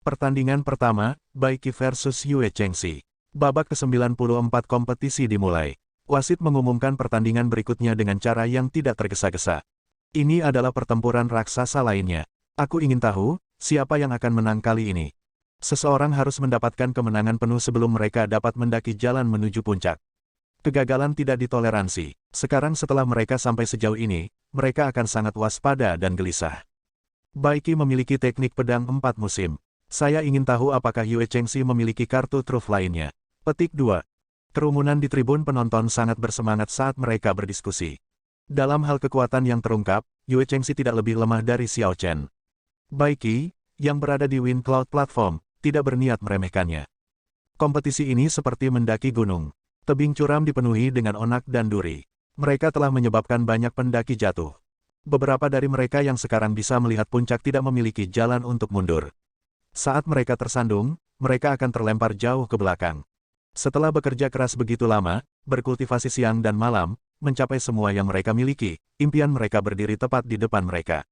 Pertandingan pertama, Bai Qi versus Yue Chengxi. Babak ke-94 kompetisi dimulai. Wasit mengumumkan pertandingan berikutnya dengan cara yang tidak tergesa-gesa. Ini adalah pertempuran raksasa lainnya. Aku ingin tahu, siapa yang akan menang kali ini? Seseorang harus mendapatkan kemenangan penuh sebelum mereka dapat mendaki jalan menuju puncak. Kegagalan tidak ditoleransi. Sekarang setelah mereka sampai sejauh ini, mereka akan sangat waspada dan gelisah. Bai Qi memiliki teknik pedang 4 musim. Saya ingin tahu apakah Yue Chengxi memiliki kartu truf lainnya. Petik 2. Kerumunan di tribun penonton sangat bersemangat saat mereka berdiskusi. Dalam hal kekuatan yang terungkap, Yue Chengxi tidak lebih lemah dari Xiao Chen. Bai Qi, yang berada di Wind Cloud Platform, tidak berniat meremehkannya. Kompetisi ini seperti mendaki gunung. Tebing curam dipenuhi dengan onak dan duri. Mereka telah menyebabkan banyak pendaki jatuh. Beberapa dari mereka yang sekarang bisa melihat puncak tidak memiliki jalan untuk mundur. Saat mereka tersandung, mereka akan terlempar jauh ke belakang. Setelah bekerja keras begitu lama, berkultivasi siang dan malam, mencapai semua yang mereka miliki, impian mereka berdiri tepat di depan mereka.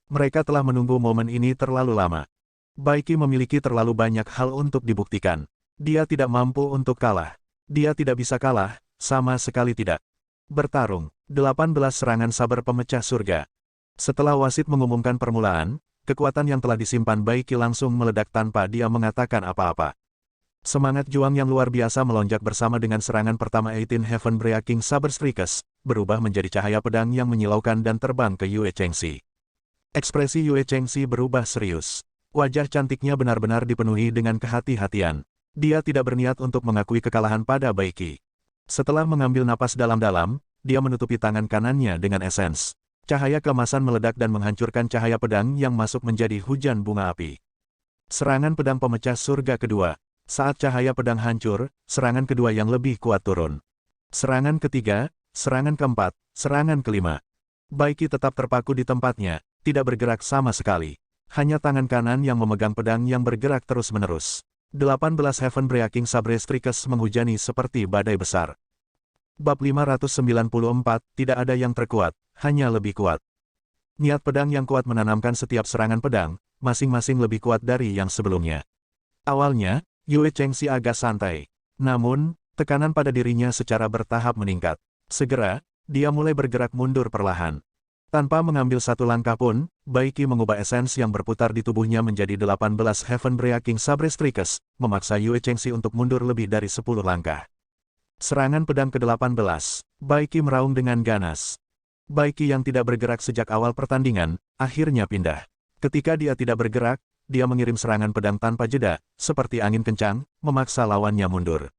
Mereka telah menunggu momen ini terlalu lama. Bai Qi memiliki terlalu banyak hal untuk dibuktikan. Dia tidak mampu untuk kalah. Dia tidak bisa kalah, sama sekali tidak. Bertarung, 18 serangan saber pemecah surga. Setelah wasit mengumumkan permulaan, kekuatan yang telah disimpan Bai Qi langsung meledak tanpa dia mengatakan apa-apa. Semangat juang yang luar biasa melonjak bersama dengan serangan pertama 18 Heaven Breaking Saber Strikes, berubah menjadi cahaya pedang yang menyilaukan dan terbang ke Yue Chengxi. Ekspresi Yue Chengxi berubah serius. Wajah cantiknya benar-benar dipenuhi dengan kehati-hatian. Dia tidak berniat untuk mengakui kekalahan pada Bai Qi. Setelah mengambil napas dalam-dalam, dia menutupi tangan kanannya dengan esens. Cahaya keemasan meledak dan menghancurkan cahaya pedang yang masuk menjadi hujan bunga api. Serangan pedang pemecah surga kedua. Saat cahaya pedang hancur, serangan kedua yang lebih kuat turun. Serangan ketiga, serangan keempat, serangan kelima. Bai Qi tetap terpaku di tempatnya, tidak bergerak sama sekali. Hanya tangan kanan yang memegang pedang yang bergerak terus-menerus. 18 Heaven Breaking Sabre Strikes menghujani seperti badai besar. Bab 594, tidak ada yang terkuat, hanya lebih kuat. Niat pedang yang kuat menanamkan setiap serangan pedang, masing-masing lebih kuat dari yang sebelumnya. Awalnya, Yue Chengxi agak santai. Namun, tekanan pada dirinya secara bertahap meningkat. Segera, dia mulai bergerak mundur perlahan. Tanpa mengambil satu langkah pun, Bai Qi mengubah esens yang berputar di tubuhnya menjadi 18 Heaven Breaking Sabre Strikes, memaksa Yue Chengxi untuk mundur lebih dari 10 langkah. Serangan pedang ke-18, Bai Qi meraung dengan ganas. Bai Qi yang tidak bergerak sejak awal pertandingan, akhirnya pindah. Ketika dia tidak bergerak, dia mengirim serangan pedang tanpa jeda, seperti angin kencang, memaksa lawannya mundur.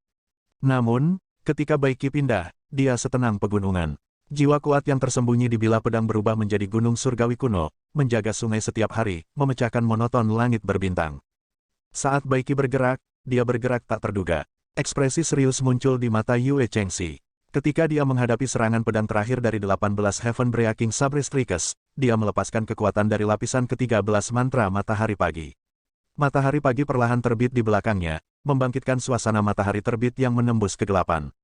Namun, ketika Bai Qi pindah, dia setenang pegunungan. Jiwa kuat yang tersembunyi di bilah pedang berubah menjadi gunung surgawi kuno, menjaga sungai setiap hari, memecahkan monoton langit berbintang. Saat Baiki bergerak, dia bergerak tak terduga. Ekspresi serius muncul di mata Yue Chengxi. Ketika dia menghadapi serangan pedang terakhir dari 18 Heaven Breaking Sabre Strikes, dia melepaskan kekuatan dari lapisan ke-13 mantra Matahari Pagi. Matahari Pagi perlahan terbit di belakangnya, membangkitkan suasana matahari terbit yang menembus kegelapan.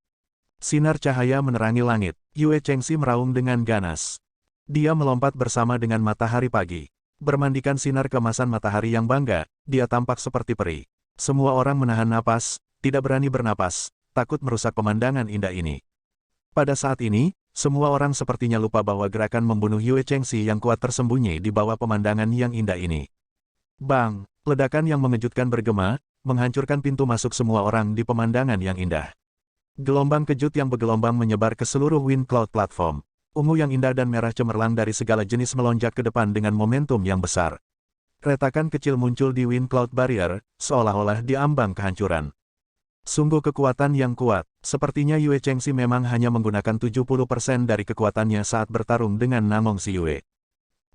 Sinar cahaya menerangi langit, Yue Chengxi meraung dengan ganas. Dia melompat bersama dengan Matahari Pagi. Bermandikan sinar kemasan matahari yang bangga, dia tampak seperti peri. Semua orang menahan napas, tidak berani bernapas, takut merusak pemandangan indah ini. Pada saat ini, semua orang sepertinya lupa bahwa gerakan membunuh Yue Chengxi yang kuat tersembunyi di bawah pemandangan yang indah ini. Bang! Ledakan yang mengejutkan bergema, menghancurkan pintu masuk semua orang di pemandangan yang indah. Gelombang kejut yang bergelombang menyebar ke seluruh Wind Cloud Platform. Ungu yang indah dan merah cemerlang dari segala jenis melonjak ke depan dengan momentum yang besar. Retakan kecil muncul di Wind Cloud Barrier, seolah-olah diambang kehancuran. Sungguh kekuatan yang kuat, sepertinya Yue Chengxi memang hanya menggunakan 70% dari kekuatannya saat bertarung dengan Namong Si Yue.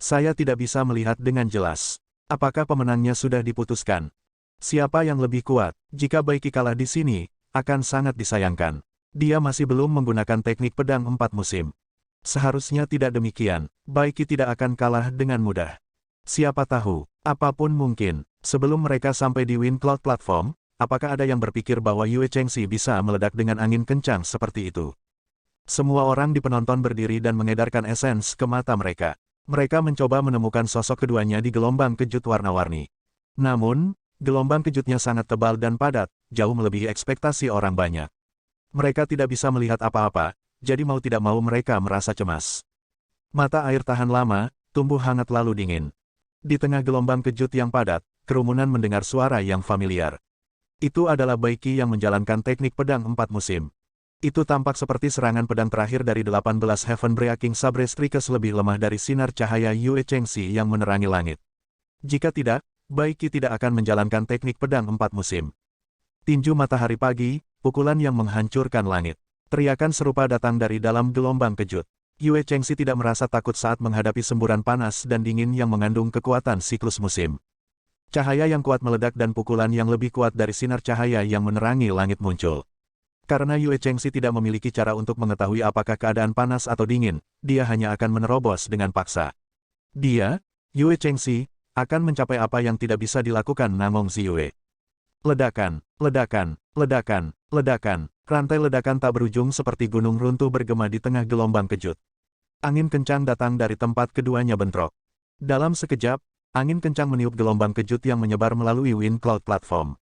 Saya tidak bisa melihat dengan jelas. Apakah pemenangnya sudah diputuskan? Siapa yang lebih kuat? Jika Baiki kalah di sini, akan sangat disayangkan. Dia masih belum menggunakan teknik pedang 4 musim. Seharusnya tidak demikian, Baiki tidak akan kalah dengan mudah. Siapa tahu, apapun mungkin, sebelum mereka sampai di Wind Cloud Platform, apakah ada yang berpikir bahwa Yue Chengxi bisa meledak dengan angin kencang seperti itu? Semua orang di penonton berdiri dan mengedarkan esens ke mata mereka. Mereka mencoba menemukan sosok keduanya di gelombang kejut warna-warni. Namun, gelombang kejutnya sangat tebal dan padat, jauh melebihi ekspektasi orang banyak. Mereka tidak bisa melihat apa-apa, jadi mau tidak mau mereka merasa cemas. Mata air tahan lama, tumbuh hangat lalu dingin. Di tengah gelombang kejut yang padat, kerumunan mendengar suara yang familiar. Itu adalah Baiki yang menjalankan teknik pedang 4 musim. Itu tampak seperti serangan pedang terakhir dari 18 Heaven Breaking Sabre Strikes lebih lemah dari sinar cahaya Yue Chengxi yang menerangi langit. Jika tidak, Baiki tidak akan menjalankan teknik pedang 4 musim. Tinju matahari pagi, pukulan yang menghancurkan langit. Teriakan serupa datang dari dalam gelombang kejut. Yue Chengxi tidak merasa takut saat menghadapi semburan panas dan dingin yang mengandung kekuatan siklus musim. Cahaya yang kuat meledak dan pukulan yang lebih kuat dari sinar cahaya yang menerangi langit muncul. Karena Yue Chengxi tidak memiliki cara untuk mengetahui apakah keadaan panas atau dingin, dia hanya akan menerobos dengan paksa. Dia, Yue Chengxi, akan mencapai apa yang tidak bisa dilakukan Namong Si Yue. Ledakan, ledakan, ledakan, ledakan, rantai ledakan tak berujung seperti gunung runtuh bergema di tengah gelombang kejut. Angin kencang datang dari tempat keduanya bentrok. Dalam sekejap, angin kencang meniup gelombang kejut yang menyebar melalui Wind Cloud Platform.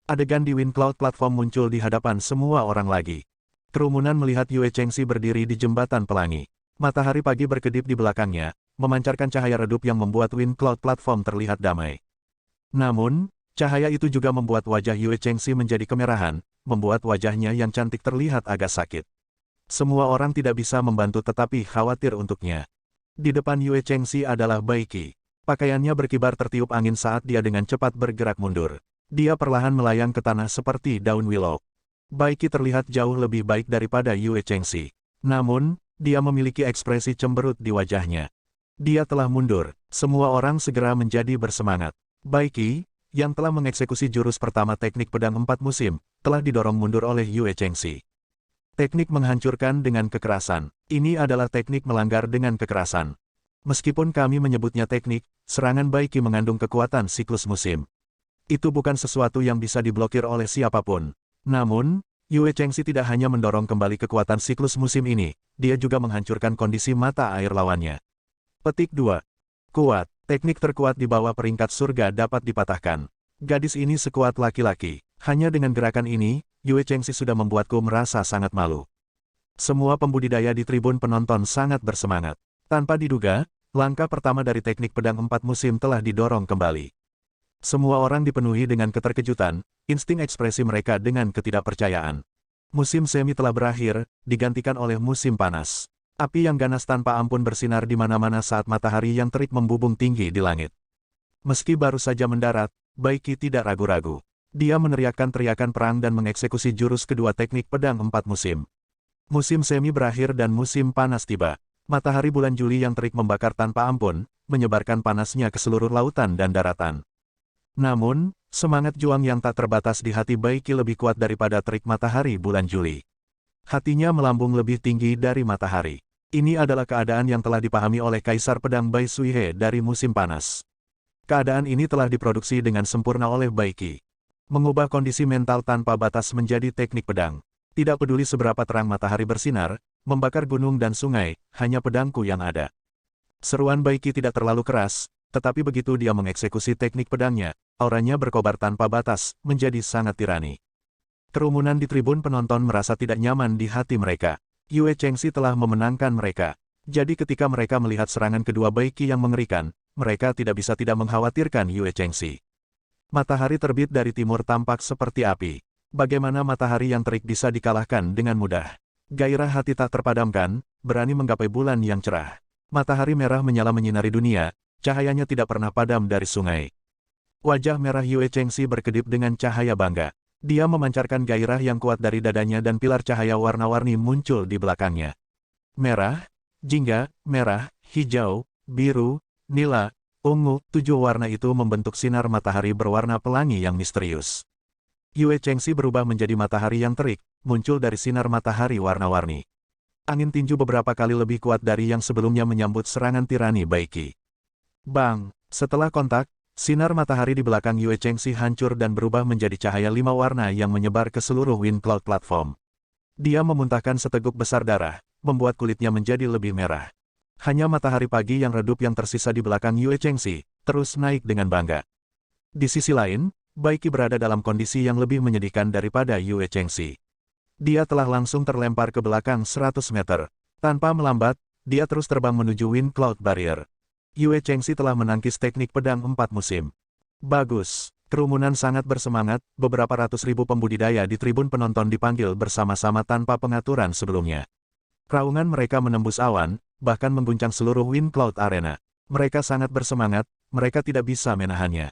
Adegan di Wind Cloud Platform muncul di hadapan semua orang lagi. Kerumunan melihat Yue Chengxi berdiri di jembatan pelangi. Matahari pagi berkedip di belakangnya, memancarkan cahaya redup yang membuat Wind Cloud Platform terlihat damai. Namun, cahaya itu juga membuat wajah Yue Chengxi menjadi kemerahan, membuat wajahnya yang cantik terlihat agak sakit. Semua orang tidak bisa membantu tetapi khawatir untuknya. Di depan Yue Chengxi adalah Baiki. Pakaiannya berkibar tertiup angin saat dia dengan cepat bergerak mundur. Dia perlahan melayang ke tanah seperti daun willow. Baiki terlihat jauh lebih baik daripada Yue Chengxi. Namun, dia memiliki ekspresi cemberut di wajahnya. Dia telah mundur. Semua orang segera menjadi bersemangat. Baiki, yang telah mengeksekusi jurus pertama teknik pedang 4 musim, telah didorong mundur oleh Yue Chengxi. Teknik menghancurkan dengan kekerasan. Ini adalah teknik melanggar dengan kekerasan. Meskipun kami menyebutnya teknik, serangan Baiki mengandung kekuatan siklus musim. Itu bukan sesuatu yang bisa diblokir oleh siapapun. Namun, Yue Chengxi tidak hanya mendorong kembali kekuatan siklus musim ini, dia juga menghancurkan kondisi mata air lawannya. Petik 2. Kuat, teknik terkuat di bawah peringkat surga dapat dipatahkan. Gadis ini sekuat laki-laki. Hanya dengan gerakan ini, Yue Chengxi sudah membuatku merasa sangat malu. Semua pembudidaya di tribun penonton sangat bersemangat. Tanpa diduga, langkah pertama dari teknik pedang 4 musim telah didorong kembali. Semua orang dipenuhi dengan keterkejutan, insting ekspresi mereka dengan ketidakpercayaan. Musim semi telah berakhir, digantikan oleh musim panas. Api yang ganas tanpa ampun bersinar di mana-mana saat matahari yang terik membubung tinggi di langit. Meski baru saja mendarat, Baiki tidak ragu-ragu. Dia meneriakkan teriakan perang dan mengeksekusi jurus kedua teknik pedang 4 musim. Musim semi berakhir dan musim panas tiba. Matahari bulan Juli yang terik membakar tanpa ampun, menyebarkan panasnya ke seluruh lautan dan daratan. Namun, semangat juang yang tak terbatas di hati Baiki lebih kuat daripada terik matahari bulan Juli. Hatinya melambung lebih tinggi dari matahari. Ini adalah keadaan yang telah dipahami oleh Kaisar Pedang Bai Suihe dari musim panas. Keadaan ini telah diproduksi dengan sempurna oleh Baiki. Mengubah kondisi mental tanpa batas menjadi teknik pedang. Tidak peduli seberapa terang matahari bersinar, membakar gunung dan sungai, hanya pedangku yang ada. Seruan Baiki tidak terlalu keras, tetapi begitu dia mengeksekusi teknik pedangnya, auranya berkobar tanpa batas, menjadi sangat tirani. Kerumunan di tribun penonton merasa tidak nyaman di hati mereka. Yue Chengxi telah memenangkan mereka. Jadi ketika mereka melihat serangan kedua Baiki yang mengerikan, mereka tidak bisa tidak mengkhawatirkan Yue Chengxi. Matahari terbit dari timur tampak seperti api. Bagaimana matahari yang terik bisa dikalahkan dengan mudah? Gairah hati tak terpadamkan, berani menggapai bulan yang cerah. Matahari merah menyala menyinari dunia, cahayanya tidak pernah padam dari sungai. Wajah merah Yue Chengxi berkedip dengan cahaya bangga. Dia memancarkan gairah yang kuat dari dadanya dan pilar cahaya warna-warni muncul di belakangnya. Merah, jingga, merah, hijau, biru, nila, ungu, 7 warna itu membentuk sinar matahari berwarna pelangi yang misterius. Yue Chengxi berubah menjadi matahari yang terik, muncul dari sinar matahari warna-warni. Angin tinju beberapa kali lebih kuat dari yang sebelumnya menyambut serangan tirani Baiki. Bang! Setelah kontak, sinar matahari di belakang Yue Chengxi hancur dan berubah menjadi cahaya 5 warna yang menyebar ke seluruh Wind Cloud Platform. Dia memuntahkan seteguk besar darah, membuat kulitnya menjadi lebih merah. Hanya matahari pagi yang redup yang tersisa di belakang Yue Chengxi, terus naik dengan bangga. Di sisi lain, Baiki berada dalam kondisi yang lebih menyedihkan daripada Yue Chengxi. Dia telah langsung terlempar ke belakang 100 meter. Tanpa melambat, dia terus terbang menuju Wind Cloud Barrier. Yue Chengxi telah menangkis teknik pedang 4 musim. Bagus. Kerumunan sangat bersemangat, beberapa ratus ribu pembudidaya di tribun penonton dipanggil bersama-sama tanpa pengaturan sebelumnya. Raungan mereka menembus awan, bahkan mengguncang seluruh Wind Cloud Arena. Mereka sangat bersemangat, mereka tidak bisa menahannya.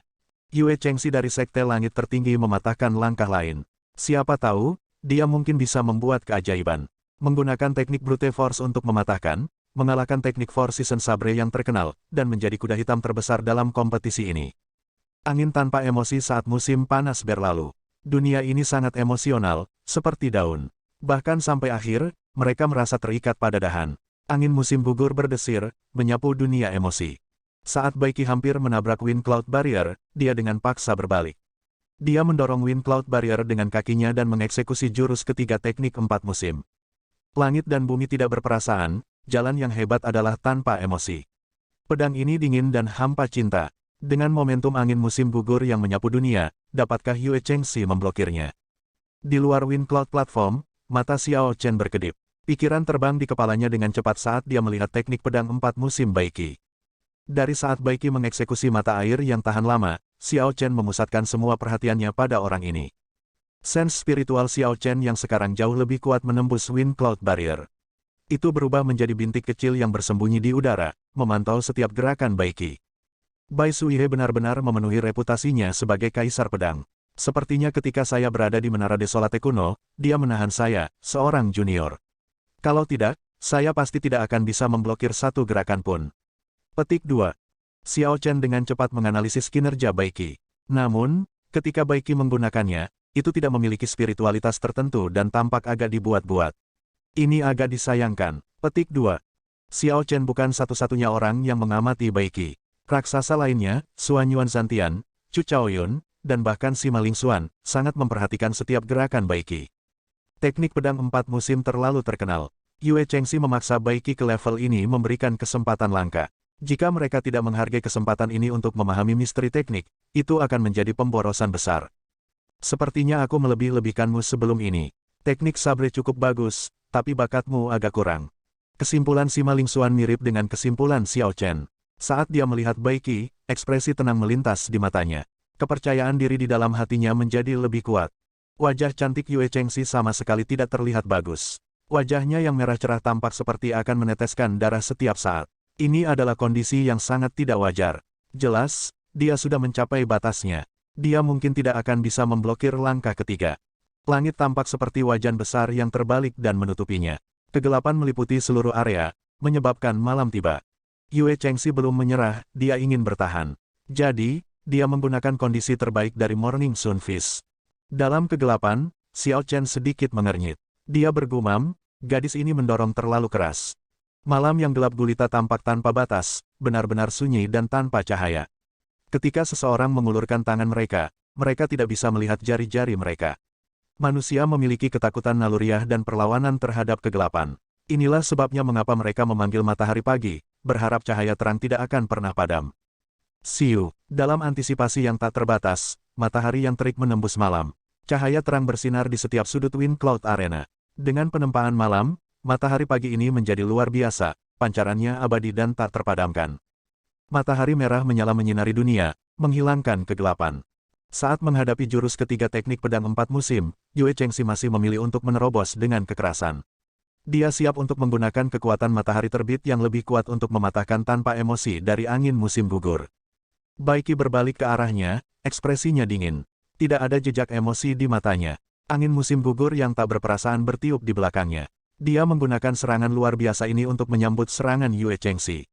Yue Chengxi dari Sekte Langit Tertinggi mematahkan langkah lain. Siapa tahu, dia mungkin bisa membuat keajaiban. Menggunakan teknik Brute Force untuk mematahkan, mengalahkan teknik Four Season Sabre yang terkenal, dan menjadi kuda hitam terbesar dalam kompetisi ini. Angin tanpa emosi saat musim panas berlalu. Dunia ini sangat emosional, seperti daun. Bahkan sampai akhir, mereka merasa terikat pada dahan. Angin musim gugur berdesir, menyapu dunia emosi. Saat Baiki hampir menabrak Wind Cloud Barrier, dia dengan paksa berbalik. Dia mendorong Wind Cloud Barrier dengan kakinya dan mengeksekusi jurus ketiga teknik 4 musim. Langit dan bumi tidak berperasaan, jalan yang hebat adalah tanpa emosi. Pedang ini dingin dan hampa cinta. Dengan momentum angin musim gugur yang menyapu dunia, dapatkah Yue Chengxi memblokirnya? Di luar Wind Cloud Platform, mata Xiao Chen berkedip. Pikiran terbang di kepalanya dengan cepat saat dia melihat teknik pedang 4 musim Baiki. Dari saat Baiki mengeksekusi mata air yang tahan lama, Xiao Chen memusatkan semua perhatiannya pada orang ini. Sense spiritual Xiao Chen yang sekarang jauh lebih kuat menembus Wind Cloud Barrier. Itu berubah menjadi bintik kecil yang bersembunyi di udara, memantau setiap gerakan Baiki. Bai Suihe benar-benar memenuhi reputasinya sebagai Kaisar Pedang. Sepertinya ketika saya berada di Menara Desolate kuno, dia menahan saya, seorang junior. Kalau tidak, saya pasti tidak akan bisa memblokir satu gerakan pun. Petik 2. Xiao Chen dengan cepat menganalisis kinerja Baiki. Namun, ketika Baiki menggunakannya, itu tidak memiliki spiritualitas tertentu dan tampak agak dibuat-buat. Ini agak disayangkan. Petik 2. Xiao Chen bukan satu-satunya orang yang mengamati Baiki. Raksasa lainnya, Xuan Yuan Zantian, Chu Chaoyun, dan bahkan Sima Lingxuan, sangat memperhatikan setiap gerakan Baiki. Teknik pedang 4 musim terlalu terkenal. Yue Chengxi memaksa Baiki ke level ini memberikan kesempatan langka. Jika mereka tidak menghargai kesempatan ini untuk memahami misteri teknik, itu akan menjadi pemborosan besar. Sepertinya aku melebih-lebihkanmu sebelum ini. Teknik sabre cukup bagus, tapi bakatmu agak kurang. Kesimpulan Sima Lingxuan mirip dengan kesimpulan Xiao Chen. Saat dia melihat Baiki, ekspresi tenang melintas di matanya. Kepercayaan diri di dalam hatinya menjadi lebih kuat. Wajah cantik Yue Chengxi sama sekali tidak terlihat bagus. Wajahnya yang merah cerah tampak seperti akan meneteskan darah setiap saat. Ini adalah kondisi yang sangat tidak wajar. Jelas, dia sudah mencapai batasnya. Dia mungkin tidak akan bisa memblokir langkah ketiga. Langit tampak seperti wajan besar yang terbalik dan menutupinya. Kegelapan meliputi seluruh area, menyebabkan malam tiba. Yue Chengxi belum menyerah, dia ingin bertahan. Jadi, dia menggunakan kondisi terbaik dari Morning Sun Fist. Dalam kegelapan, Xiao Chen sedikit mengernyit. Dia bergumam, gadis ini mendorong terlalu keras. Malam yang gelap gulita tampak tanpa batas, benar-benar sunyi dan tanpa cahaya. Ketika seseorang mengulurkan tangan mereka, mereka tidak bisa melihat jari-jari mereka. Manusia memiliki ketakutan naluriah dan perlawanan terhadap kegelapan. Inilah sebabnya mengapa mereka memanggil matahari pagi, berharap cahaya terang tidak akan pernah padam. Siu, dalam antisipasi yang tak terbatas, matahari yang terik menembus malam. Cahaya terang bersinar di setiap sudut Wind Cloud Arena. Dengan penempaan malam, matahari pagi ini menjadi luar biasa, pancarannya abadi dan tak terpadamkan. Matahari merah menyala menyinari dunia, menghilangkan kegelapan. Saat menghadapi jurus ketiga teknik pedang 4 musim, Yue Chengxi masih memilih untuk menerobos dengan kekerasan. Dia siap untuk menggunakan kekuatan matahari terbit yang lebih kuat untuk mematahkan tanpa emosi dari angin musim gugur. Baiki berbalik ke arahnya, ekspresinya dingin. Tidak ada jejak emosi di matanya. Angin musim gugur yang tak berperasaan bertiup di belakangnya. Dia menggunakan serangan luar biasa ini untuk menyambut serangan Yue Chengxi.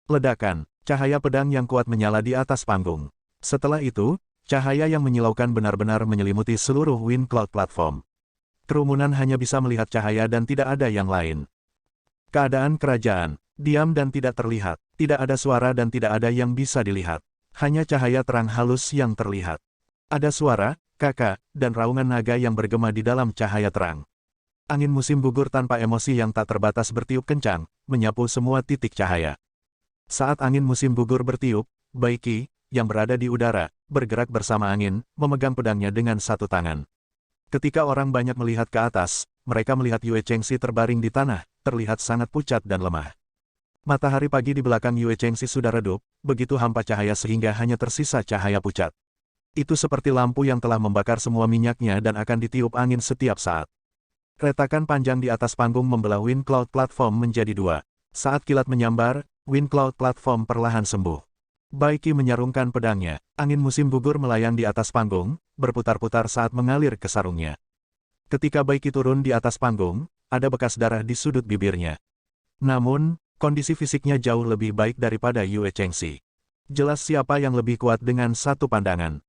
Ledakan, cahaya pedang yang kuat menyala di atas panggung. Setelah itu, cahaya yang menyilaukan benar-benar menyelimuti seluruh Wind Cloud Platform. Kerumunan hanya bisa melihat cahaya dan tidak ada yang lain. Keadaan kerajaan, diam dan tidak terlihat, tidak ada suara dan tidak ada yang bisa dilihat. Hanya cahaya terang halus yang terlihat. Ada suara, kakak, dan raungan naga yang bergema di dalam cahaya terang. Angin musim gugur tanpa emosi yang tak terbatas bertiup kencang, menyapu semua titik cahaya. Saat angin musim gugur bertiup, Baiki, yang berada di udara, bergerak bersama angin, memegang pedangnya dengan satu tangan. Ketika orang banyak melihat ke atas, mereka melihat Yue Chengxi terbaring di tanah, terlihat sangat pucat dan lemah. Matahari pagi di belakang Yue Chengxi sudah redup, begitu hampa cahaya sehingga hanya tersisa cahaya pucat. Itu seperti lampu yang telah membakar semua minyaknya dan akan ditiup angin setiap saat. Retakan panjang di atas panggung membelah Wind Cloud Platform menjadi dua. Saat kilat menyambar, Wind Cloud Platform perlahan sembuh. Baiki menyarungkan pedangnya, angin musim gugur melayang di atas panggung, berputar-putar saat mengalir ke sarungnya. Ketika Baiki turun di atas panggung, ada bekas darah di sudut bibirnya. Namun, kondisi fisiknya jauh lebih baik daripada Yue Chengxi. Jelas siapa yang lebih kuat dengan satu pandangan.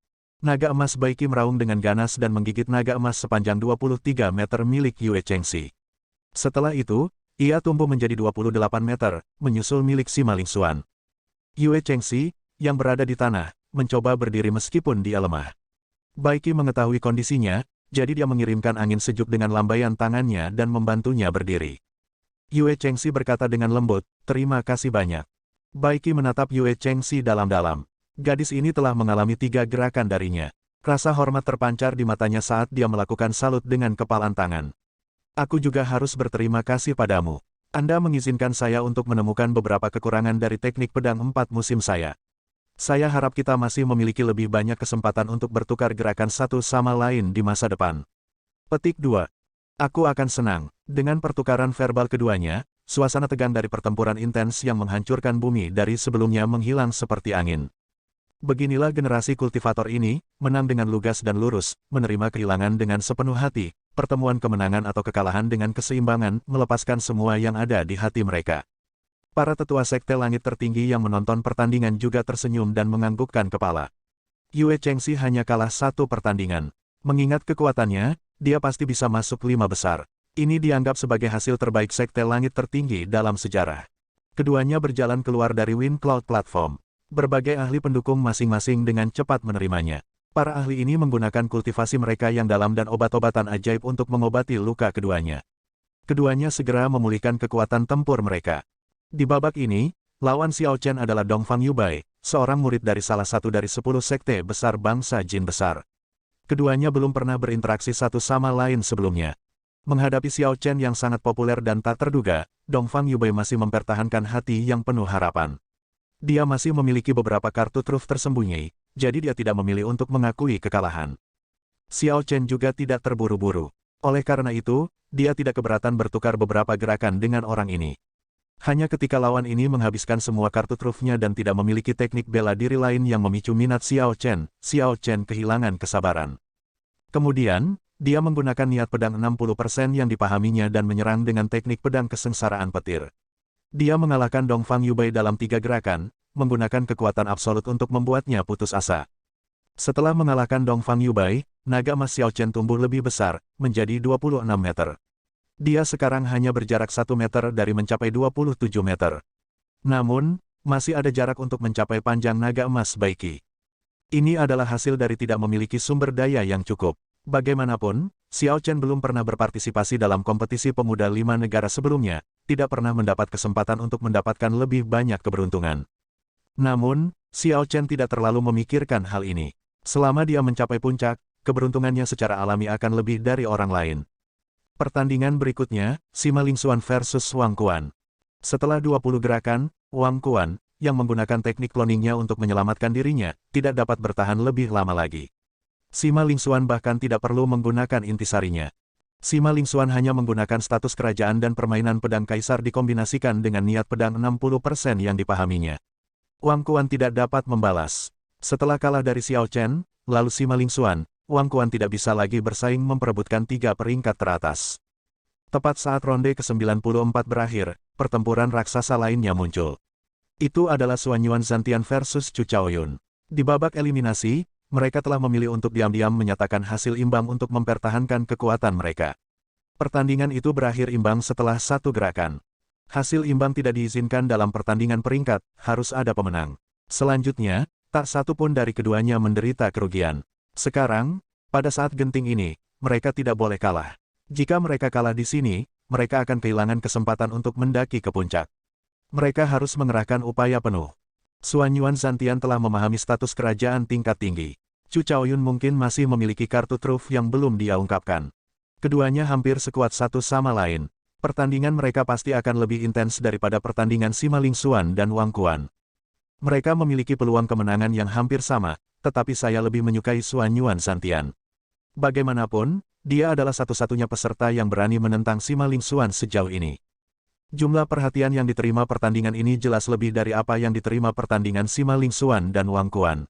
Naga emas Baiki meraung dengan ganas dan menggigit naga emas sepanjang 23 meter milik Yue Chengxi. Setelah itu, ia tumbuh menjadi 28 meter, menyusul milik si Maling Xuan. Yue Chengxi, yang berada di tanah, mencoba berdiri meskipun dia lemah. Baiki mengetahui kondisinya, jadi dia mengirimkan angin sejuk dengan lambaian tangannya dan membantunya berdiri. Yue Chengxi berkata dengan lembut, "Terima kasih banyak." Baiki menatap Yue Chengxi dalam-dalam. Gadis ini telah mengalami 3 gerakan darinya. Rasa hormat terpancar di matanya saat dia melakukan salut dengan kepalan tangan. "Aku juga harus berterima kasih padamu. Anda mengizinkan saya untuk menemukan beberapa kekurangan dari teknik pedang 4 musim saya. Saya harap kita masih memiliki lebih banyak kesempatan untuk bertukar gerakan satu sama lain di masa depan." Petik 2. Aku akan senang. Dengan pertukaran verbal keduanya, suasana tegang dari pertempuran intens yang menghancurkan bumi dari sebelumnya menghilang seperti angin. Beginilah generasi kultivator ini, menang dengan lugas dan lurus, menerima kehilangan dengan sepenuh hati, pertemuan kemenangan atau kekalahan dengan keseimbangan, melepaskan semua yang ada di hati mereka. Para tetua sekte langit tertinggi yang menonton pertandingan juga tersenyum dan menganggukkan kepala. Yue Chengxi hanya kalah 1 pertandingan. Mengingat kekuatannya, dia pasti bisa masuk 5 besar. Ini dianggap sebagai hasil terbaik sekte langit tertinggi dalam sejarah. Keduanya berjalan keluar dari Wind Cloud Platform. Berbagai ahli pendukung masing-masing dengan cepat menerimanya. Para ahli ini menggunakan kultivasi mereka yang dalam dan obat-obatan ajaib untuk mengobati luka keduanya. Keduanya segera memulihkan kekuatan tempur mereka. Di babak ini, lawan Xiao Chen adalah Dongfang Yubai, seorang murid dari salah satu dari 10 sekte besar bangsa jin besar. Keduanya belum pernah berinteraksi satu sama lain sebelumnya. Menghadapi Xiao Chen yang sangat populer dan tak terduga, Dongfang Yubai masih mempertahankan hati yang penuh harapan. Dia masih memiliki beberapa kartu truf tersembunyi, jadi dia tidak memilih untuk mengakui kekalahan. Xiao Chen juga tidak terburu-buru. Oleh karena itu, dia tidak keberatan bertukar beberapa gerakan dengan orang ini. Hanya ketika lawan ini menghabiskan semua kartu trufnya dan tidak memiliki teknik bela diri lain yang memicu minat Xiao Chen kehilangan kesabaran. Kemudian, dia menggunakan niat pedang 60% yang dipahaminya dan menyerang dengan teknik pedang kesengsaraan petir. Dia mengalahkan Dongfang Yubei dalam 3 gerakan, menggunakan kekuatan absolut untuk membuatnya putus asa. Setelah mengalahkan Dongfang Yubei, naga emas Xiao Chen tumbuh lebih besar, menjadi 26 meter. Dia sekarang hanya berjarak 1 meter dari mencapai 27 meter. Namun, masih ada jarak untuk mencapai panjang naga emas Baiki. Ini adalah hasil dari tidak memiliki sumber daya yang cukup. Bagaimanapun, Xiao Chen belum pernah berpartisipasi dalam kompetisi pemuda 5 negara sebelumnya, tidak pernah mendapat kesempatan untuk mendapatkan lebih banyak keberuntungan. Namun, Xiao Chen tidak terlalu memikirkan hal ini. Selama dia mencapai puncak, keberuntungannya secara alami akan lebih dari orang lain. Pertandingan berikutnya, Sima Lingxuan versus Wang Quan. Setelah 20 gerakan, Wang Quan, yang menggunakan teknik cloningnya untuk menyelamatkan dirinya, tidak dapat bertahan lebih lama lagi. Sima Lingxuan bahkan tidak perlu menggunakan intisarinya. Sima Lingxuan hanya menggunakan status kerajaan dan permainan pedang kaisar dikombinasikan dengan niat pedang 60% yang dipahaminya. Wang Quan tidak dapat membalas. Setelah kalah dari Xiao Chen, lalu Sima Lingxuan, Wang Quan tidak bisa lagi bersaing memperebutkan 3 peringkat teratas. Tepat saat ronde ke-94 berakhir, pertempuran raksasa lainnya muncul. Itu adalah Xuanyuan Zantian versus Chu Chaoyun. Di babak eliminasi, mereka telah memilih untuk diam-diam menyatakan hasil imbang untuk mempertahankan kekuatan mereka. Pertandingan itu berakhir imbang setelah 1 gerakan. Hasil imbang tidak diizinkan dalam pertandingan peringkat, harus ada pemenang. Selanjutnya, tak satu pun dari keduanya menderita kerugian. Sekarang, pada saat genting ini, mereka tidak boleh kalah. Jika mereka kalah di sini, mereka akan kehilangan kesempatan untuk mendaki ke puncak. Mereka harus mengerahkan upaya penuh. Xuanyuan Zantian telah memahami status kerajaan tingkat tinggi. Chu Chaoyun mungkin masih memiliki kartu truf yang belum dia ungkapkan. Keduanya hampir sekuat satu sama lain. Pertandingan mereka pasti akan lebih intens daripada pertandingan Sima Lingxuan dan Wang Quan. Mereka memiliki peluang kemenangan yang hampir sama, tetapi saya lebih menyukai Xuanyuan Zantian. Bagaimanapun, dia adalah satu-satunya peserta yang berani menentang Sima Lingxuan sejauh ini. Jumlah perhatian yang diterima pertandingan ini jelas lebih dari apa yang diterima pertandingan Sima Lingxuan dan Wang Quan.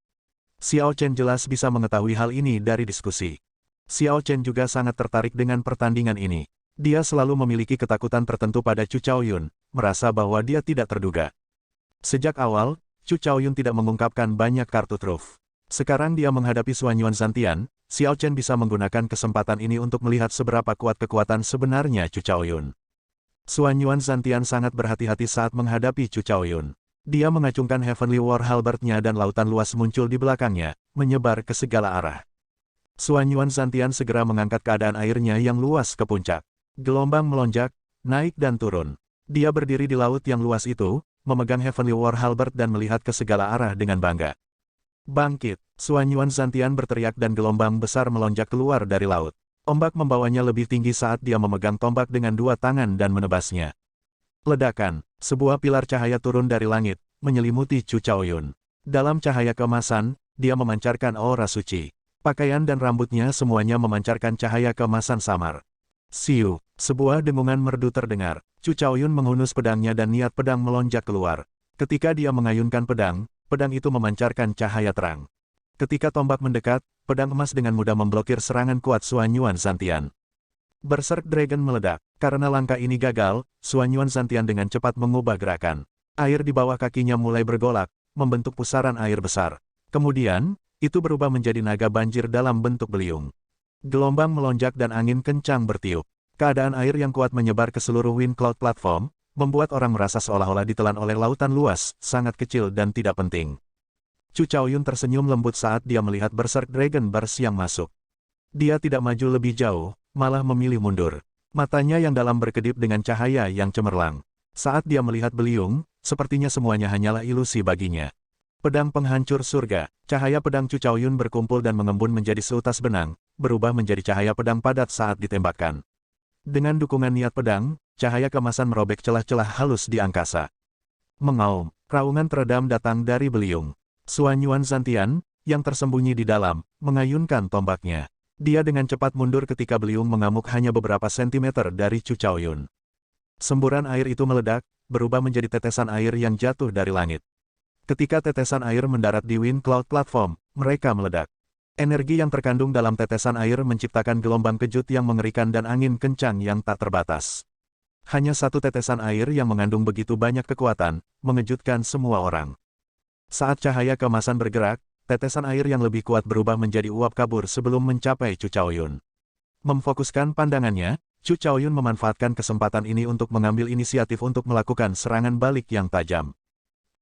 Xiao Chen jelas bisa mengetahui hal ini dari diskusi. Xiao Chen juga sangat tertarik dengan pertandingan ini. Dia selalu memiliki ketakutan tertentu pada Chu Chaoyun, merasa bahwa dia tidak terduga. Sejak awal, Chu Chaoyun tidak mengungkapkan banyak kartu truf. Sekarang dia menghadapi Xuanyuan Zantian, Xiao Chen bisa menggunakan kesempatan ini untuk melihat seberapa kuat kekuatan sebenarnya Chu Chaoyun. Xuanyuan Zantian sangat berhati-hati saat menghadapi Chu Chaoyun. Dia mengacungkan Heavenly War Halberd-nya dan lautan luas muncul di belakangnya, menyebar ke segala arah. Xuanyuan Zantian segera mengangkat keadaan airnya yang luas ke puncak. Gelombang melonjak, naik dan turun. Dia berdiri di laut yang luas itu, memegang Heavenly War Halberd dan melihat ke segala arah dengan bangga. Bangkit! Xuanyuan Zantian berteriak dan gelombang besar melonjak keluar dari laut. Ombak membawanya lebih tinggi saat dia memegang tombak dengan 2 tangan dan menebasnya. Ledakan! Sebuah pilar cahaya turun dari langit, menyelimuti Chu Chaoyun. Dalam cahaya keemasan, dia memancarkan aura suci. Pakaian dan rambutnya semuanya memancarkan cahaya keemasan samar. Siu! Sebuah dengungan merdu terdengar. Chu Chaoyun menghunus pedangnya dan niat pedang melonjak keluar. Ketika dia mengayunkan pedang, pedang itu memancarkan cahaya terang. Ketika tombak mendekat, pedang emas dengan mudah memblokir serangan kuat Xuanyuan Zantian. Berserk Dragon meledak. Karena langkah ini gagal, Xuanyuan Zantian dengan cepat mengubah gerakan. Air di bawah kakinya mulai bergolak, membentuk pusaran air besar. Kemudian, itu berubah menjadi naga banjir dalam bentuk beliung. Gelombang melonjak dan angin kencang bertiup. Keadaan air yang kuat menyebar ke seluruh Wind Cloud Platform, membuat orang merasa seolah-olah ditelan oleh lautan luas, sangat kecil dan tidak penting. Chu Chaoyun tersenyum lembut saat dia melihat Berserk Dragon Burst yang masuk. Dia tidak maju lebih jauh, malah memilih mundur. Matanya yang dalam berkedip dengan cahaya yang cemerlang. Saat dia melihat beliung, sepertinya semuanya hanyalah ilusi baginya. Pedang penghancur surga, cahaya pedang Chu Chaoyun berkumpul dan mengembun menjadi seutas benang, berubah menjadi cahaya pedang padat saat ditembakkan. Dengan dukungan niat pedang, cahaya kemasan merobek celah-celah halus di angkasa. Mengaum, raungan teredam datang dari beliung. Xuanyuan Zantian, yang tersembunyi di dalam, mengayunkan tombaknya. Dia dengan cepat mundur ketika beliung mengamuk hanya beberapa sentimeter dari Chu Chaoyun. Semburan air itu meledak, berubah menjadi tetesan air yang jatuh dari langit. Ketika tetesan air mendarat di Wind Cloud Platform, mereka meledak. Energi yang terkandung dalam tetesan air menciptakan gelombang kejut yang mengerikan dan angin kencang yang tak terbatas. Hanya satu tetesan air yang mengandung begitu banyak kekuatan, mengejutkan semua orang. Saat cahaya keemasan bergerak, tetesan air yang lebih kuat berubah menjadi uap kabur sebelum mencapai Chu Chaoyun. Memfokuskan pandangannya, Chu Chaoyun memanfaatkan kesempatan ini untuk mengambil inisiatif untuk melakukan serangan balik yang tajam.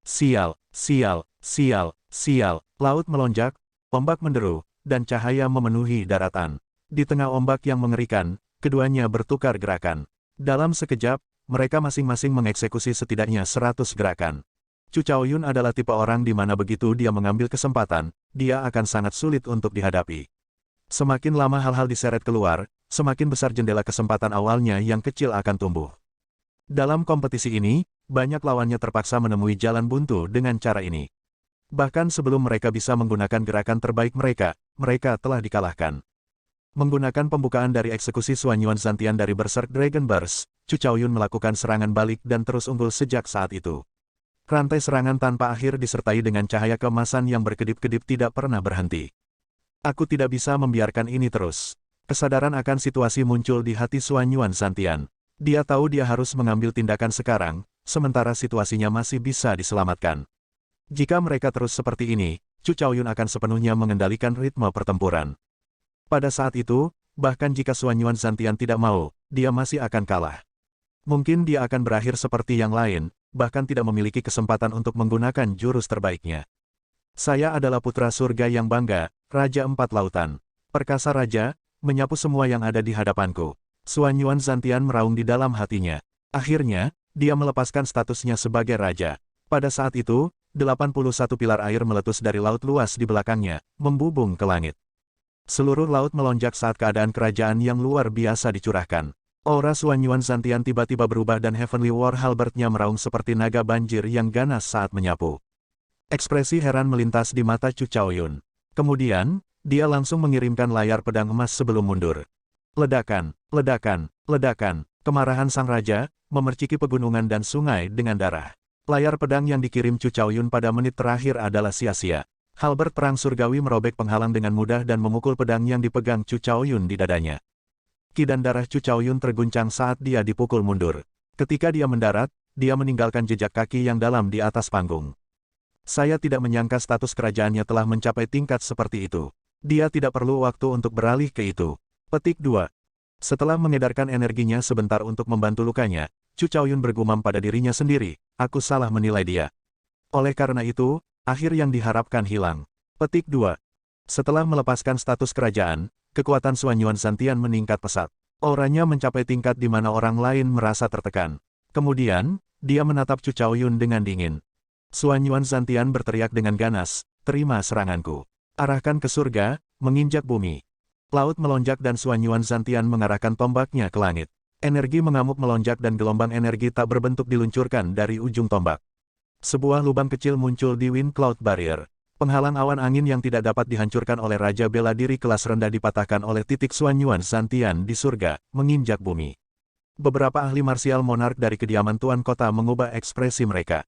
Sial, sial, sial, sial, laut melonjak, ombak menderu, dan cahaya memenuhi daratan. Di tengah ombak yang mengerikan, keduanya bertukar gerakan. Dalam sekejap, mereka masing-masing mengeksekusi setidaknya 100 gerakan. Chu Chaoyun adalah tipe orang di mana begitu dia mengambil kesempatan, dia akan sangat sulit untuk dihadapi. Semakin lama hal-hal diseret keluar, semakin besar jendela kesempatan awalnya yang kecil akan tumbuh. Dalam kompetisi ini, banyak lawannya terpaksa menemui jalan buntu dengan cara ini. Bahkan sebelum mereka bisa menggunakan gerakan terbaik mereka, mereka telah dikalahkan. Menggunakan pembukaan dari eksekusi Xuanyuan Zantian dari Berserk Dragon Burst, Chu Chaoyun melakukan serangan balik dan terus unggul sejak saat itu. Rantai serangan tanpa akhir disertai dengan cahaya keemasan yang berkedip-kedip tidak pernah berhenti. Aku tidak bisa membiarkan ini terus. Kesadaran akan situasi muncul di hati Xuanyuan Zantian. Dia tahu dia harus mengambil tindakan sekarang, sementara situasinya masih bisa diselamatkan. Jika mereka terus seperti ini, Chu Chaoyun akan sepenuhnya mengendalikan ritme pertempuran. Pada saat itu, bahkan jika Xuanyuan Zantian tidak mau, dia masih akan kalah. Mungkin dia akan berakhir seperti yang lain, bahkan tidak memiliki kesempatan untuk menggunakan jurus terbaiknya. Saya adalah putra surga yang bangga, Raja Empat Lautan. Perkasa Raja, menyapu semua yang ada di hadapanku. Xuanyuan Zantian meraung di dalam hatinya. Akhirnya, dia melepaskan statusnya sebagai raja. Pada saat itu, 81 pilar air meletus dari laut luas di belakangnya, membubung ke langit. Seluruh laut melonjak saat keadaan kerajaan yang luar biasa dicurahkan. Aura Xuanyuan Zantian tiba-tiba berubah dan Heavenly War Halberd-nya meraung seperti naga banjir yang ganas saat menyapu. Ekspresi heran melintas di mata Chu Chaoyun. Kemudian, dia langsung mengirimkan layar pedang emas sebelum mundur. Ledakan, ledakan, ledakan, kemarahan sang raja, memerciki pegunungan dan sungai dengan darah. Layar pedang yang dikirim Chu Chaoyun pada menit terakhir adalah sia-sia. Halberd perang surgawi merobek penghalang dengan mudah dan memukul pedang yang dipegang Chu Chaoyun di dadanya. Ki dan darah Chu Chaoyun terguncang saat dia dipukul mundur. Ketika dia mendarat, dia meninggalkan jejak kaki yang dalam di atas panggung. Saya tidak menyangka status kerajaannya telah mencapai tingkat seperti itu. Dia tidak perlu waktu untuk beralih ke itu. Petik 2. Setelah mengedarkan energinya sebentar untuk membantu lukanya, Chu Chaoyun bergumam pada dirinya sendiri, aku salah menilai dia. Oleh karena itu, akhir yang diharapkan hilang. Petik 2. Setelah melepaskan status kerajaan, kekuatan Xuanyuan Zantian meningkat pesat. Auranya mencapai tingkat di mana orang lain merasa tertekan. Kemudian, dia menatap Chu Chaoyun dengan dingin. Xuanyuan Zantian berteriak dengan ganas, terima seranganku. Arahkan ke surga, menginjak bumi. Laut melonjak dan Xuanyuan Zantian mengarahkan tombaknya ke langit. Energi mengamuk melonjak dan gelombang energi tak berbentuk diluncurkan dari ujung tombak. Sebuah lubang kecil muncul di Wind Cloud Barrier. Penghalang awan angin yang tidak dapat dihancurkan oleh Raja Bela Diri kelas rendah dipatahkan oleh titik Xuanyuan Zantian di surga, menginjak bumi. Beberapa ahli marsial monark dari kediaman Tuan Kota mengubah ekspresi mereka.